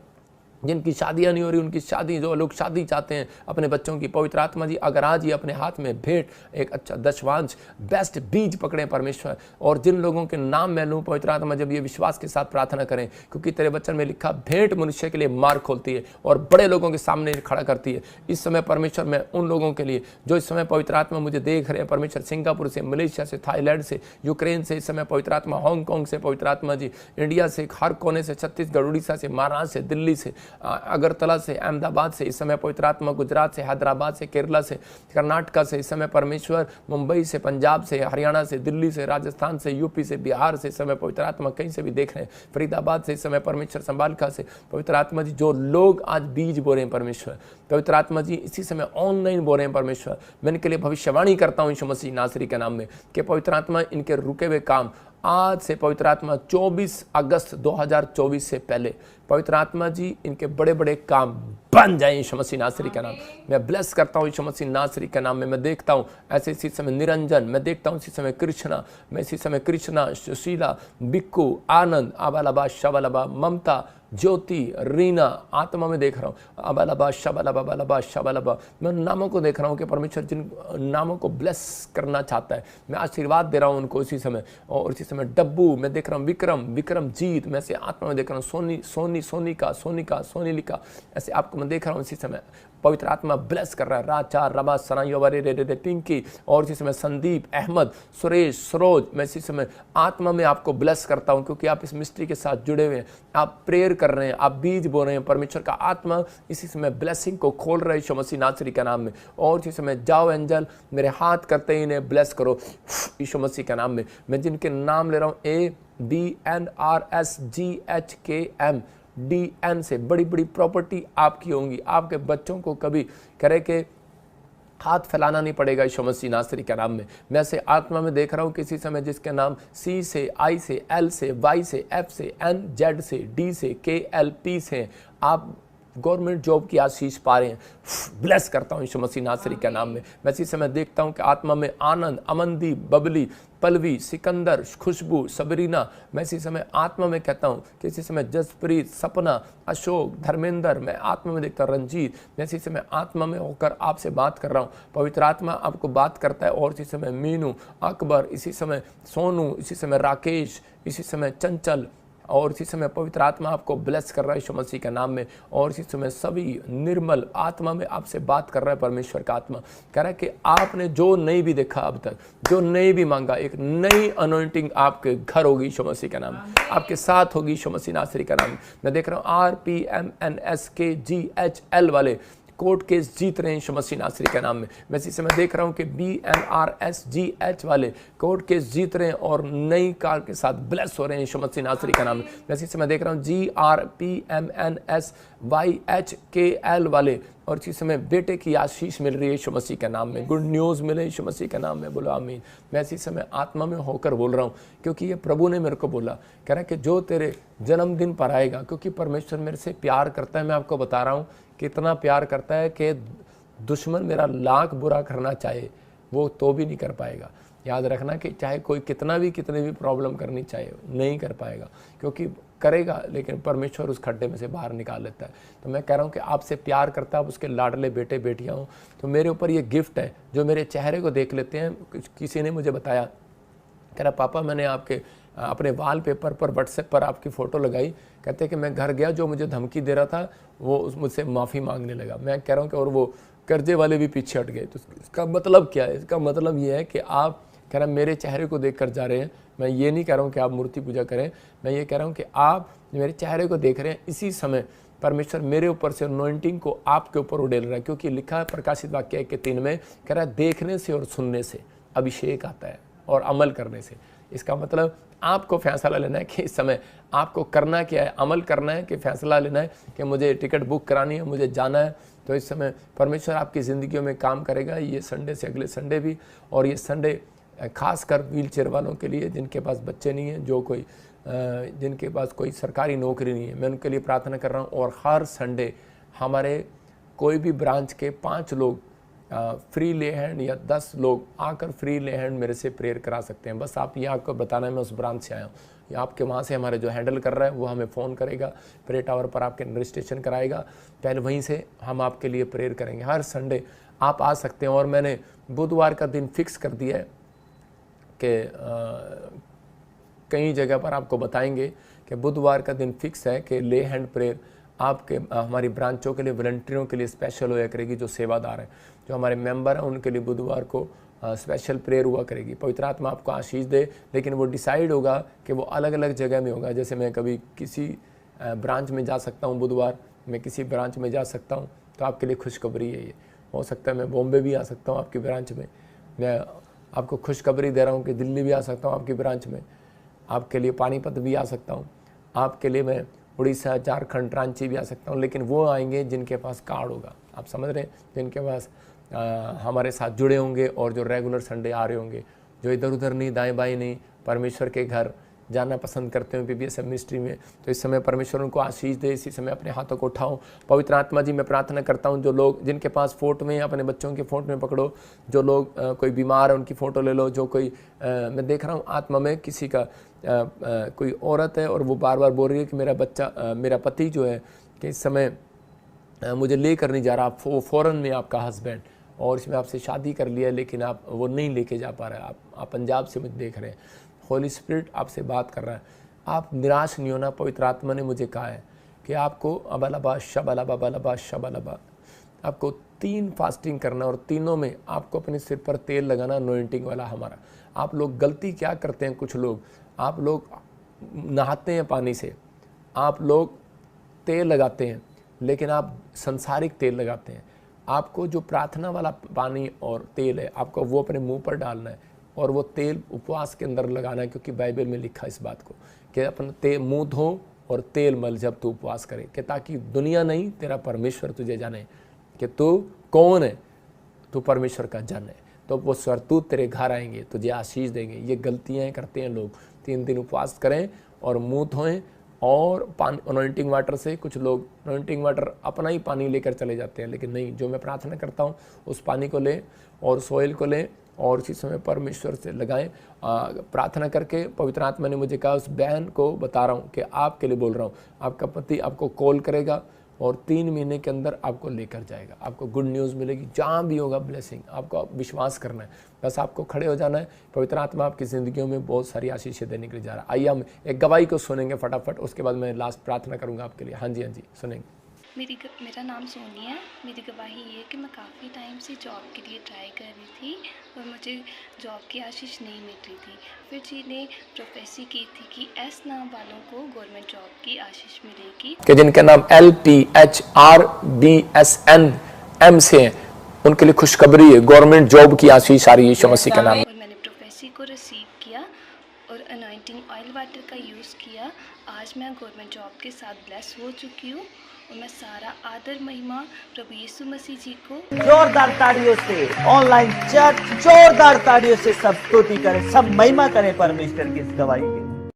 जिनकी शादियां नहीं हो रही उनकी शादी, जो लोग शादी चाहते हैं अपने बच्चों की, पवित्र आत्मा जी अगर आज ये अपने हाथ में भेंट एक अच्छा दशवांश बेस्ट बीज पकड़ें परमेश्वर। और जिन लोगों के नाम मैं लूँ पवित्र आत्मा, जब ये विश्वास के साथ प्रार्थना करें, क्योंकि तेरे वचन में लिखा भेंट मनुष्य के लिए मार्ग खोलती है और बड़े लोगों के सामने खड़ा करती है। इस समय परमेश्वर मैं उन लोगों के लिए जो इस समय पवित्र आत्मा मुझे देख रहे हैं, परमेश्वर सिंगापुर से, मलेशिया से, थाईलैंड से, यूक्रेन से, इस समय पवित्र आत्मा हांगकॉन्ग से, पवित्र आत्मा जी इंडिया से, हर कोने से, छत्तीसगढ़, उड़ीसा से, महाराष्ट्र से, दिल्ली से, अगरतला से, अहमदाबाद से, इस समय पवित्र आत्मा गुजरात से, हैदराबाद से, केरला से, कर्नाटका से, इस समय परमेश्वर मुंबई से, पंजाब से, हरियाणा से, दिल्ली से, राजस्थान से, यूपी से, बिहार से, इस समय पवित्र आत्मा कहीं से भी देख रहे हैं, फरीदाबाद से, इस समय परमेश्वर संभालका से, पवित्र आत्मा जी जो लोग आज बीज बो रहे हैं परमेश्वर, पवित्र आत्मा जी इसी समय ऑनलाइन बो रहे हैं परमेश्वर, मैं इनके लिए भविष्यवाणी करता हूं यीशु मसीह नासरी के नाम में कि पवित्र आत्मा इनके रुके हुए काम आज से पवित्र आत्मा 24 अगस्त 2024 से पहले पवित्र आत्मा जी इनके बड़े बड़े काम बन जाए यीशु मसीह नासरी का नाम। मैं ब्लेस करता हूँ यीशु मसीह नासरी के नाम में। मैं देखता हूँ ऐसे इसी समय निरंजन, मैं देखता हूँ इसी समय कृष्णा, मैं इसी समय कृष्णा, सुशीला, बिक्कू, आनंद, आबालाबा, शबालाबा, ममता, ज्योति, रीना, आत्मा में देख रहा हूँ, अबालाबा, शबालाबा, बालाबा, शबालाबा, मैं उन नामों को देख रहा हूँ कि परमेश्वर जिन नामों को ब्लेस करना चाहता है मैं आशीर्वाद दे रहा हूँ उनको इसी समय। और इसी समय डब्बू, मैं देख रहा हूँ विक्रमजीत, मैं ऐसे आत्मा में देख रहा हूँ सोनिका, सोनीलिका, ऐसे आपको मैं देख रहा हूँ इसी समय पवित्र आत्मा ब्लेस कर रहा है। राचा, रबा, सनायोवरे, रे पिंकी, और इसी समय संदीप, अहमद, सुरेश, सरोज, मैं इसी समय आत्मा में आपको ब्लेस करता हूं क्योंकि आप इस मिस्ट्री के साथ जुड़े हुए हैं, आप प्रेयर कर रहे हैं, आप बीज बो रहे हैं। परमेश्वर का आत्मा इसी समय ब्लेसिंग को खोल रहा है यीशु मसीह नासरी के नाम में। और इसी समय जाओ एंजल, मेरे हाथ करते ही इन्हें ब्लेस करो यीशु मसीह के नाम में। मैं जिनके नाम ले रहा हूँ ABNRSGHKM DN से बड़ी बड़ी प्रॉपर्टी आपकी होंगी। आपके बच्चों को कभी करे के हाथ फैलाना नहीं पड़ेगा यीशु मसीह नासरी के नाम में। मैं ऐसे आत्मा में देख रहा हूँ किसी समय जिसके नाम C से, I से, L से, Y से, F से, N, Z से, D से, K, L, P से आप गवर्नमेंट जॉब की आशीष पा रहे हैं। ब्लेस करता हूँ यीशु मसीह नासरी के नाम में। मैं इसी समय देखता हूँ कि आत्मा में आनंद, अमनदीप, बबली, पलवी, सिकंदर, खुशबू, सबरीना, मैं इसी समय आत्मा में कहता हूँ कि इसी समय जसप्रीत, सपना, अशोक, धर्मेंद्र, मैं आत्मा में देखता हूँ रंजीत, मैं इसी समय आत्मा में होकर आपसे बात कर रहा हूँ। पवित्र आत्मा आपको बात करता है। और इसी समय मीनू, अकबर, इसी समय सोनू, इसी समय राकेश, इसी समय चंचल, और इसी समय पवित्र आत्मा आपको ब्लेस कर रहा है यीशु मसीह के नाम में। और इसी समय सभी निर्मल आत्मा में आपसे बात कर रहा है परमेश्वर का आत्मा। कह रहा है कि आपने जो नहीं भी देखा अब तक, जो नहीं भी मांगा, एक नई अनॉइंटिंग आपके घर होगी यीशु मसीह का नाम, आपके साथ होगी यीशु मसीह नासरी का नाम। मैं देख रहा हूँ RPMNSKGHL वाले कोर्ट केस जीत रहे हैं यीशु मसीह नासरी के नाम में। मैं इसी समय देख रहा हूं कि BNRSGH वाले कोर्ट केस जीत रहे हैं और नई कार के साथ ब्लेस हो रहे हैं यीशु मसीह नासरी के नाम में। मैं इसी समय देख रहा हूं GRPMNSYHKL वाले, और इसी समय बेटे की आशीष मिल रही है यीशु मसीह के नाम में। गुड न्यूज़ मिले यीशु मसीह के नाम में, बोलो आमीन। मैं इसी समय आत्मा में होकर बोल रहा हूँ क्योंकि ये प्रभु ने मेरे को बोला, कह रहा है कि जो तेरे जन्मदिन पर आएगा, क्योंकि परमेश्वर मेरे से प्यार करता है। मैं आपको बता रहा हूँ कितना प्यार करता है कि दुश्मन मेरा लाख बुरा करना चाहे वो तो भी नहीं कर पाएगा। याद रखना कि चाहे कोई कितनी भी प्रॉब्लम करनी चाहे नहीं कर पाएगा, क्योंकि करेगा लेकिन परमेश्वर उस खड्डे में से बाहर निकाल लेता है। तो मैं कह रहा हूँ कि आपसे प्यार करता है, आप उसके लाडले बेटे बेटियाँ हो। तो मेरे ऊपर ये गिफ्ट है जो मेरे चेहरे को देख लेते हैं। किसी ने मुझे बताया, कह रहा पापा मैंने आपके अपने वॉलपेपर पर व्हाट्सएप पर आपकी फ़ोटो लगाई, कहते कि मैं घर गया, जो मुझे धमकी दे रहा था वो मुझसे माफ़ी मांगने लगा। मैं कह रहा हूँ कि और वो कर्जे वाले भी पीछे हट गए। तो इसका मतलब क्या है? इसका मतलब ये है कि आप कह रहा मेरे चेहरे को देख कर जा रहे हैं। मैं ये नहीं कह रहा हूँ कि आप मूर्ति पूजा करें, मैं ये कह रहा हूँ कि आप मेरे चेहरे को देख रहे हैं। इसी समय परमेश्वर मेरे ऊपर से अनॉइंटिंग को आपके ऊपर उड़ेल रहा है, क्योंकि लिखा है प्रकाशित वाक्य 1:3 में, कह रहा है देखने से और सुनने से अभिषेक आता है और अमल करने से। इसका मतलब आपको फैसला लेना है कि इस समय आपको करना क्या है, अमल करना है कि फैसला लेना है कि मुझे टिकट बुक करानी है, मुझे जाना है। तो इस समय परमेश्वर आपकी ज़िंदगियों में काम करेगा, ये संडे से अगले संडे भी। और ये संडे खासकर व्हील चेयर वालों के लिए, जिनके पास बच्चे नहीं हैं, जिनके पास कोई सरकारी नौकरी नहीं है, मैं उनके लिए प्रार्थना कर रहा हूँ। और हर संडे हमारे कोई भी ब्रांच के 5 लोग फ्री ले हैंड या 10 लोग आकर फ्री ले हैंड मेरे से प्रेयर करा सकते हैं। बस आप ये आपको बताना है मैं उस ब्रांच से आया हूँ, या आपके वहाँ से हमारे जो हैंडल कर रहा है वो हमें फ़ोन करेगा, प्रेयर टावर पर आपके रजिस्ट्रेशन कराएगा, पहले वहीं से हम आपके लिए प्रेयर करेंगे। हर संडे आप आ सकते हैं। और मैंने बुधवार का दिन फिक्स कर दिया है कि कई जगह पर आपको बताएंगे कि बुधवार का दिन फिक्स है कि ले हैंड प्रेयर आपके हमारी ब्रांचों के लिए, वॉलंटियरों के लिए स्पेशल होया करेगी। जो सेवादार हैं, जो हमारे मेंबर हैं, उनके लिए बुधवार को स्पेशल प्रेयर हुआ करेगी। पवित्र आत्मा आपको आशीष दे, लेकिन वो डिसाइड होगा कि वो अलग अलग जगह में होगा। जैसे मैं कभी किसी ब्रांच में जा सकता हूँ बुधवार, मैं किसी ब्रांच में जा सकता हूँ तो आपके लिए खुशखबरी है ये। हो सकता है मैं बॉम्बे भी आ सकता हूँ आपकी ब्रांच में। मैं आपको खुशखबरी दे रहा हूँ कि दिल्ली भी आ सकता हूँ आपकी ब्रांच में। आपके लिए पानीपत भी आ सकता हूँ। आपके लिए मैं उड़ीसा, झारखंड, रांची भी आ सकता हूँ। लेकिन वो आएंगे जिनके पास कार्ड होगा। आप समझ रहे हैं? जिनके पास हमारे साथ जुड़े होंगे और जो रेगुलर संडे आ रहे होंगे, जो इधर उधर नहीं, दाएं बाएं नहीं, परमेश्वर के घर जाना पसंद करते हो PBSM मिनिस्ट्री में। तो इस समय परमेश्वर उनको आशीष दे। इसी समय अपने हाथों को उठाओ। पवित्र आत्मा जी, मैं प्रार्थना करता हूँ जो लोग जिनके पास फोटो में, अपने बच्चों के फोटो में पकड़ो। जो लोग कोई बीमार है उनकी फ़ोटो ले लो। जो कोई मैं देख रहा हूँ आत्मा में किसी का कोई औरत है और वो बार बार बोल रही है कि मेरा बच्चा, मेरा पति जो है कि इस समय मुझे लेकर नहीं जा रहा, वो फ़ौरन में आपका हस्बैंड, और इसमें आपसे शादी कर लिया लेकिन आप वो नहीं लेके जा पा रहे। आप पंजाब से मुझे देख रहे हैं। होली स्पिरिट आपसे बात कर रहा है। आप निराश नहीं होना। पवित्र आत्मा ने मुझे कहा है कि आपको अबलबा शबलबा बलबा शबलबा, आपको 3 फास्टिंग करना और तीनों में आपको अपने सिर पर तेल लगाना, अनॉइंटिंग वाला हमारा। आप लोग गलती क्या करते हैं, कुछ लोग, आप लोग नहाते हैं पानी से, आप लोग तेल लगाते हैं, लेकिन आप संसारिक तेल लगाते हैं। आपको जो प्रार्थना वाला पानी और तेल है, आपको वो अपने मुंह पर डालना है और वो तेल उपवास के अंदर लगाना है, क्योंकि बाइबल में लिखा है इस बात को कि अपन तेल मुंह धो और तेल मल जब तू उपवास करे, कि ताकि दुनिया नहीं, तेरा परमेश्वर तुझे जाने कि तू कौन है, तू परमेश्वर का जन है। तो वो स्वरतूत तेरे घर आएंगे, तुझे आशीष देंगे। ये गलतियाँ करते हैं लोग। 3 दिन उपवास करें और मुंह धोएं और पानी अनॉइंटिंग वाटर से। कुछ लोग अनॉइंटिंग वाटर अपना ही पानी लेकर चले जाते हैं, लेकिन नहीं, जो मैं प्रार्थना करता हूँ उस पानी को लें और सोइल को लें और इसी समय परमेश्वर से लगाएं। प्रार्थना करके पवित्र आत्मा ने मुझे कहा, उस बहन को बता रहा हूँ कि आपके लिए बोल रहा हूँ, आपका पति आपको कॉल करेगा और 3 महीने के अंदर आपको लेकर जाएगा। आपको गुड न्यूज़ मिलेगी, जहाँ भी होगा ब्लेसिंग। आपको विश्वास करना है, बस आपको खड़े हो जाना है। पवित्र आत्मा आपकी ज़िंदगियों में बहुत सारी आशीषें देने के लिए जा रहा है। आइए हम एक गवाही को सुनेंगे फटाफट, उसके बाद मैं लास्ट प्रार्थना करूँगा आपके लिए। हाँ जी, हाँ जी, सुनेंगे। मेरा नाम सोनी है। मेरी गवाही ये है कि मैं काफ़ी टाइम से जॉब के लिए ट्राई कर रही थी और मुझे जॉब की आशीष नहीं मिल रही थी। फिर जी ने प्रोफेसी की थी कि एस नाम वालों को गवर्नमेंट जॉब की आशीष मिलेगी, कि जिनका नाम LPHRBSNM से हैं, उनके लिए खुशखबरी है, गवर्नमेंट जॉब की आशीष आ रही है यीशु मसीह का नाम। और मैंने प्रोफेसी को रिसीव किया और अनॉइंटिंग ऑयल वाटर का यूज़ किया। आज मैं गवर्नमेंट जॉब के साथ ब्लेस हो चुकी हूँ और मैं सारा आदर महिमा प्रभु यीशु मसीह जी को जोरदार तालियों से, ऑनलाइन चर्च जोरदार तालियों से सब स्तुति करें, सब महिमा करें परमेश्वर की इस गवाही के।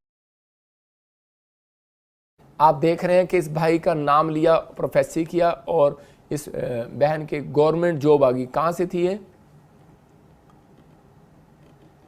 आप देख रहे हैं कि इस भाई का नाम लिया, प्रोफेसी किया और इस बहन के गवर्नमेंट जॉब आ गई। कहाँ से थी ये?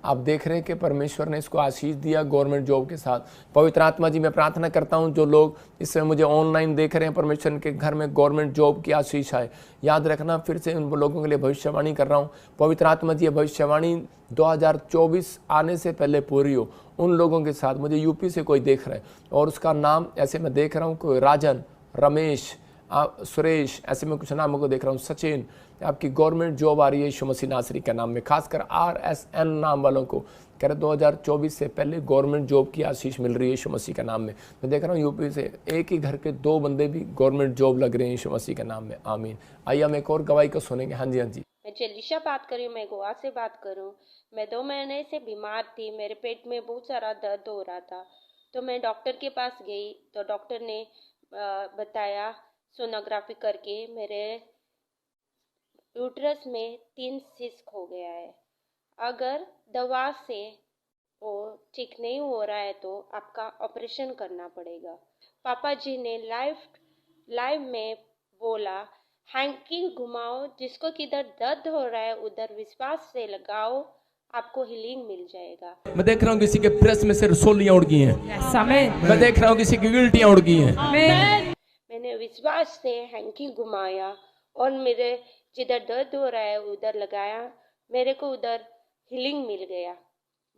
आप देख रहे हैं कि परमेश्वर ने इसको आशीष दिया गवर्नमेंट जॉब के साथ। पवित्र आत्मा जी, मैं प्रार्थना करता हूं जो लोग इस समय मुझे ऑनलाइन देख रहे हैं, परमेश्वर के घर में गवर्नमेंट जॉब की आशीष आए। याद रखना, फिर से उन लोगों के लिए भविष्यवाणी कर रहा हूं। पवित्र आत्मा जी, भविष्यवाणी 2024 आने से पहले पूरी हो। उन लोगों के साथ, मुझे यूपी से कोई देख रहा है और उसका नाम ऐसे मैं देख रहा हूँ, कोई राजन, रमेश, सुरेश, ऐसे में कुछ नामों को देख रहा हूँ, सचिन, आपकी गवर्नमेंट जॉब आ रही है यीशु मसीह नासरी के नाम में। खासकर RSN नाम वालों को कह रहे 2024 से पहले गवर्नमेंट जॉब की आशीष मिल रही है यीशु मसीह के नाम में। मैं देख रहा हूँ यूपी से एक ही घर के 2 बंदे भी गवर्नमेंट जॉब लग रहे हैं यीशु मसीह के नाम में। आमीन। आइए हम एक और गवाही को सुनेंगे। हाँ जी, हाँ जी। मैं जलिशा बात कर रही हूँ, मैं गोवा से बात करूँ। मैं 2 महीने से बीमार थी, मेरे पेट में बहुत सारा दर्द हो रहा था। तो मैं डॉक्टर के पास गई तो डॉक्टर ने बताया सोनोग्राफी करके मेरे यूट्रस में 3 सिस्ट हो गया है। अगर दवा से वो ठीक नहीं हो रहा है तो आपका ऑपरेशन करना पड़ेगा। पापा जी ने लाइव में बोला, हैंकी घुमाओ, जिसको किधर दर्द हो रहा है उधर विश्वास से लगाओ, आपको हीलिंग मिल जाएगा। मैं देख रहा हूँ किसी के ब्रेस्ट में से रसोलियां उड़ गई हैं। मैं देख रहा हूँ किसी की गिल्टियां उड़ गई हैं। मैंने विश्वास से हैंकी घुमाया और मेरे जिधर दर्द हो रहा है उधर लगाया, मेरे को उधर हीलिंग मिल गया।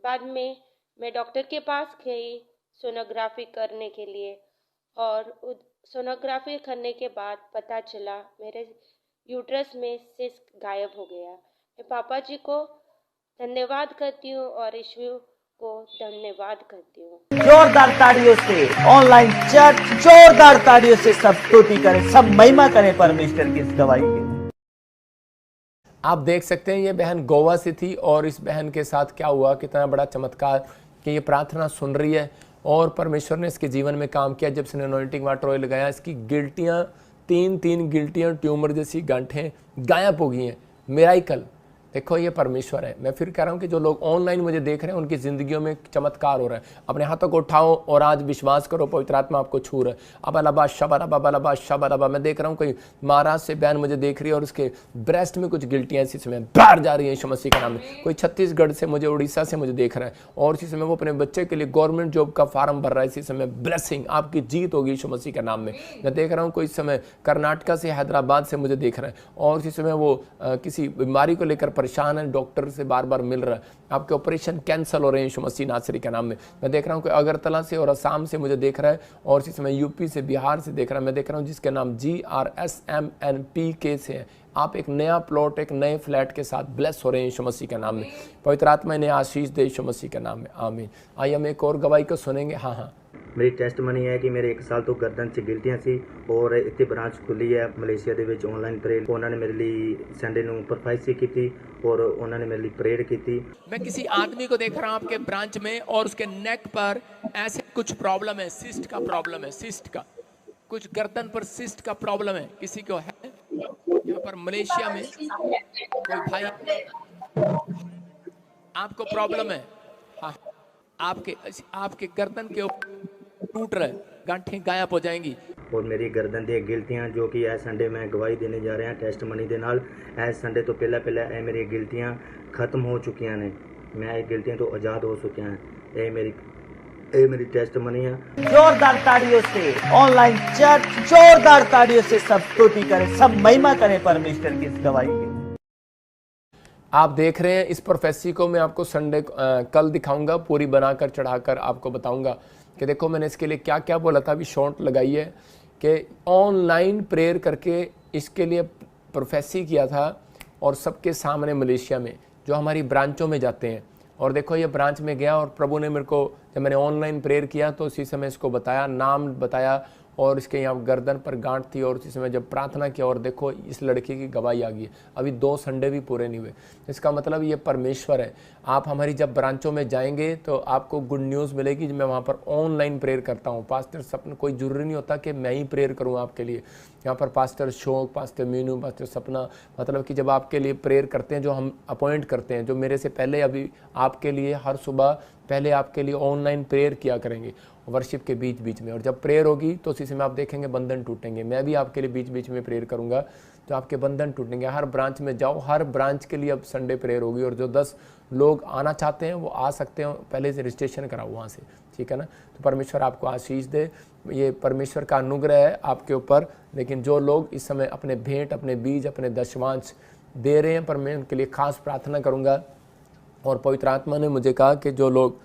बाद में मैं डॉक्टर के पास गई सोनोग्राफी करने के लिए और सोनोग्राफी करने के बाद पता चला मेरे यूट्रस में सिस्ट गायब हो गया। मैं पापा जी को धन्यवाद करती हूँ और यीशु को धन्यवाद करती हूँ। जोरदार ताड़ियों से ऑनलाइन चर्च जोरदार ताड़ियों से सब स्तुति करें, सब महिमा करें परमेश्वर की इस गवाही के। आप देख सकते हैं ये बहन गोवा से थी और इस बहन के साथ क्या हुआ, कितना बड़ा चमत्कार कि ये प्रार्थना सुन रही है और परमेश्वर ने इसके जीवन में काम किया। जब इसने अनॉइंटिंग वाटर ऑयल लगाया, इसकी गिल्टियाँ तीन गिल्टियाँ ट्यूमर जैसी गांठें गायब हो गई हैं। मिराइकल। देखो ये परमेश्वर है। मैं फिर कह रहा हूँ कि जो लोग ऑनलाइन मुझे देख रहे हैं उनकी ज़िंदगियों में चमत्कार हो रहा है। अपने हाथों को उठाओ और आज विश्वास करो पवित्र आत्मा आपको छू रहा है। अबलबा शबलबा शबलबा। मैं देख रहा हूँ कोई महाराष्ट्र से बहन मुझे देख रही है और उसके ब्रेस्ट में कुछ गिल्टियाँ इसी समय बाहर जा रही है यीशु मसीह के नाम में। कोई छत्तीसगढ़ से मुझे, उड़ीसा से मुझे देख रहा है और इसी समय वो अपने बच्चे के लिए गवर्नमेंट जॉब का फार्म भर रहा है। इसी समय ब्लेसिंग, आपकी जीत होगी यीशु मसीह के नाम में। मैं देख रहा हूँ कोई इस समय कर्नाटका से, हैदराबाद से मुझे देख रहा है और इसी समय वो किसी बीमारी को लेकर परेशान है, डॉक्टर से बार बार मिल रहा है। आपके ऑपरेशन कैंसिल हो रहे हैं यीशु मसीह नासरी के नाम में। मैं देख रहा हूँ कि अगरतला से और असम से मुझे देख रहा है और इसी समय यूपी से, बिहार से देख रहा है। मैं देख रहा हूँ जिसके नाम GRSMNPK से है। आप एक नया प्लॉट, एक नए फ्लैट के साथ ब्लेस हो रहे हैं यीशु मसीह के नाम में। पवित्र आत्मा ने आशीष दे यीशु मसीह के नाम में, आमीन। आइए हम एक और गवाही को सुनेंगे। हाँ, मेरी टेस्टमनी है कि मेरे 1 साल तो गर्दन 'ਚ ਗਿਲਟੀਆਂ ਸੀ और ਇੱਥੇ ਬ੍ਰਾਂਚ ਖੁੱਲੀ ਹੈ ਮਲੇਸ਼ੀਆ ਦੇ ਵਿੱਚ ਆਨਲਾਈਨ ਪ੍ਰੇਅਰ। ਉਹਨਾਂ ਨੇ ਮੇਰੇ ਲਈ ਸੰਡੇ ਨੂੰ ਪ੍ਰੋਫੈਸੀ ਕੀਤੀ और ਉਹਨਾਂ ਨੇ ਮੇਰੇ ਲਈ ਪ੍ਰੇਅਰ ਕੀਤੀ। मैं किसी आदमी को देख रहा हूँ आपके ब्रांच में और उसके नेक पर ऐसे कुछ प्रॉब्लम है, सिस्ट का प्रॉब्लम है, सिस्ट का कुछ गर्दन पर सिस्ट का प्रॉब्लम है। किसी को है यहाँ पर मलेशिया में कोई भाई आपको प्रॉब्लम है। हाँ, आपके गर्दन के टूट रहे, गांठें गायब हो जाएंगी। और मेरी गर्दन ਦੀਆਂ ਗਿਲਟੀਆਂ ਜੋ ਕਿ ਇਸ ਸੰਡੇ ਮੈਂ ਗਵਾਹੀ ਦੇਣੇ ਜਾ ਰਿਹਾ ਟੈਸਟਮਨੀ ਦੇ ਨਾਲ, ਇਸ ਸੰਡੇ ਤੋਂ ਪਹਿਲਾਂ ਇਹ ਮੇਰੀ ਗਿਲਟੀਆਂ ਖਤਮ ਹੋ ਚੁੱਕੀਆਂ ਨੇ। ਮੈਂ ਇਹ ਗਿਲਟੀਆਂ ਤੋਂ ਆਜ਼ਾਦ ਹੋ ਚੁੱਕਿਆ ਹਾਂ। ਇਹ मेरी टेस्टमनी है। जोरदार ताड़ियों से ऑनलाइन चर्च जोरदार ताड़ियों से सब स्तुति करें, सब महिमा करें परमेश्वर की इस गवाही के। आप देख रहे हैं इस प्रोफेसी को मैं आपको संडे कल दिखाऊंगा, पूरी बनाकर चढ़ाकर आपको बताऊंगा कि देखो मैंने इसके लिए क्या क्या बोला था। अभी शॉर्ट लगाई है कि ऑनलाइन प्रेयर करके इसके लिए प्रोफेसी किया था और सबके सामने मलेशिया में जो हमारी ब्रांचों में जाते हैं। और देखो ये ब्रांच में गया और प्रभु ने मेरे को, जब मैंने ऑनलाइन प्रेयर किया तो उसी समय इसको बताया, नाम बताया और इसके यहाँ गर्दन पर गांठ थी और उसी समय जब प्रार्थना किया और देखो इस लड़की की गवाही आ गई है। अभी 2 संडे भी पूरे नहीं हुए। इसका मतलब ये परमेश्वर है। आप हमारी जब ब्रांचों में जाएंगे तो आपको गुड न्यूज़ मिलेगी। मैं वहाँ पर ऑनलाइन प्रेयर करता हूँ। पास्टर सपना, कोई ज़रूरी नहीं होता कि मैं ही प्रेयर करूँ आपके लिए। यहाँ पर पास्टर शोक, पास्टर मीनू, पास्टर सपना, मतलब कि जब आपके लिए प्रेयर करते हैं, जो हम अपॉइंट करते हैं, जो मेरे से पहले अभी आपके लिए हर सुबह पहले आपके लिए ऑनलाइन प्रेयर किया करेंगे वर्शिप के बीच बीच में। और जब प्रेयर होगी तो उसी समय आप देखेंगे बंधन टूटेंगे। मैं भी आपके लिए बीच बीच में प्रेयर करूंगा तो आपके बंधन टूटेंगे। हर ब्रांच में जाओ, हर ब्रांच के लिए अब संडे प्रेयर होगी और जो 10 लोग आना चाहते हैं वो आ सकते हैं। पहले से रजिस्ट्रेशन कराओ वहाँ से, ठीक है ना। तो परमेश्वर आपको आशीष दे। ये परमेश्वर का अनुग्रह है आपके ऊपर। लेकिन जो लोग इस समय अपने भेंट, अपने बीज, अपने दशमांश दे रहे हैं, पर मैं उनके लिए खास प्रार्थना करूँगा। और पवित्र आत्मा ने मुझे कहा कि जो लोग,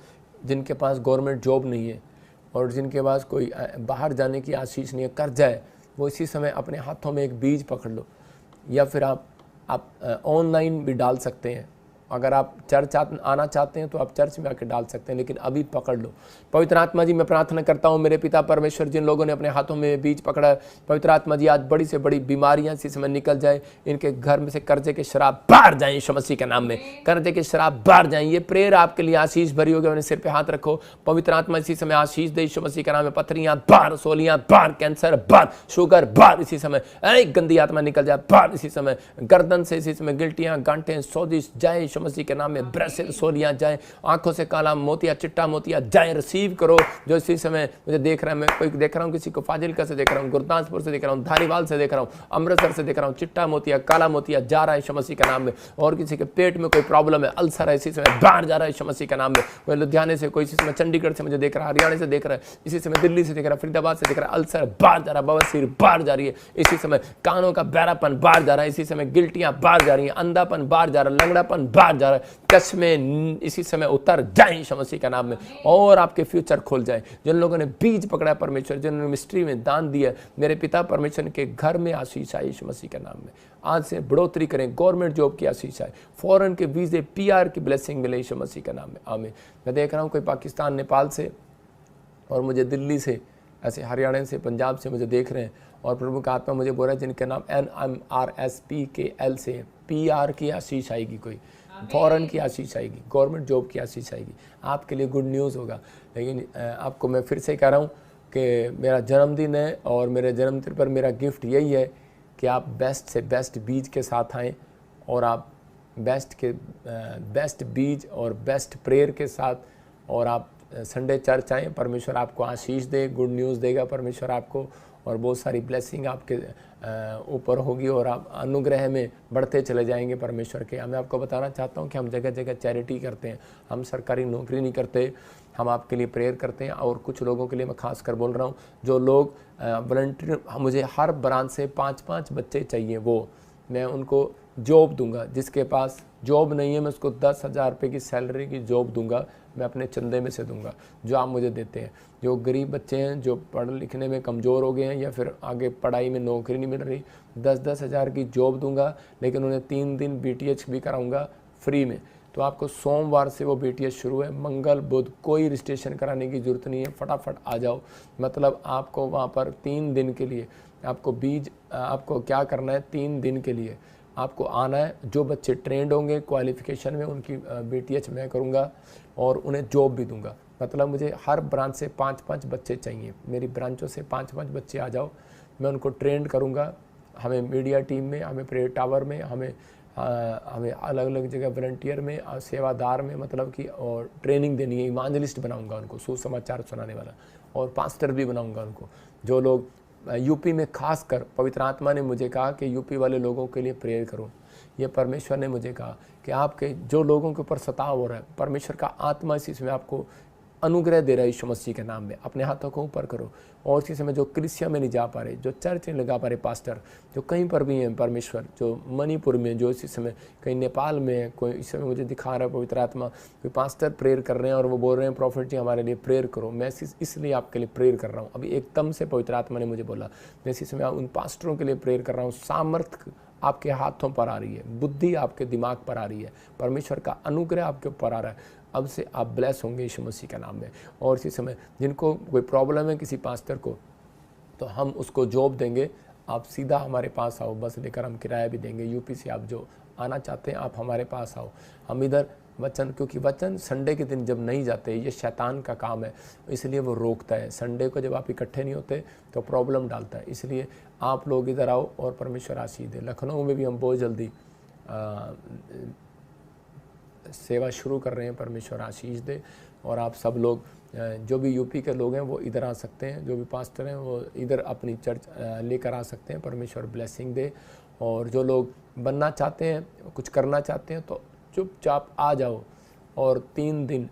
जिनके पास गवर्नमेंट जॉब नहीं है और जिनके पास कोई बाहर जाने की आशीष नहीं है, कर्जा है, वो इसी समय अपने हाथों में एक बीज पकड़ लो। या फिर आप ऑनलाइन भी डाल सकते हैं। अगर आप चर्च आना चाहते हैं तो आप चर्च में आकर डाल सकते हैं, लेकिन अभी पकड़ लो। पवित्र आत्मा जी, मैं प्रार्थना करता हूँ मेरे पिता परमेश्वर, जिन लोगों ने अपने हाथों में बीज पकड़ा है, पवित्र आत्मा जी आज बड़ी से बड़ी बीमारियां इसी समय निकल जाए। इनके घर में से कर्जे के शराब बाहर जाए यीशु मसीह के नाम में। कर्जे के शराब बाहर जाए। ये प्रेयर आपके लिए आशीष भरी होगी। अपने सिर पे हाथ रखो। पवित्र आत्मा इसी समय आशीष दे यीशु मसीह के नाम में। पथरियां बाहर, सोलियां बाहर, कैंसर बाहर, शुगर बाहर इसी समय। एक गंदी आत्मा निकल जाए बाहर इसी समय। गर्दन से इसी समय गिल्टियां, गांठें, सोजिश जाए यीशु मसीह के नाम में। ब्रेस्ट सोलियां जाए, आंखों से काला मोतिया, चिट्टा मोतिया जाए। रिसीव करो। जो इसी समय मुझे देख रहा है, मैं कोई देख रहा हूँ, किसी को फाजिलका से देख रहा हूँ, गुरदासपुर से देख रहा हूँ, धारीवाल से देख रहा हूँ, अमृतसर से देख रहा हूँ, चिट्टा मोतिया, काला मोतिया जा रहा है यीशु मसीह के नाम में। और किसी के पेट में कोई प्रॉब्लम है, अल्सर है, इसी समय बाहर जा रहा है यीशु मसीह के नाम में। कोई लुधियाने से, कोई इसी समय चंडीगढ़ से मुझे देख रहा है, हरियाणा से देख रहा है, इसी समय दिल्ली से देख रहा है, फरीदाबाद से देख रहा है, अल्सर बाहर जा रहा है, बवासीर बाहर जा रही है इसी समय। कानों का बहरापन बाहर जा रहा है इसी समय। गिल्टियां बाहर जा रही हैं, अंधापन बाहर जा रहा है, लंगड़ापन बाहर बाहर जा रहा है, चश्मे इसी समय उतर जाएं यीशु मसीह के नाम में, और आपके फ्यूचर खुल जाए। जिन लोगों ने बीज पकड़ा है परमेश्वर, जिन्होंने मिस्ट्री में दान दिया, मेरे पिता परमेश्वर के घर में आशीष आए यीशु मसीह के नाम में। आज से बढ़ोतरी करें, गवर्नमेंट जॉब की आशीष आए, फॉरेन के वीजे PR की ब्लेसिंग मिले यीशु मसीह के नाम में, आमीन। मैं देख रहा हूँ कोई पाकिस्तान, नेपाल से, और मुझे दिल्ली से, ऐसे हरियाणा से, पंजाब से मुझे देख रहे हैं, और प्रभु का आत्मा मुझे बोल रहा है जिनके नाम NMRSPKL से PR की आशीष आएगी, कोई फॉरेन की आशीष आएगी, गवर्नमेंट जॉब की आशीष आएगी। आपके लिए गुड न्यूज़ होगा। लेकिन आपको मैं फिर से कह रहा हूँ कि मेरा जन्मदिन है, और मेरे जन्मदिन पर मेरा गिफ्ट यही है कि आप बेस्ट से बेस्ट बीज के साथ आएँ, और आप बेस्ट बीज और बेस्ट प्रेयर के साथ, और आप संडे चर्च आएँ। परमेश्वर आपको आशीष दे, गुड न्यूज़ देगा परमेश्वर आपको, और बहुत सारी ब्लेसिंग आपके ऊपर होगी, और आप अनुग्रह में बढ़ते चले जाएंगे परमेश्वर के। मैं आपको बताना चाहता हूँ कि हम जगह जगह चैरिटी करते हैं, हम सरकारी नौकरी नहीं करते, हम आपके लिए प्रेयर करते हैं। और कुछ लोगों के लिए मैं खास कर बोल रहा हूँ, जो लोग वॉलंटियर, मुझे हर ब्रांच से 5-5 बच्चे चाहिए, वो मैं उनको जॉब दूंगा। जिसके पास जॉब नहीं है, मैं उसको 10,000 रुपये की सैलरी की जॉब दूंगा, मैं अपने चंदे में से दूंगा जो आप मुझे देते हैं। जो गरीब बच्चे हैं, जो पढ़ लिखने में कमज़ोर हो गए हैं, या फिर आगे पढ़ाई में नौकरी नहीं मिल रही, 10-10 हज़ार की जॉब दूंगा, लेकिन उन्हें 3 दिन BTH भी कराऊंगा फ्री में। तो आपको सोमवार से वो BTH शुरू है, मंगल बुध, कोई रजिस्ट्रेशन कराने की ज़रूरत नहीं है, फटाफट आ जाओ। मतलब आपको वहाँ पर 3 दिन के लिए आपको क्या करना है, 3 दिन के लिए आपको आना है। जो बच्चे ट्रेंड होंगे क्वालिफिकेशन में, उनकी BTH मैं करूँगा, और उन्हें जॉब भी दूंगा। मतलब मुझे हर ब्रांच से 5-5 बच्चे चाहिए, मेरी ब्रांचों से 5-5 बच्चे आ जाओ, मैं उनको ट्रेंड करूँगा। हमें मीडिया टीम में, हमें प्रेयर टावर में, हमें अलग अलग जगह वॉलंटियर में, सेवादार में, मतलब कि और ट्रेनिंग देनी है। इवांजलिस्ट बनाऊंगा उनको, सुसमाचार सुनाने वाला, और पास्टर भी बनाऊंगा उनको। जो लोग यूपी में, खासकर पवित्र आत्मा ने मुझे कहा कि यूपी वाले लोगों के लिए प्रेयर करो। ये परमेश्वर ने मुझे कहा कि आपके जो लोगों के ऊपर सताव हो रहा है, परमेश्वर का आत्मा इसी समय आपको अनुग्रह दे रहा है यीशु मसीह के नाम में। अपने हाथों को ऊपर करो। और इसी समय जो कलीसिया में नहीं जा पा रहे, जो चर्च नहीं लगा पा रहे पास्टर, जो कहीं पर भी हैं परमेश्वर, जो मणिपुर में, जो इसी समय कहीं नेपाल में है, कोई इस समय मुझे दिखा रहा है पवित्र आत्मा, कोई पास्टर प्रेयर कर रहे हैं और वो बोल रहे हैं प्रॉफिट जी हमारे लिए प्रेयर करो। मैं इसलिए आपके लिए प्रेयर कर रहा हूँ। अभी एकदम से पवित्र आत्मा ने मुझे बोला, मैं इसी समय उन पास्टरों के लिए प्रेयर कर रहा हूँ। सामर्थ्य आपके हाथों पर आ रही है, बुद्धि आपके दिमाग पर आ रही है, परमेश्वर का अनुग्रह आपके ऊपर आ रहा है। अब से आप ब्लेस होंगे यीशु मसीह के नाम में। और इसी समय जिनको कोई प्रॉब्लम है किसी पास्टर को, तो हम उसको जॉब देंगे। आप सीधा हमारे पास आओ, बस लेकर हम किराया भी देंगे। यूपी से आप जो आना चाहते हैं आप हमारे पास आओ। हम इधर वचन, क्योंकि वचन संडे के दिन जब नहीं जाते, ये शैतान का काम है, इसलिए वो रोकता है। संडे को जब आप इकट्ठे नहीं होते तो प्रॉब्लम डालता है। इसलिए आप लोग इधर आओ और परमेश्वर आशीष दे। लखनऊ में भी हम बहुत जल्दी सेवा शुरू कर रहे हैं, परमेश्वर आशीष दे। और आप सब लोग जो भी यूपी के लोग हैं वो इधर आ सकते हैं, जो भी पास्टर हैं वो इधर अपनी चर्च लेकर आ सकते हैं। परमेश्वर ब्लेसिंग दे। और जो लोग बनना चाहते हैं, कुछ करना चाहते हैं, तो चुपचाप आ जाओ। और 3 दिन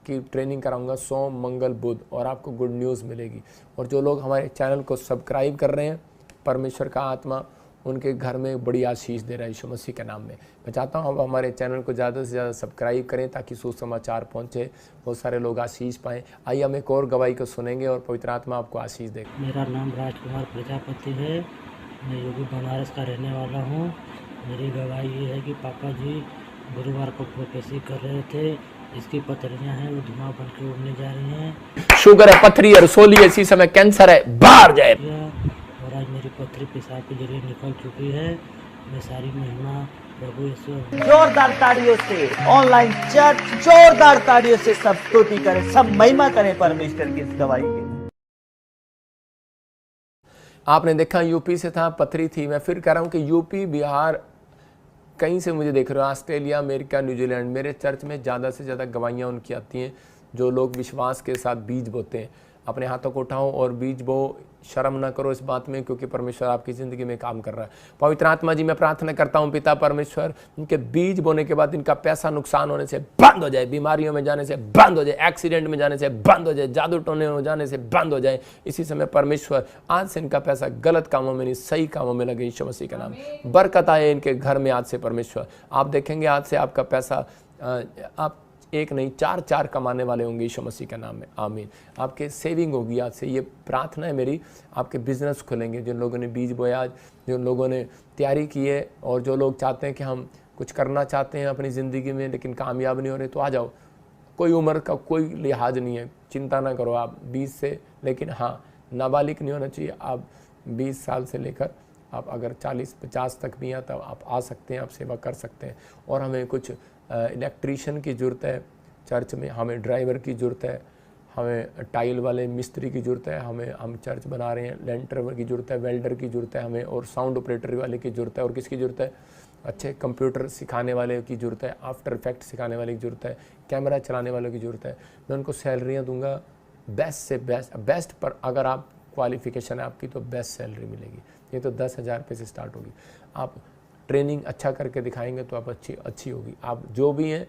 की ट्रेनिंग कराऊंगा, सोम मंगल बुध, और आपको गुड न्यूज़ मिलेगी। और जो लोग हमारे चैनल को सब्सक्राइब कर रहे हैं, परमेश्वर का आत्मा उनके घर में बड़ी आशीष दे रहा है यीशु मसीह के नाम में। मैं चाहता हूँ आप हमारे चैनल को ज़्यादा से ज़्यादा सब्सक्राइब करें ताकि सुसमाचार पहुँचे, बहुत सारे लोग आशीष पाएँ। आइए हम एक और गवाही को सुनेंगे और पवित्र आत्मा आपको आशीष दे। मेरा नाम राजकुमार प्रजापति है, मैं यूपी बनारस का रहने वाला हूँ। मेरी गवाही ये है कि पापा जी गुरुवार को प्रोफेसी कर रहे थे, इसकी पथरियाँ हैं वो धुआं बन के उड़ने जा रही हैं। शुगर है, पथरी है, रसोली है, इसी समय कैंसर है, बाहर जाए। और आज मेरी पथरी पेशाब के जरिए निकल चुकी है। मैं सारी महिमा प्रभु यीशु। जोरदार तालियों से ऑनलाइन चर्च, जोरदार तालियों से सब स्तुति करें, सब महिमा करें परमेश्वर की इस गवाही के। आपने देखा यूपी से था, पथरी थी। मैं फिर कह रहा हूँ कि यूपी, बिहार, कहीं से मुझे देख रहे हो, ऑस्ट्रेलिया, अमेरिका, न्यूजीलैंड, मेरे चर्च में ज़्यादा से ज़्यादा गवाहियाँ उनकी आती हैं जो लोग विश्वास के साथ बीज बोते हैं। अपने हाथों को उठाओ और बीज बो, शर्म ना करो इस बात में, क्योंकि परमेश्वर आपकी ज़िंदगी में काम कर रहा है। पवित्र आत्मा जी मैं प्रार्थना करता हूँ पिता परमेश्वर, इनके बीज बोने के बाद इनका पैसा नुकसान होने से बंद हो जाए, बीमारियों में जाने से बंद हो जाए, एक्सीडेंट में जाने से बंद हो जाए, जादू टोने हो जाने से बंद हो जाए। इसी समय परमेश्वर आज से इनका पैसा गलत कामों में नहीं सही कामों में लगे, यीशु मसीह का नाम। बरकत आए इनके घर में आज से परमेश्वर। आप देखेंगे आज से आपका पैसा आप एक नहीं 4 कमाने वाले होंगे यीशु मसीह के नाम में, आमीन। आपके सेविंग होगी आज से, ये प्रार्थना है मेरी। आपके बिजनेस खुलेंगे, जिन लोगों ने बीज बोया, जिन लोगों ने तैयारी की है, और जो लोग चाहते हैं कि हम कुछ करना चाहते हैं अपनी ज़िंदगी में लेकिन कामयाब नहीं हो रहे, तो आ जाओ। कोई उम्र का कोई लिहाज नहीं है, चिंता ना करो आप 20 से, लेकिन हाँ नाबालिग नहीं होना चाहिए। आप 20 साल से लेकर आप अगर 40-50 तक भी हैं तब आप आ सकते हैं, आप सेवा कर सकते हैं। और हमें कुछ इलेक्ट्रीशियन की ज़रूरत है चर्च में, हमें ड्राइवर की ज़रूरत है, हमें टाइल वाले मिस्त्री की ज़रूरत है, हम चर्च बना रहे हैं, लेंटर की ज़रूरत है, वेल्डर की ज़रूरत है हमें, और साउंड ऑपरेटर वाले की ज़रूरत है, और किसकी ज़रूरत है, अच्छे कंप्यूटर सिखाने वाले की ज़रूरत है, आफ्टर इफेक्ट सिखाने वाले की ज़रूरत है, कैमरा चलाने वालों की ज़रूरत है। मैं उनको सैलरियाँ दूंगा बेस्ट से बेस्ट पर अगर आप क्वालिफिकेशन है आपकी तो बेस्ट सैलरी मिलेगी। ये तो 10,000 रुपये से स्टार्ट होगी। आप ट्रेनिंग अच्छा करके दिखाएंगे तो आप अच्छी होगी। आप जो भी हैं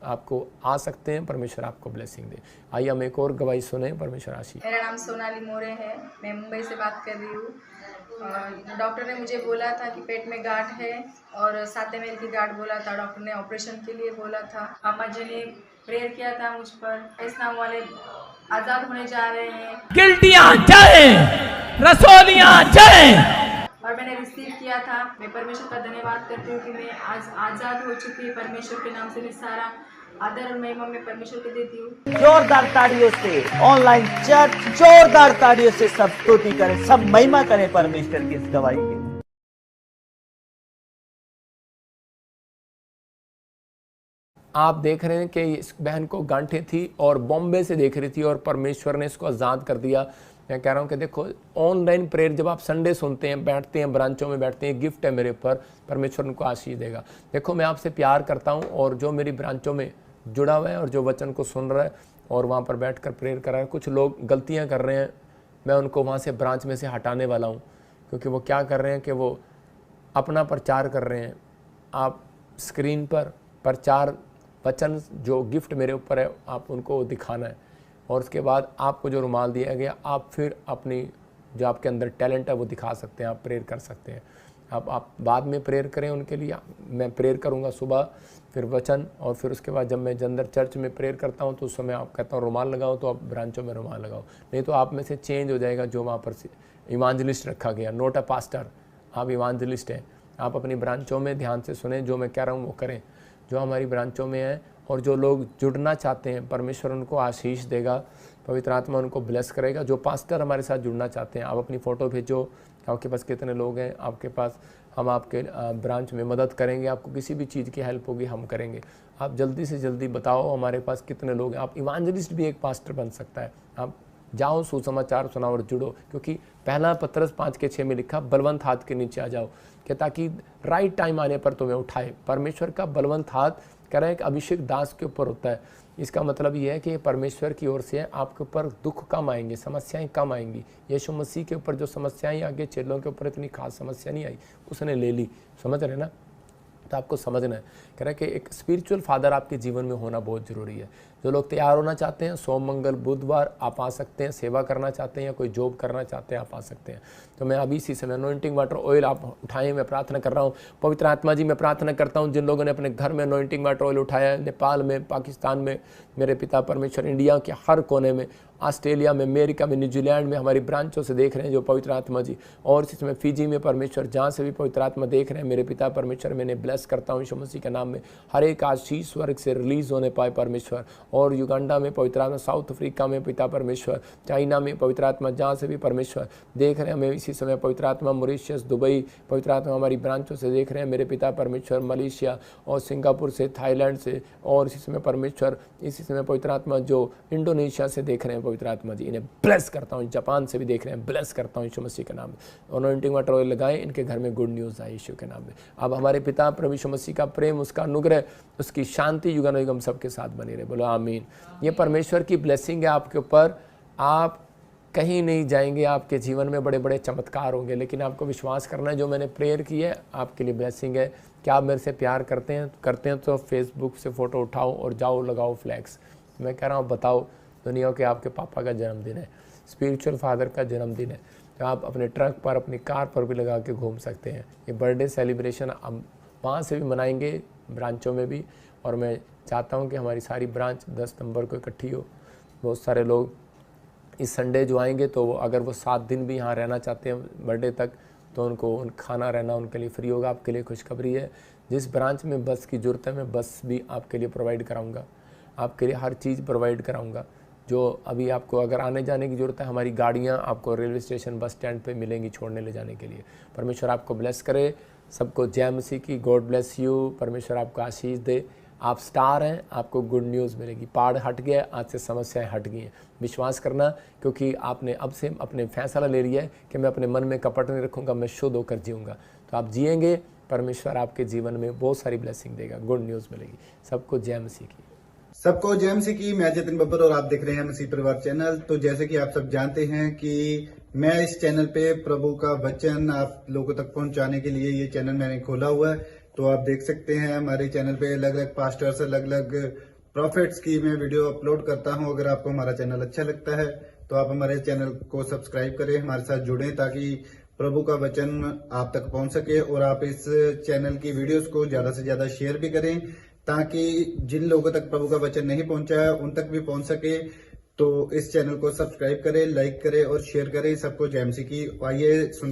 आपको आ सकते हैं, परमेश्वर आपको ब्लेसिंग दे। आइए हम एक और गवाही सुने, परमेश्वर आशीष। मेरा नाम सोनाली मोरे है, मैं मुंबई से बात कर रही हूँ। डॉक्टर ने मुझे बोला था कि पेट में गांठ है और 7 mm की गांठ बोला था। डॉक्टर ने ऑपरेशन के लिए बोला था। पापा जी ने प्रेयर किया था मुझ पर। इस नाम वाले आज़ाद होने जा रहे हैं। गिल्टियां जाए, रसोलियां जाए। और मैंने रिसीव किया था। मैं परमेश्वर का धन्यवाद करती हूँ कि मैं आज आज़ाद हो चुकी हूँ। परमेश्वर के नाम से मैं सारा आदर और महिमा मैं परमेश्वर को देती हूँ। जोरदार ताड़ियों से ऑनलाइन चर्च जोरदार ताड़ियों से सब स्तुति करें, सब महिमा करें परमेश्वर की इस गवाही के। आप देख रहे हैं कि इस बहन को गांठें थी और बॉम्बे से देख रही थी और परमेश्वर ने इसको आज़ाद कर दिया। मैं कह रहा हूँ कि देखो ऑनलाइन प्रेयर जब आप संडे सुनते हैं, बैठते हैं, ब्रांचों में बैठते हैं, गिफ्ट है मेरे ऊपर, परमेश्वर उनको आशीष देगा। देखो मैं आपसे प्यार करता हूँ और जो मेरी ब्रांचों में जुड़ा हुआ है और जो वचन को सुन रहा है और वहाँ पर बैठकर प्रेयर कर रहा है, कुछ लोग गलतियाँ कर रहे हैं, मैं उनको वहाँ से ब्रांच में से हटाने वाला हूँ। क्योंकि वो क्या कर रहे हैं कि वो अपना प्रचार कर रहे हैं। आप स्क्रीन पर प्रचार वचन जो गिफ्ट मेरे ऊपर है आप उनको दिखाना है, और उसके बाद आपको जो रुमाल दिया गया आप फिर अपनी जो आपके अंदर टैलेंट है वो दिखा सकते हैं, आप प्रेयर कर सकते हैं। आप बाद में प्रेयर करें उनके लिए। मैं प्रेयर करूंगा सुबह, फिर वचन, और फिर उसके बाद जब मैं अंदर चर्च में प्रेयर करता हूं तो उस समय आप कहता हूं रुमाल लगाओ, तो आप ब्रांचों में रुमाल लगाओ, नहीं तो आप में से चेंज हो जाएगा जो वहाँ पर इवांजलिस्ट रखा गया, नोट अ पास्टर। आप इवांजलिस्ट हैं। आप अपनी ब्रांचों में ध्यान से सुने, जो मैं कह रहा हूँ वो करें, जो हमारी ब्रांचों में है। और जो लोग जुड़ना चाहते हैं परमेश्वर उनको आशीष देगा, पवित्र आत्मा उनको ब्लेस करेगा। जो पास्टर हमारे साथ जुड़ना चाहते हैं आप अपनी फ़ोटो भेजो, आपके पास कितने लोग हैं आपके पास, हम आपके ब्रांच में मदद करेंगे। आपको किसी भी चीज़ की हेल्प होगी हम करेंगे। आप जल्दी से जल्दी बताओ हमारे पास कितने लोग हैं। आप इवांजलिस्ट भी एक पास्टर बन सकता है। आप जाओ सुसमाचार सुनाओ और जुड़ो, क्योंकि पहला पत्रस 5:6 में लिखा बलवंत हाथ के नीचे आ जाओ, कि ताकि राइट टाइम आने पर तुम्हें उठाए। परमेश्वर का बलवंत हाथ कह रहा है कि अभिषेक दास के ऊपर होता है। इसका मतलब ये है कि परमेश्वर की ओर से आपके ऊपर दुख कम आएंगे, समस्याएं कम आएंगी। यीशु मसीह के ऊपर जो समस्याएं आगे चेलों के ऊपर इतनी खास समस्या नहीं आई, उसने ले ली। समझ रहे ना? तो आपको समझना है, कह रहा है कि एक स्पिरिचुअल फादर आपके जीवन में होना बहुत ज़रूरी है। जो लोग तैयार होना चाहते हैं सोम मंगल बुधवार आप आ सकते हैं, सेवा करना चाहते हैं या कोई जॉब करना चाहते हैं आप आ सकते हैं। तो मैं अभी इसी समय अनॉइंटिंग वाटर ऑयल आप उठाएं, मैं प्रार्थना कर रहा हूँ। पवित्र आत्मा जी मैं प्रार्थना करता हूँ जिन लोगों ने अपने घर में अनॉइंटिंग वाटर ऑयल उठाया है, नेपाल में, पाकिस्तान में, मेरे पिता परमेश्वर, इंडिया के हर कोने में, ऑस्ट्रेलिया में, अमेरिका में, न्यूजीलैंड में हमारी ब्रांचों से देख रहे हैं जो पवित्र आत्मा जी, और इस समय फिजी में परमेश्वर, जहाँ से भी पवित्र आत्मा देख रहे हैं मेरे पिता परमेश्वर, मैंने ब्लेस करता हूँ यीशु मसीह के नाम में। हर एक आशीष स्वर्ग से रिलीज होने पाए परमेश्वर। और युगांडा में पवित्र आत्मा, साउथ अफ्रीका में पिता परमेश्वर, चाइना में पवित्र आत्मा, जहाँ से भी परमेश्वर देख रहे हैं हमें इसी समय पवित्र आत्मा, मॉरिशस, दुबई पवित्र आत्मा हमारी ब्रांचों से देख रहे हैं मेरे पिता परमेश्वर, मलेशिया और सिंगापुर से, थाईलैंड से, और इसी समय परमेश्वर, इसी समय पवित्र आत्मा जो इंडोनेशिया से देख रहे हैं पवित्र आत्मा जी, इन्हें ब्लेस करता हूँ। जापान से भी देख रहे हैं, ब्लेस करता हूँ यीशु मसीह के नाम में। अनॉइंटिंग वाटर ऑयल लगाएं, इनके घर में गुड न्यूज़ आए यीशु के नाम में। अब हमारे पिता प्रभु यीशु मसीह का प्रेम, उसका अनुग्रह, उसकी शांति युगानुयुग हम सबके साथ बनी रहे। बोलो आमीन। ये परमेश्वर की ब्लेसिंग है आपके ऊपर। आप कहीं नहीं जाएंगे, आपके जीवन में बड़े बड़े चमत्कार होंगे, लेकिन आपको विश्वास करना है। जो मैंने प्रेयर की है आपके लिए ब्लेसिंग है। क्या आप मेरे से प्यार करते हैं तो फेसबुक से फ़ोटो उठाओ और जाओ लगाओ फ्लैग्स। मैं कह रहा हूँ बताओ दुनिया के आपके पापा का जन्मदिन है, स्पिरिचुअल फादर का जन्मदिन है, तो आप अपने ट्रक पर अपनी कार पर भी लगा के घूम सकते हैं। ये बर्थडे सेलिब्रेशन हम वहाँ से भी मनाएंगे, ब्रांचों में भी, और मैं चाहता हूँ कि हमारी सारी ब्रांच 10 नवंबर को इकट्ठी हो। बहुत सारे लोग इस संडे जो आएंगे तो अगर वो 7 दिन भी यहाँ रहना चाहते हैं बर्थडे तक, तो उनको खाना रहना उनके लिए फ्री होगा। आपके लिए खुशखबरी है, जिस ब्रांच में बस की ज़रूरत है मैं बस भी आपके लिए प्रोवाइड कराऊंगा, आपके लिए हर चीज़ प्रोवाइड कराऊंगा। जो अभी आपको अगर आने जाने की ज़रूरत है, हमारी गाड़ियाँ आपको रेलवे स्टेशन बस स्टैंड पे मिलेंगी छोड़ने ले जाने के लिए। परमेश्वर आपको ब्लेस करे, सबको जय मसीह की, गॉड ब्लेस यू। परमेश्वर आपको आशीष दे। आप स्टार हैं, आपको गुड न्यूज़ मिलेगी। पहाड़ हट गया, आज से समस्याएं हट गई हैं। विश्वास करना, क्योंकि आपने अब से अपने फैसला ले लिया है कि मैं अपने मन में कपट नहीं रखूँगा, मैं शुद्ध होकर जीऊँगा। तो आप जिएंगे, परमेश्वर आपके जीवन में बहुत सारी ब्लेसिंग देगा, गुड न्यूज़ मिलेगी। सबको जय मसीह की। सबको जय मसीह की। मैं जतिन बब्बर और आप देख रहे हैं मसीह परिवार चैनल। तो जैसे कि आप सब जानते हैं कि मैं इस चैनल पे प्रभु का वचन आप लोगों तक पहुंचाने के लिए ये चैनल मैंने खोला हुआ है। तो आप देख सकते हैं हमारे चैनल पे अलग अलग पास्टर्स, अलग अलग प्रॉफिट्स की मैं वीडियो अपलोड करता हूं। अगर आपको हमारा चैनल अच्छा लगता है तो आप हमारे चैनल को सब्सक्राइब करें, हमारे साथ जुड़ें, ताकि प्रभु का वचन आप तक पहुंच सके। और आप इस चैनल की वीडियोस को ज्यादा से ज्यादा शेयर भी करें, ताकि जिन लोगों तक प्रभु का वचन नहीं पहुंचा है उन तक भी पहुंच सके। तो इस चैनल को सब्सक्राइब करें, लाइक करें और शेयर करें। सबको जय मसीह की। आइए